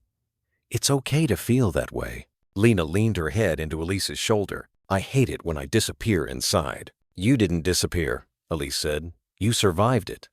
"It's okay to feel that way." Lena leaned her head into Elise's shoulder. "I hate it when I disappear inside." "You didn't disappear," Elise said. "You survived it."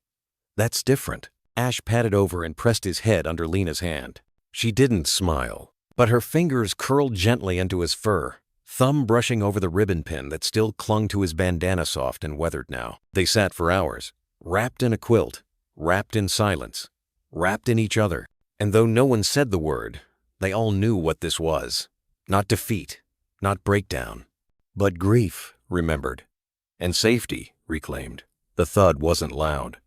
"That's different." Ash patted over and pressed his head under Lena's hand. She didn't smile, but her fingers curled gently into his fur, thumb brushing over the ribbon pin that still clung to his bandana, soft and weathered now. They sat for hours, wrapped in a quilt, wrapped in silence, wrapped in each other. And though no one said the word, they all knew what this was. Not defeat, not breakdown, but grief remembered, and safety reclaimed. The thud wasn't loud.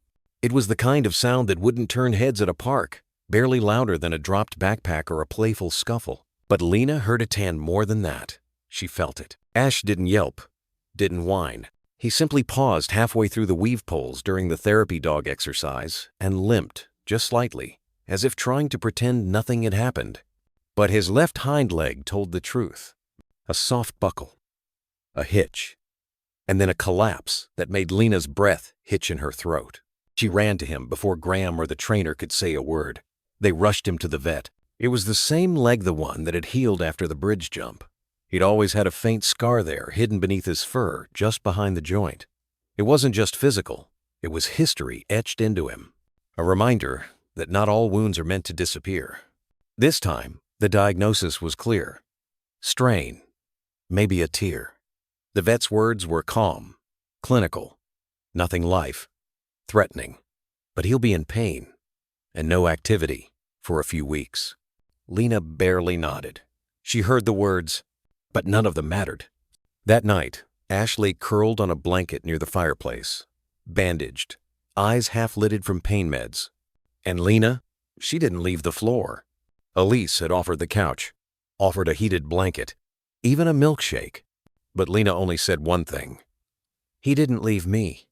It was the kind of sound that wouldn't turn heads at a park, barely louder than a dropped backpack or a playful scuffle. But Lena heard it and more than that. She felt it. Ash didn't yelp, didn't whine. He simply paused halfway through the weave poles during the therapy dog exercise and limped, just slightly, as if trying to pretend nothing had happened. But his left hind leg told the truth. A soft buckle, a hitch, and then a collapse that made Lena's breath hitch in her throat. She ran to him before Graham or the trainer could say a word. They rushed him to the vet. It was the same leg, the one that had healed after the bridge jump. He'd always had a faint scar there, hidden beneath his fur, just behind the joint. It wasn't just physical. It was history etched into him. A reminder that not all wounds are meant to disappear. This time, the diagnosis was clear. Strain. Maybe a tear. The vet's words were calm, clinical, nothing life threatening. but he'll be in pain and no activity for a few weeks. Lena barely nodded. She heard the words, but none of them mattered. That night, Ash lay curled on a blanket near the fireplace, bandaged, eyes half-lidded from pain meds. And Lena, she didn't leave the floor. Elise had offered the couch, offered a heated blanket, even a milkshake. But Lena only said one thing. He didn't leave me.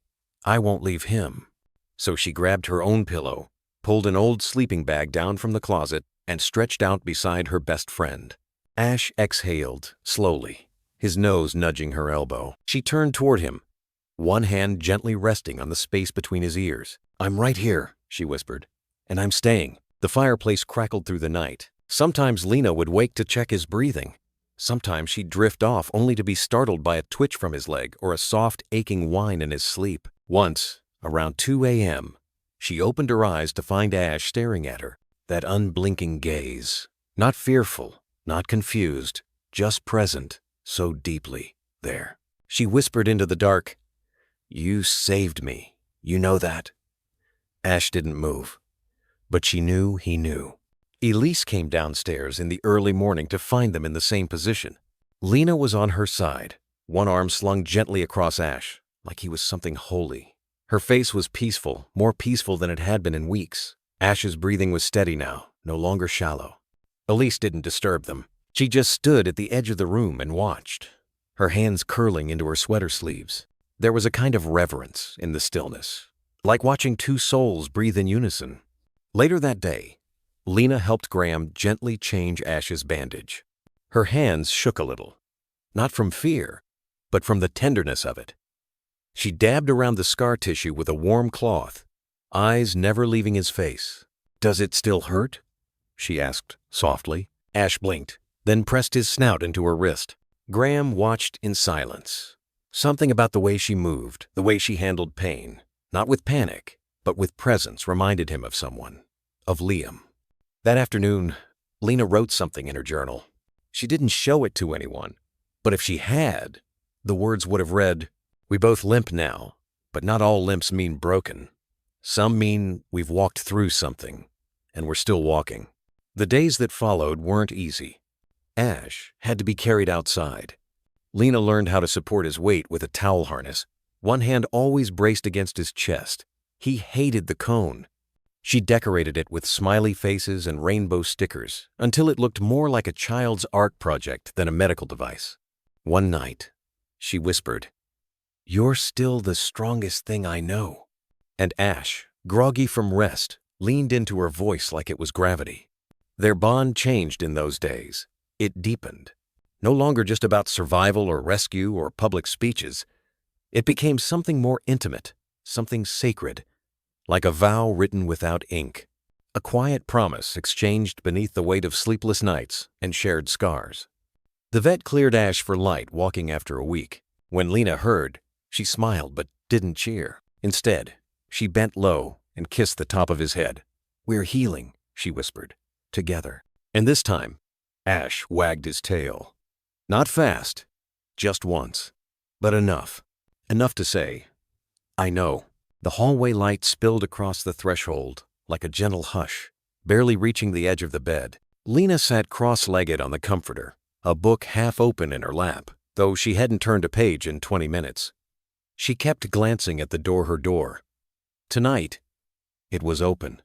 I won't leave him. So she grabbed her own pillow, pulled an old sleeping bag down from the closet, and stretched out beside her best friend. Ash exhaled, slowly, his nose nudging her elbow. She turned toward him, one hand gently resting on the space between his ears. I'm right here, she whispered, and I'm staying. The fireplace crackled through the night. Sometimes Lena would wake to check his breathing. Sometimes she'd drift off only to be startled by a twitch from his leg or a soft, aching whine in his sleep. Once, around 2 a.m., she opened her eyes to find Ash staring at her, that unblinking gaze. Not fearful, not confused, just present, so deeply there. She whispered into the dark, You saved me. You know that? Ash didn't move, but she knew he knew. Elise came downstairs in the early morning to find them in the same position. Lena was on her side, one arm slung gently across Ash, like he was something holy. Her face was peaceful, more peaceful than it had been in weeks. Ash's breathing was steady now, no longer shallow. Elise didn't disturb them. She just stood at the edge of the room and watched, her hands curling into her sweater sleeves. There was a kind of reverence in the stillness, like watching two souls breathe in unison. Later that day, Lena helped Graham gently change Ash's bandage. Her hands shook a little, not from fear, but from the tenderness of it. She dabbed around the scar tissue with a warm cloth, eyes never leaving his face. Does it still hurt? She asked softly. Ash blinked, then pressed his snout into her wrist. Graham watched in silence. Something about the way she moved, the way she handled pain, not with panic, but with presence, reminded him of someone, of Liam. That afternoon, Lena wrote something in her journal. She didn't show it to anyone, but if she had, the words would have read, We both limp now, but not all limps mean broken. Some mean we've walked through something, and we're still walking. The days that followed weren't easy. Ash had to be carried outside. Lena learned how to support his weight with a towel harness, one hand always braced against his chest. He hated the cone. She decorated it with smiley faces and rainbow stickers until it looked more like a child's art project than a medical device. One night, she whispered, You're still the strongest thing I know. And Ash, groggy from rest, leaned into her voice like it was gravity. Their bond changed in those days. It deepened. No longer just about survival or rescue or public speeches. It became something more intimate, something sacred, like a vow written without ink, a quiet promise exchanged beneath the weight of sleepless nights and shared scars. The vet cleared Ash for light walking after a week. When Lena heard, she smiled but didn't cheer. Instead, she bent low and kissed the top of his head. We're healing, she whispered, together. And this time, Ash wagged his tail. Not fast, just once, but enough. Enough to say, I know. The hallway light spilled across the threshold like a gentle hush, barely reaching the edge of the bed. Lena sat cross-legged on the comforter, a book half open in her lap, though she hadn't turned a page in 20 minutes. She kept glancing at her door. Tonight, it was open,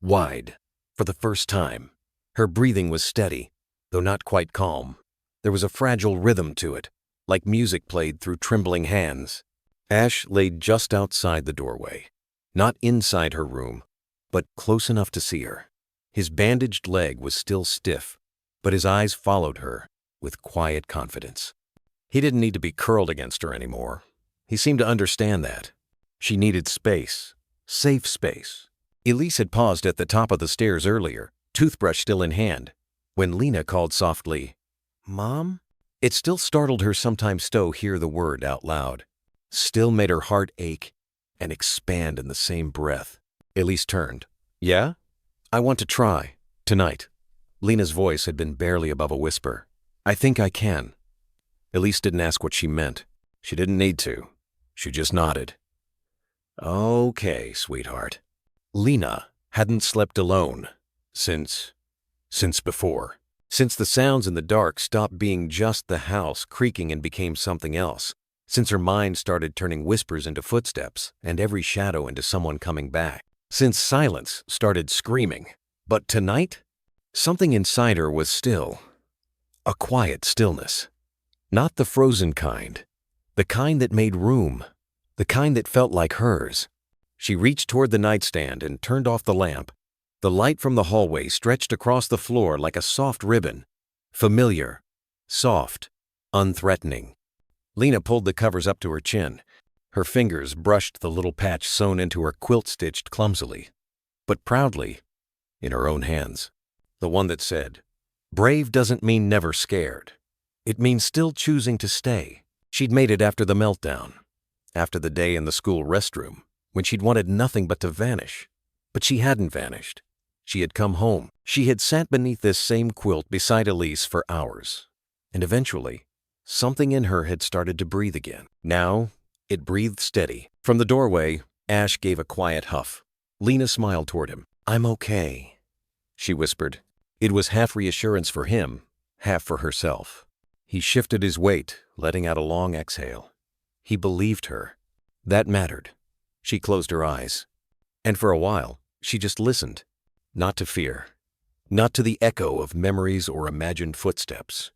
wide, for the first time. Her breathing was steady, though not quite calm. There was a fragile rhythm to it, like music played through trembling hands. Ash lay just outside the doorway, not inside her room, but close enough to see her. His bandaged leg was still stiff, but his eyes followed her with quiet confidence. He didn't need to be curled against her anymore. He seemed to understand that. She needed space, safe space. Elise had paused at the top of the stairs earlier, toothbrush still in hand, when Lena called softly, Mom? It still startled her sometimes to hear the word out loud. Still made her heart ache and expand in the same breath. Elise turned. Yeah? I want to try. Tonight. Lena's voice had been barely above a whisper. I think I can. Elise didn't ask what she meant. She didn't need to. She just nodded. Okay, sweetheart. Lena hadn't slept alone since before. Since the sounds in the dark stopped being just the house creaking and became something else. Since her mind started turning whispers into footsteps and every shadow into someone coming back. Since silence started screaming. But tonight, something inside her was still. A quiet stillness. Not the frozen kind. The kind that made room. The kind that felt like hers. She reached toward the nightstand and turned off the lamp. The light from the hallway stretched across the floor like a soft ribbon. Familiar. Soft. Unthreatening. Lena pulled the covers up to her chin. Her fingers brushed the little patch sewn into her quilt stitched clumsily, but proudly, in her own hands. The one that said, "Brave doesn't mean never scared. It means still choosing to stay." She'd made it after the meltdown, after the day in the school restroom, when she'd wanted nothing but to vanish. But she hadn't vanished. She had come home. She had sat beneath this same quilt beside Elise for hours. And eventually, something in her had started to breathe again. Now, it breathed steady. From the doorway, Ash gave a quiet huff. Lena smiled toward him. "I'm okay," she whispered. It was half reassurance for him, half for herself. He shifted his weight, letting out a long exhale. He believed her. That mattered. She closed her eyes. And for a while, she just listened. Not to fear. Not to the echo of memories or imagined footsteps.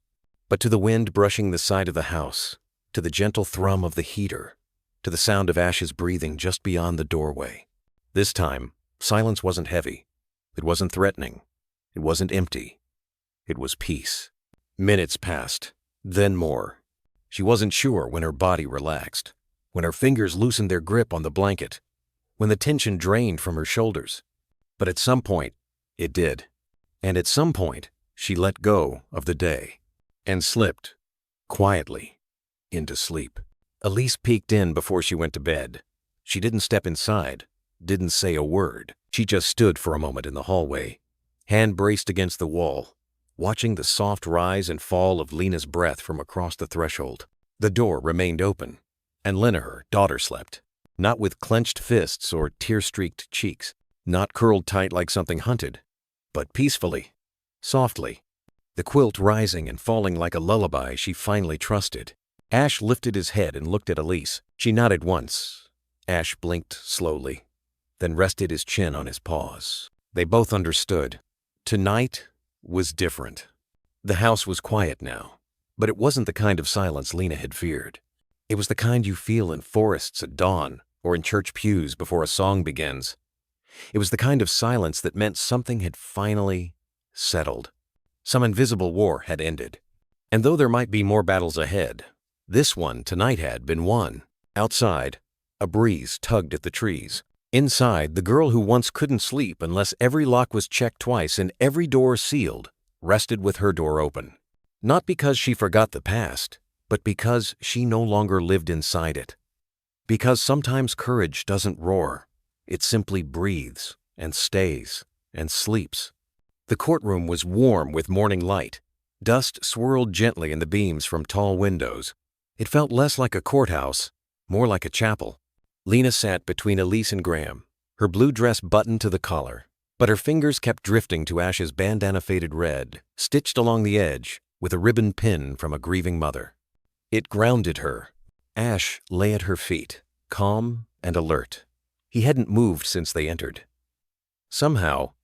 But to the wind brushing the side of the house, to the gentle thrum of the heater, to the sound of Ash's breathing just beyond the doorway. This time, silence wasn't heavy. It wasn't threatening. It wasn't empty. It was peace. Minutes passed, then more. She wasn't sure when her body relaxed, when her fingers loosened their grip on the blanket, when the tension drained from her shoulders. But at some point, it did. And at some point, she let go of the day and slipped, quietly, into sleep. Elise peeked in before she went to bed. She didn't step inside, didn't say a word. She just stood for a moment in the hallway, hand braced against the wall, watching the soft rise and fall of Lena's breath from across the threshold. The door remained open, and Lena, her daughter, slept, not with clenched fists or tear-streaked cheeks, not curled tight like something hunted, but peacefully, softly, the quilt rising and falling like a lullaby she finally trusted. Ash lifted his head and looked at Elise. She nodded once. Ash blinked slowly, then rested his chin on his paws. They both understood. Tonight was different. The house was quiet now, but it wasn't the kind of silence Lena had feared. It was the kind you feel in forests at dawn or in church pews before a song begins. It was the kind of silence that meant something had finally settled. Some invisible war had ended. And though there might be more battles ahead, this one tonight had been won. Outside, a breeze tugged at the trees. Inside, the girl who once couldn't sleep unless every lock was checked twice and every door sealed, rested with her door open. Not because she forgot the past, but because she no longer lived inside it. Because sometimes courage doesn't roar. It simply breathes and stays and sleeps. The courtroom was warm with morning light. Dust swirled gently in the beams from tall windows. It felt less like a courthouse, more like a chapel. Lena sat between Elise and Graham, her blue dress buttoned to the collar, but her fingers kept drifting to Ash's bandana-faded red, stitched along the edge with a ribbon pin from a grieving mother. It grounded her. Ash lay at her feet, calm and alert. He hadn't moved since they entered. Somehow,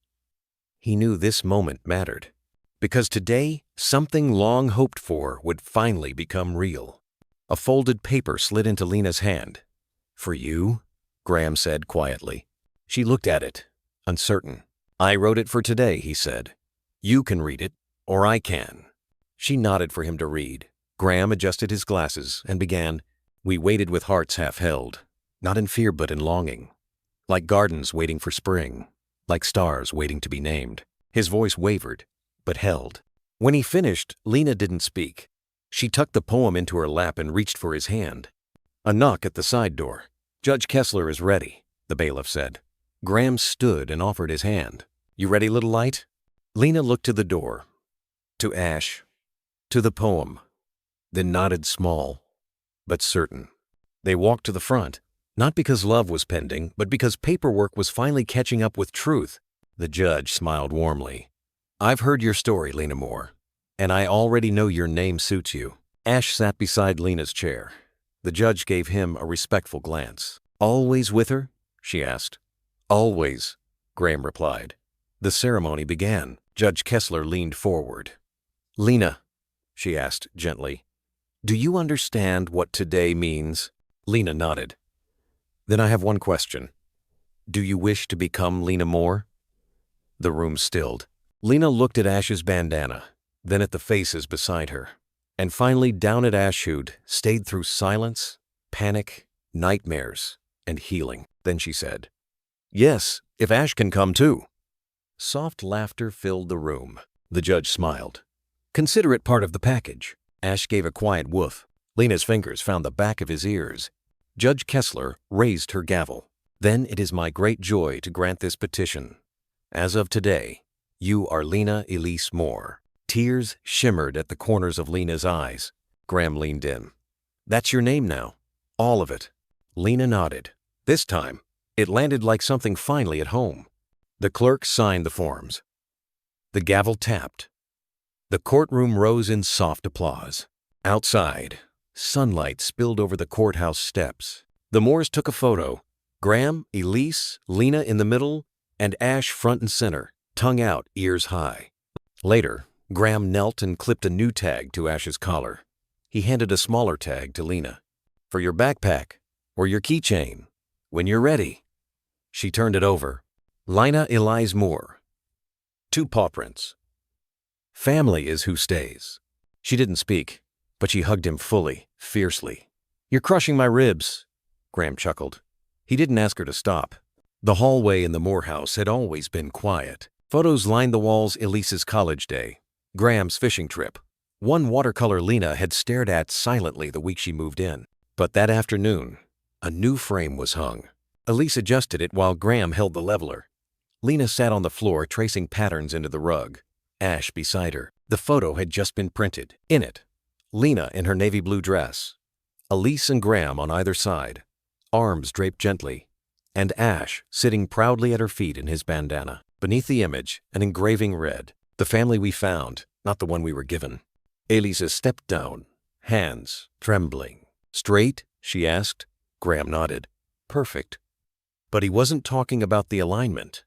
he knew this moment mattered, because today, something long hoped for would finally become real. A folded paper slid into Lena's hand. "For you?" Graham said quietly. She looked at it, uncertain. "I wrote it for today," he said. "You can read it, or I can." She nodded for him to read. Graham adjusted his glasses and began, "We waited with hearts half held, not in fear but in longing, like gardens waiting for spring, like stars waiting to be named." His voice wavered, but held. When he finished, Lena didn't speak. She tucked the poem into her lap and reached for his hand. A knock at the side door. "Judge Kessler is ready," the bailiff said. Graham stood and offered his hand. "You ready, little light?" Lena looked to the door, to Ash, to the poem, then nodded small, but certain. They walked to the front, Not because love was pending, but because paperwork was finally catching up with truth. The judge smiled warmly. I've heard your story, Lena Moore, and I already know your name suits you. Ash sat beside Lena's chair. The judge gave him a respectful glance. Always with her? She asked. Always, Graham replied. The ceremony began. Judge Kessler leaned forward. Lena, she asked gently, do you understand what today means? Lena nodded. Then I have one question. Do you wish to become Lena Moore? The room stilled. Lena looked at Ash's bandana, then at the faces beside her, and finally down at Ash, who'd stayed through silence, panic, nightmares, and healing. Then she said, Yes, if Ash can come too. Soft laughter filled the room. The judge smiled. Consider it part of the package. Ash gave a quiet woof. Lena's fingers found the back of his ears. Judge Kessler raised her gavel. Then it is my great joy to grant this petition. As of today, you are Lena Elise Moore. Tears shimmered at the corners of Lena's eyes. Graham leaned in. That's your name now. All of it. Lena nodded. This time, it landed like something finally at home. The clerk signed the forms. The gavel tapped. The courtroom rose in soft applause. Outside, sunlight spilled over the courthouse steps. The Moores took a photo. Graham, Elise, Lena in the middle, and Ash front and center, tongue out, ears high. Later, Graham knelt and clipped a new tag to Ash's collar. He handed a smaller tag to Lena. For your backpack or your keychain, when you're ready. She turned it over. Lena Elise Moore. 2 paw prints. Family is who stays. She didn't speak, but she hugged him fully, fiercely. You're crushing my ribs, Graham chuckled. He didn't ask her to stop. The hallway in the Moore house had always been quiet. Photos lined the walls. Elise's college day, Graham's fishing trip. One watercolor Lena had stared at silently the week she moved in. But that afternoon, a new frame was hung. Elise adjusted it while Graham held the leveler. Lena sat on the floor tracing patterns into the rug. Ash beside her. The photo had just been printed. In it, Lena in her navy blue dress. Elise and Graham on either side, arms draped gently, and Ash sitting proudly at her feet in his bandana. Beneath the image, an engraving read, "The family we found, not the one we were given." Elise stepped down, hands trembling. Straight? She asked. Graham nodded. Perfect. But he wasn't talking about the alignment.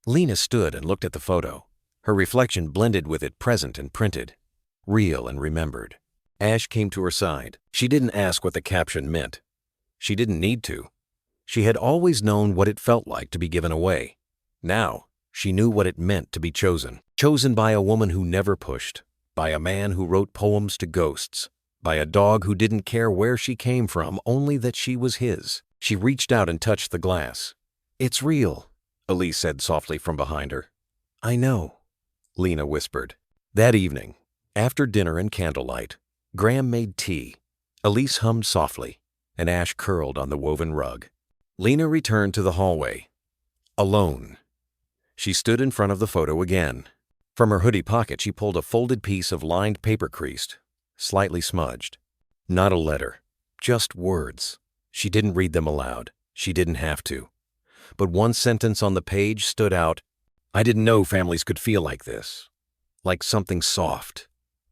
Lena stood and looked at the photo. Her reflection blended with it, present and printed, real and remembered. Ash came to her side. She didn't ask what the caption meant. She didn't need to. She had always known what it felt like to be given away. Now, she knew what it meant to be chosen. Chosen by a woman who never pushed, by a man who wrote poems to ghosts, by a dog who didn't care where she came from, only that she was his. She reached out and touched the glass. It's real, Elise said softly from behind her. I know, Lena whispered. That evening, after dinner and candlelight, Graham made tea. Elise hummed softly, and Ash curled on the woven rug. Lena returned to the hallway. Alone. She stood in front of the photo again. From her hoodie pocket, she pulled a folded piece of lined paper, creased, slightly smudged. Not a letter, just words. She didn't read them aloud. She didn't have to. But one sentence on the page stood out. I didn't know families could feel like this. Like something soft,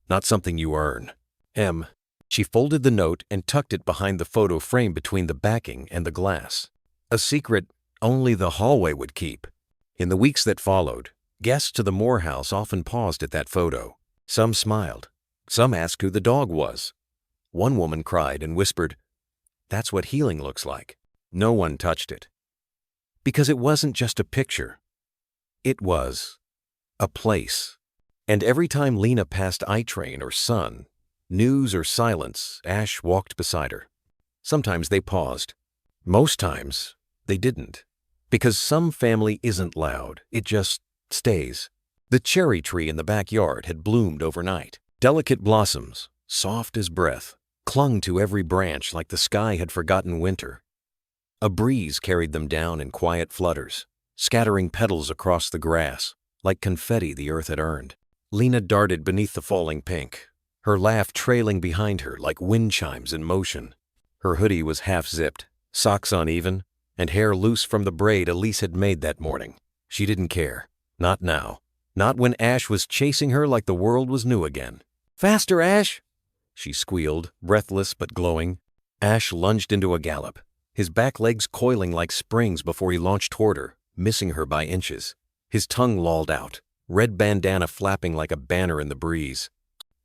not something you earn. M. She folded the note and tucked it behind the photo frame between the backing and the glass. A secret only the hallway would keep. In the weeks that followed, guests to the Moore house often paused at that photo. Some smiled. Some asked who the dog was. One woman cried and whispered, "That's what healing looks like." No one touched it. Because it wasn't just a picture. It was a place. And every time Lena passed I-Train or Sun, news or silence, Ash walked beside her. Sometimes they paused. Most times, they didn't. Because some family isn't loud, it just stays. The cherry tree in the backyard had bloomed overnight. Delicate blossoms, soft as breath, clung to every branch like the sky had forgotten winter. A breeze carried them down in quiet flutters, scattering petals across the grass, like confetti the earth had earned. Lena darted beneath the falling pink, her laugh trailing behind her like wind chimes in motion. Her hoodie was half-zipped, socks uneven, and hair loose from the braid Elise had made that morning. She didn't care. Not now. Not when Ash was chasing her like the world was new again. "Faster, Ash!" she squealed, breathless but glowing. Ash lunged into a gallop, his back legs coiling like springs before he launched toward her, missing her by inches. His tongue lolled out, red bandana flapping like a banner in the breeze.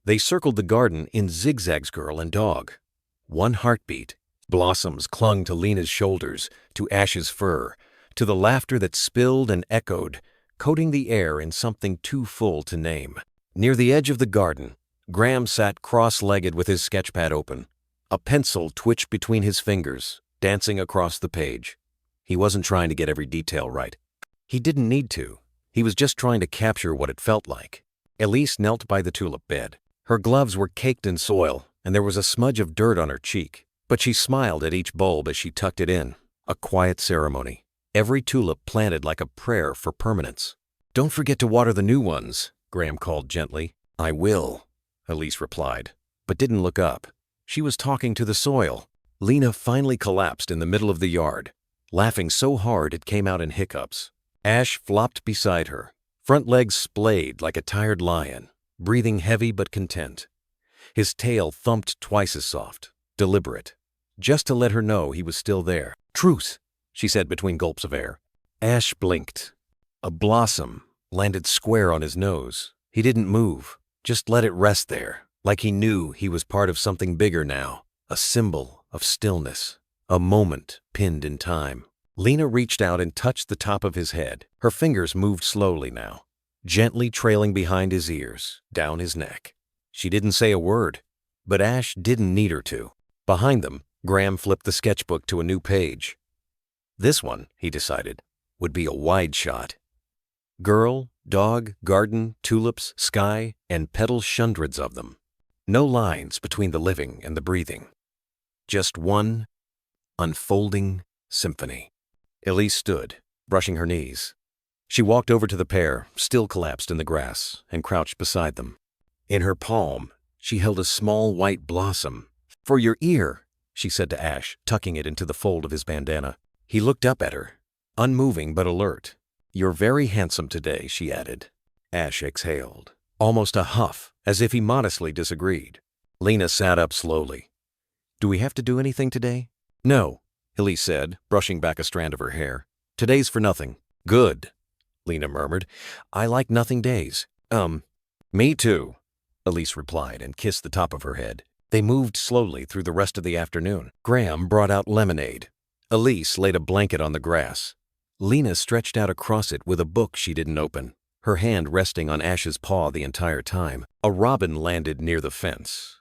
They circled the garden in zigzags, girl and dog. One heartbeat. Blossoms clung to Lena's shoulders, to Ash's fur, to the laughter that spilled and echoed, coating the air in something too full to name. Near the edge of the garden, Graham sat cross-legged with his sketchpad open. A pencil twitched between his fingers, dancing across the page. He wasn't trying to get every detail right. He didn't need to. He was just trying to capture what it felt like. Elise knelt by the tulip bed. Her gloves were caked in soil, and there was a smudge of dirt on her cheek. But she smiled at each bulb as she tucked it in. A quiet ceremony. Every tulip planted like a prayer for permanence. "Don't forget to water the new ones," Graham called gently. "I will," Elise replied, but didn't look up. She was talking to the soil. Lena finally collapsed in the middle of the yard, laughing so hard it came out in hiccups. Ash flopped beside her, front legs splayed like a tired lion, breathing heavy but content. His tail thumped twice as soft, deliberate, just to let her know he was still there. "Truce," she said between gulps of air. Ash blinked. A blossom landed square on his nose. He didn't move, just let it rest there, like he knew he was part of something bigger now, a symbol of stillness, a moment pinned in time. Lena reached out and touched the top of his head. Her fingers moved slowly now, gently trailing behind his ears, down his neck. She didn't say a word, but Ash didn't need her to. Behind them, Graham flipped the sketchbook to a new page. This one, he decided, would be a wide shot. Girl, dog, garden, tulips, sky, and petals, hundreds of them. No lines between the living and the breathing. Just one unfolding symphony. Elise stood, brushing her knees. She walked over to the pair, still collapsed in the grass, and crouched beside them. In her palm, she held a small white blossom. "For your ear," she said to Ash, tucking it into the fold of his bandana. He looked up at her, unmoving but alert. "You're very handsome today," she added. Ash exhaled, almost a huff, as if he modestly disagreed. Lena sat up slowly. "Do we have to do anything today?" "No," Elise said, brushing back a strand of her hair. "Today's for nothing." "Good," Lena murmured. "I like nothing days." Me too," Elise replied and kissed the top of her head. They moved slowly through the rest of the afternoon. Graham brought out lemonade. Elise laid a blanket on the grass. Lena stretched out across it with a book she didn't open, her hand resting on Ash's paw the entire time. A robin landed near the fence.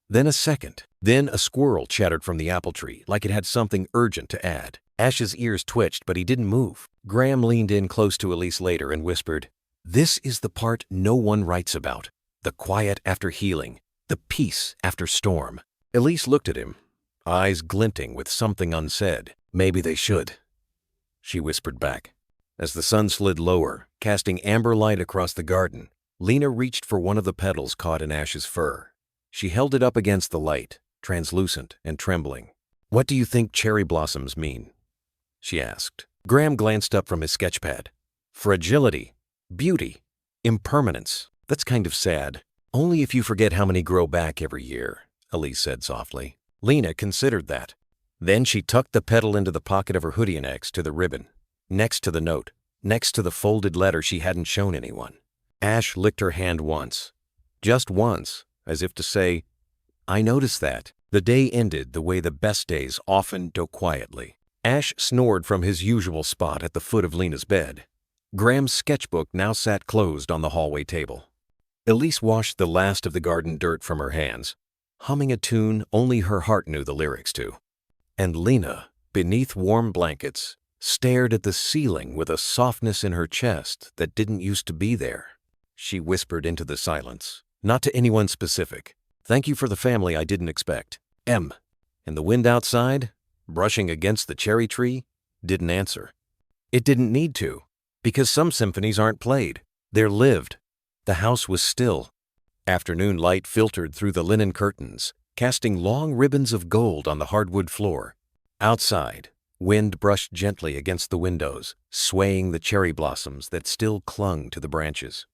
Then a second. Then a squirrel chattered from the apple tree like it had something urgent to add. Ash's ears twitched, but he didn't move. Graham leaned in close to Elise later and whispered, "This is the part no one writes about. The quiet after healing. The peace after storm." Elise looked at him, eyes glinting with something unsaid. "Maybe they should," she whispered back. As the sun slid lower, casting amber light across the garden, Lena reached for one of the petals caught in Ash's fur. She held it up against the light, translucent and trembling. "What do you think cherry blossoms mean?" she asked. Graham glanced up from his sketchpad. "Fragility, beauty, impermanence. That's kind of sad. Only if you forget how many grow back every year," Elise said softly. Lena considered that. Then she tucked the petal into the pocket of her hoodie next to the ribbon, next to the note, next to the folded letter she hadn't shown anyone. Ash licked her hand once. Just once, as if to say, "I noticed that." The day ended the way the best days often do, quietly. Ash snored from his usual spot at the foot of Lena's bed. Graham's sketchbook now sat closed on the hallway table. Elise washed the last of the garden dirt from her hands, humming a tune only her heart knew the lyrics to. And Lena, beneath warm blankets, stared at the ceiling with a softness in her chest that didn't used to be there. She whispered into the silence, not to anyone specific, "Thank you for the family I didn't expect." And the wind outside, brushing against the cherry tree, didn't answer. It didn't need to, because some symphonies aren't played. They're lived. The house was still. Afternoon light filtered through the linen curtains, casting long ribbons of gold on the hardwood floor. Outside, wind brushed gently against the windows, swaying the cherry blossoms that still clung to the branches.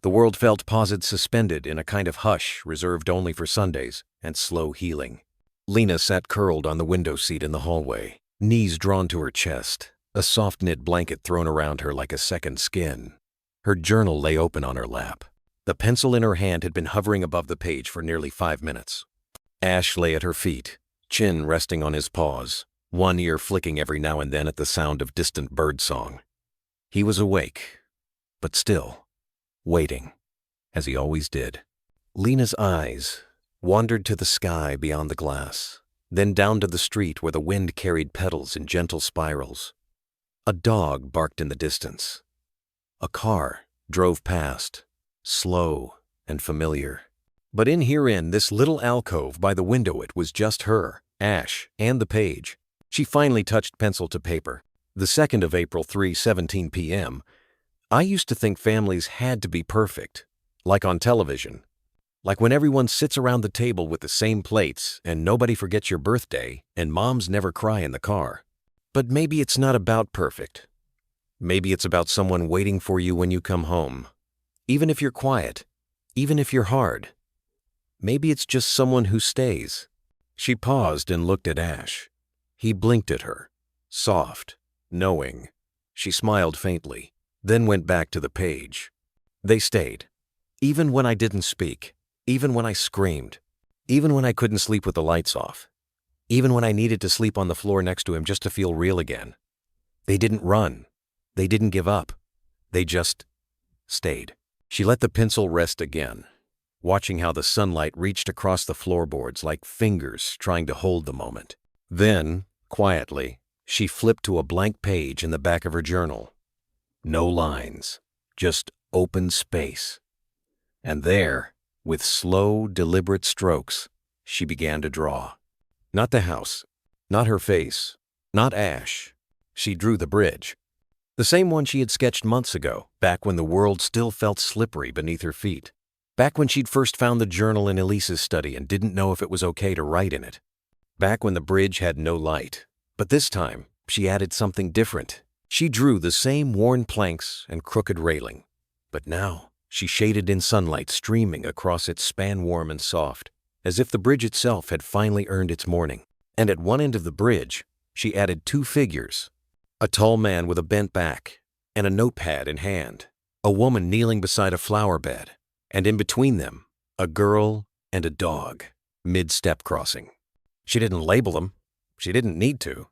The world felt paused, suspended in a kind of hush reserved only for Sundays and slow healing. Lena sat curled on the window seat in the hallway, knees drawn to her chest, a soft knit blanket thrown around her like a second skin. Her journal lay open on her lap. The pencil in her hand had been hovering above the page for nearly 5 minutes. Ash lay at her feet, chin resting on his paws, one ear flicking every now and then at the sound of distant birdsong. He was awake, but still, waiting, as he always did. Lena's eyes wandered to the sky beyond the glass, then down to the street where the wind carried petals in gentle spirals. A dog barked in the distance. A car drove past, slow and familiar. But in this little alcove by the window, it was just her, Ash, and the page. She finally touched pencil to paper. The 2nd of April, 3:17 p.m. I used to think families had to be perfect, like on television. Like when everyone sits around the table with the same plates and nobody forgets your birthday and moms never cry in the car. But maybe it's not about perfect. Maybe it's about someone waiting for you when you come home. Even if you're quiet, even if you're hard. Maybe it's just someone who stays. She paused and looked at Ash. He blinked at her, soft, knowing. She smiled faintly, then went back to the page. They stayed. Even when I didn't speak, even when I screamed, even when I couldn't sleep with the lights off, even when I needed to sleep on the floor next to him just to feel real again. They didn't run. They didn't give up. They just stayed. She let the pencil rest again, watching how the sunlight reached across the floorboards like fingers trying to hold the moment. Then, quietly, she flipped to a blank page in the back of her journal. No lines, just open space. And there, with slow, deliberate strokes, she began to draw. Not the house, not her face, not Ash. She drew the bridge. The same one she had sketched months ago, back when the world still felt slippery beneath her feet. Back when she'd first found the journal in Elise's study and didn't know if it was okay to write in it. Back when the bridge had no light. But this time, she added something different. She drew the same worn planks and crooked railing. But now, she shaded in sunlight streaming across its span, warm and soft, as if the bridge itself had finally earned its morning. And at one end of the bridge, she added 2 figures. A tall man with a bent back and a notepad in hand. A woman kneeling beside a flower bed. And in between them, a girl and a dog, mid-step crossing. She didn't label them. She didn't need to.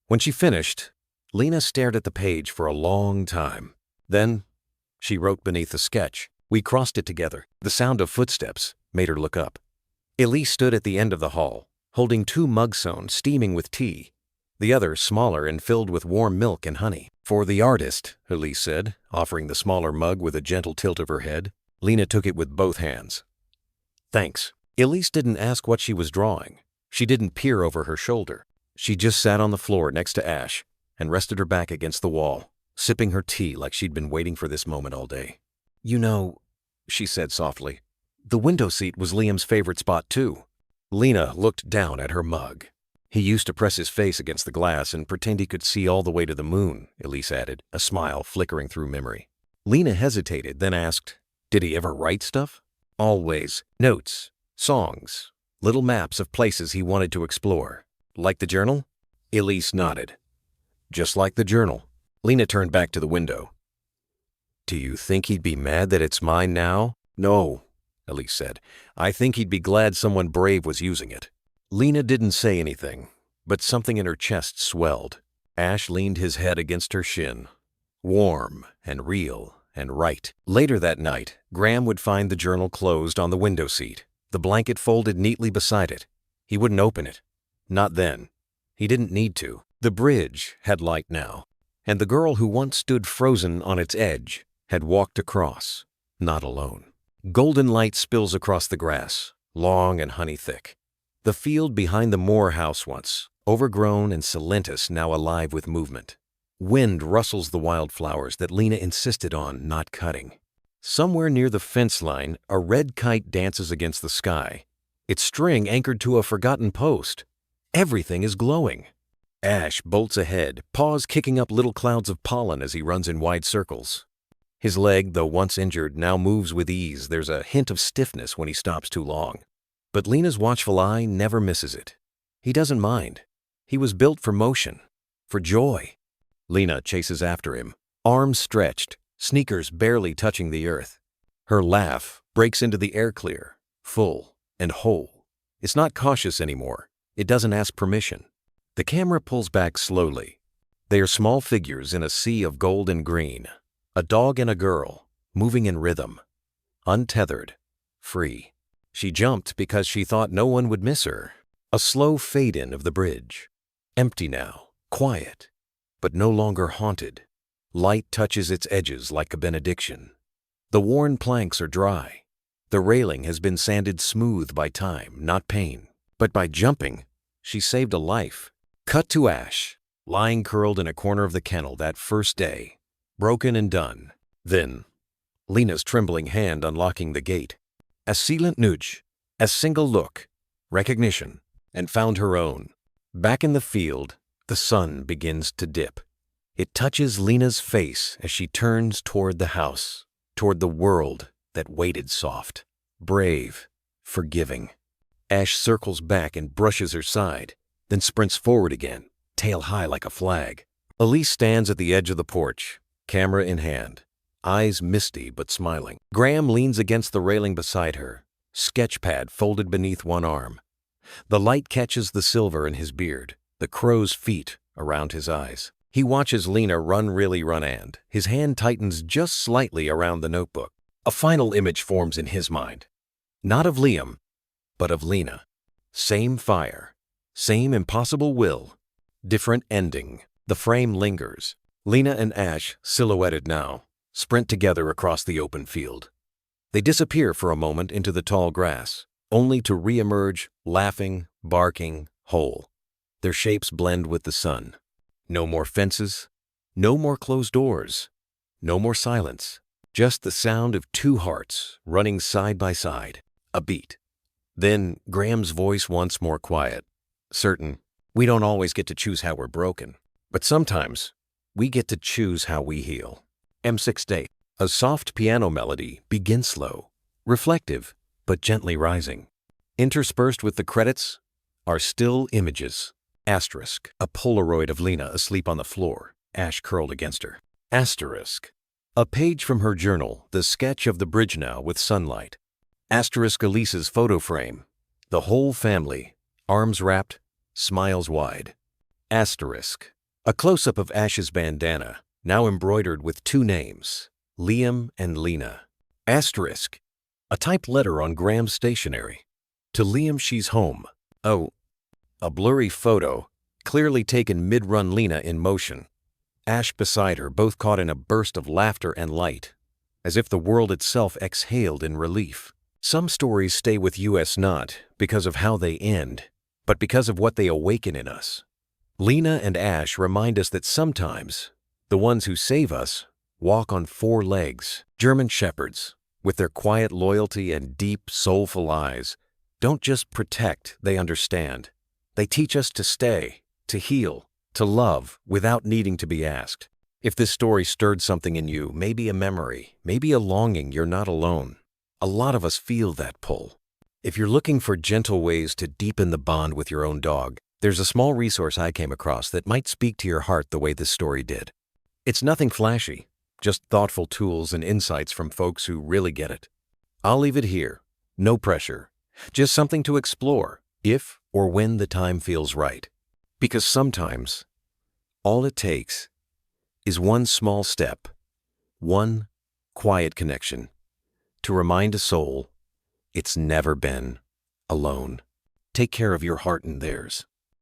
When she finished, Lena stared at the page for a long time. Then, she wrote beneath the sketch. We crossed it together. The sound of footsteps made her look up. Elise stood at the end of the hall, holding 2 mugsones steaming with tea, the other smaller and filled with warm milk and honey. For the artist, Elise said, offering the smaller mug with a gentle tilt of her head. Lena took it with both hands. Thanks. Elise didn't ask what she was drawing. She didn't peer over her shoulder. She just sat on the floor next to Ash and rested her back against the wall, sipping her tea like she'd been waiting for this moment all day. You know, she said softly, the window seat was Liam's favorite spot too. Lena looked down at her mug. He used to press his face against the glass and pretend he could see all the way to the moon, Elise added, a smile flickering through memory. Lena hesitated, then asked, did he ever write stuff? Always. Notes, songs, little maps of places he wanted to explore. Like the journal? Elise nodded. Just like the journal. Lena turned back to the window. Do you think he'd be mad that it's mine now? No, Elise said. I think he'd be glad someone brave was using it. Lena didn't say anything, but something in her chest swelled. Ash leaned his head against her shin. Warm and real and right. Later that night, Graham would find the journal closed on the window seat, the blanket folded neatly beside it. He wouldn't open it. Not then. He didn't need to. The bridge had light now, and the girl who once stood frozen on its edge had walked across, not alone. Golden light spills across the grass, long and honey-thick. The field behind the Moore house once, overgrown and silentous, now alive with movement. Wind rustles the wildflowers that Lena insisted on not cutting. Somewhere near the fence line, a red kite dances against the sky, its string anchored to a forgotten post. Everything is glowing. Ash bolts ahead, paws kicking up little clouds of pollen as he runs in wide circles. His leg, though once injured, now moves with ease. There's a hint of stiffness when he stops too long. But Lena's watchful eye never misses it. He doesn't mind. He was built for motion, for joy. Lena chases after him, arms stretched, sneakers barely touching the earth. Her laugh breaks into the air clear, full, and whole. It's not cautious anymore. It doesn't ask permission. The camera pulls back slowly. They are small figures in a sea of gold and green. A dog and a girl, moving in rhythm. Untethered, free. She jumped because she thought no one would miss her. A slow fade-in of the bridge. Empty now, quiet, but no longer haunted. Light touches its edges like a benediction. The worn planks are dry. The railing has been sanded smooth by time, not pain. But by jumping, she saved a life. Cut to Ash, lying curled in a corner of the kennel that first day. Broken and done. Then, Lena's trembling hand unlocking the gate. A silent nudge, a single look, recognition, and found her own. Back in the field, the sun begins to dip. It touches Lena's face as she turns toward the house, toward the world that waited soft, brave, forgiving. Ash circles back and brushes her side, then sprints forward again, tail high like a flag. Elise stands at the edge of the porch, camera in hand, eyes misty but smiling. Graham leans against the railing beside her, sketch pad folded beneath one arm. The light catches the silver in his beard, the crow's feet around his eyes. He watches Lena run and his hand tightens just slightly around the notebook. A final image forms in his mind. Not of Liam, but of Lena. Same fire, same impossible will, different ending. The frame lingers. Lena and Ash, silhouetted now, sprint together across the open field. They disappear for a moment into the tall grass, only to re-emerge, laughing, barking, whole. Their shapes blend with the sun. No more fences, no more closed doors, no more silence. Just the sound of two hearts running side by side. A beat. Then Graham's voice once more quiet, certain. We don't always get to choose how we're broken, but sometimes we get to choose how we heal. M6 date. A soft piano melody begins slow, reflective, but gently rising. Interspersed with the credits are still images. Asterisk. A Polaroid of Lena asleep on the floor, Ash curled against her. Asterisk. A page from her journal, the sketch of the bridge now with sunlight. Asterisk. Elise's photo frame. The whole family, arms wrapped, smiles wide. Asterisk. A close-up of Ash's bandana, now embroidered with two names, Liam and Lena. Asterisk. A typed letter on Graham's stationery. To Liam, she's home. Oh, a blurry photo, clearly taken mid-run. Lena in motion. Ash beside her, both caught in a burst of laughter and light, as if the world itself exhaled in relief. Some stories stay with us not because of how they end, but because of what they awaken in us. Lena and Ash remind us that sometimes the ones who save us walk on four legs. German shepherds, with their quiet loyalty and deep, soulful eyes, don't just protect, they understand. They teach us to stay, to heal, to love without needing to be asked. If this story stirred something in you, maybe a memory, maybe a longing, you're not alone. A lot of us feel that pull. If you're looking for gentle ways to deepen the bond with your own dog, there's a small resource I came across that might speak to your heart the way this story did. It's nothing flashy, just thoughtful tools and insights from folks who really get it. I'll leave it here. No pressure. Just something to explore, if or when the time feels right. Because sometimes, all it takes is one small step, one quiet connection, to remind a soul it's never been alone. Take care of your heart and theirs.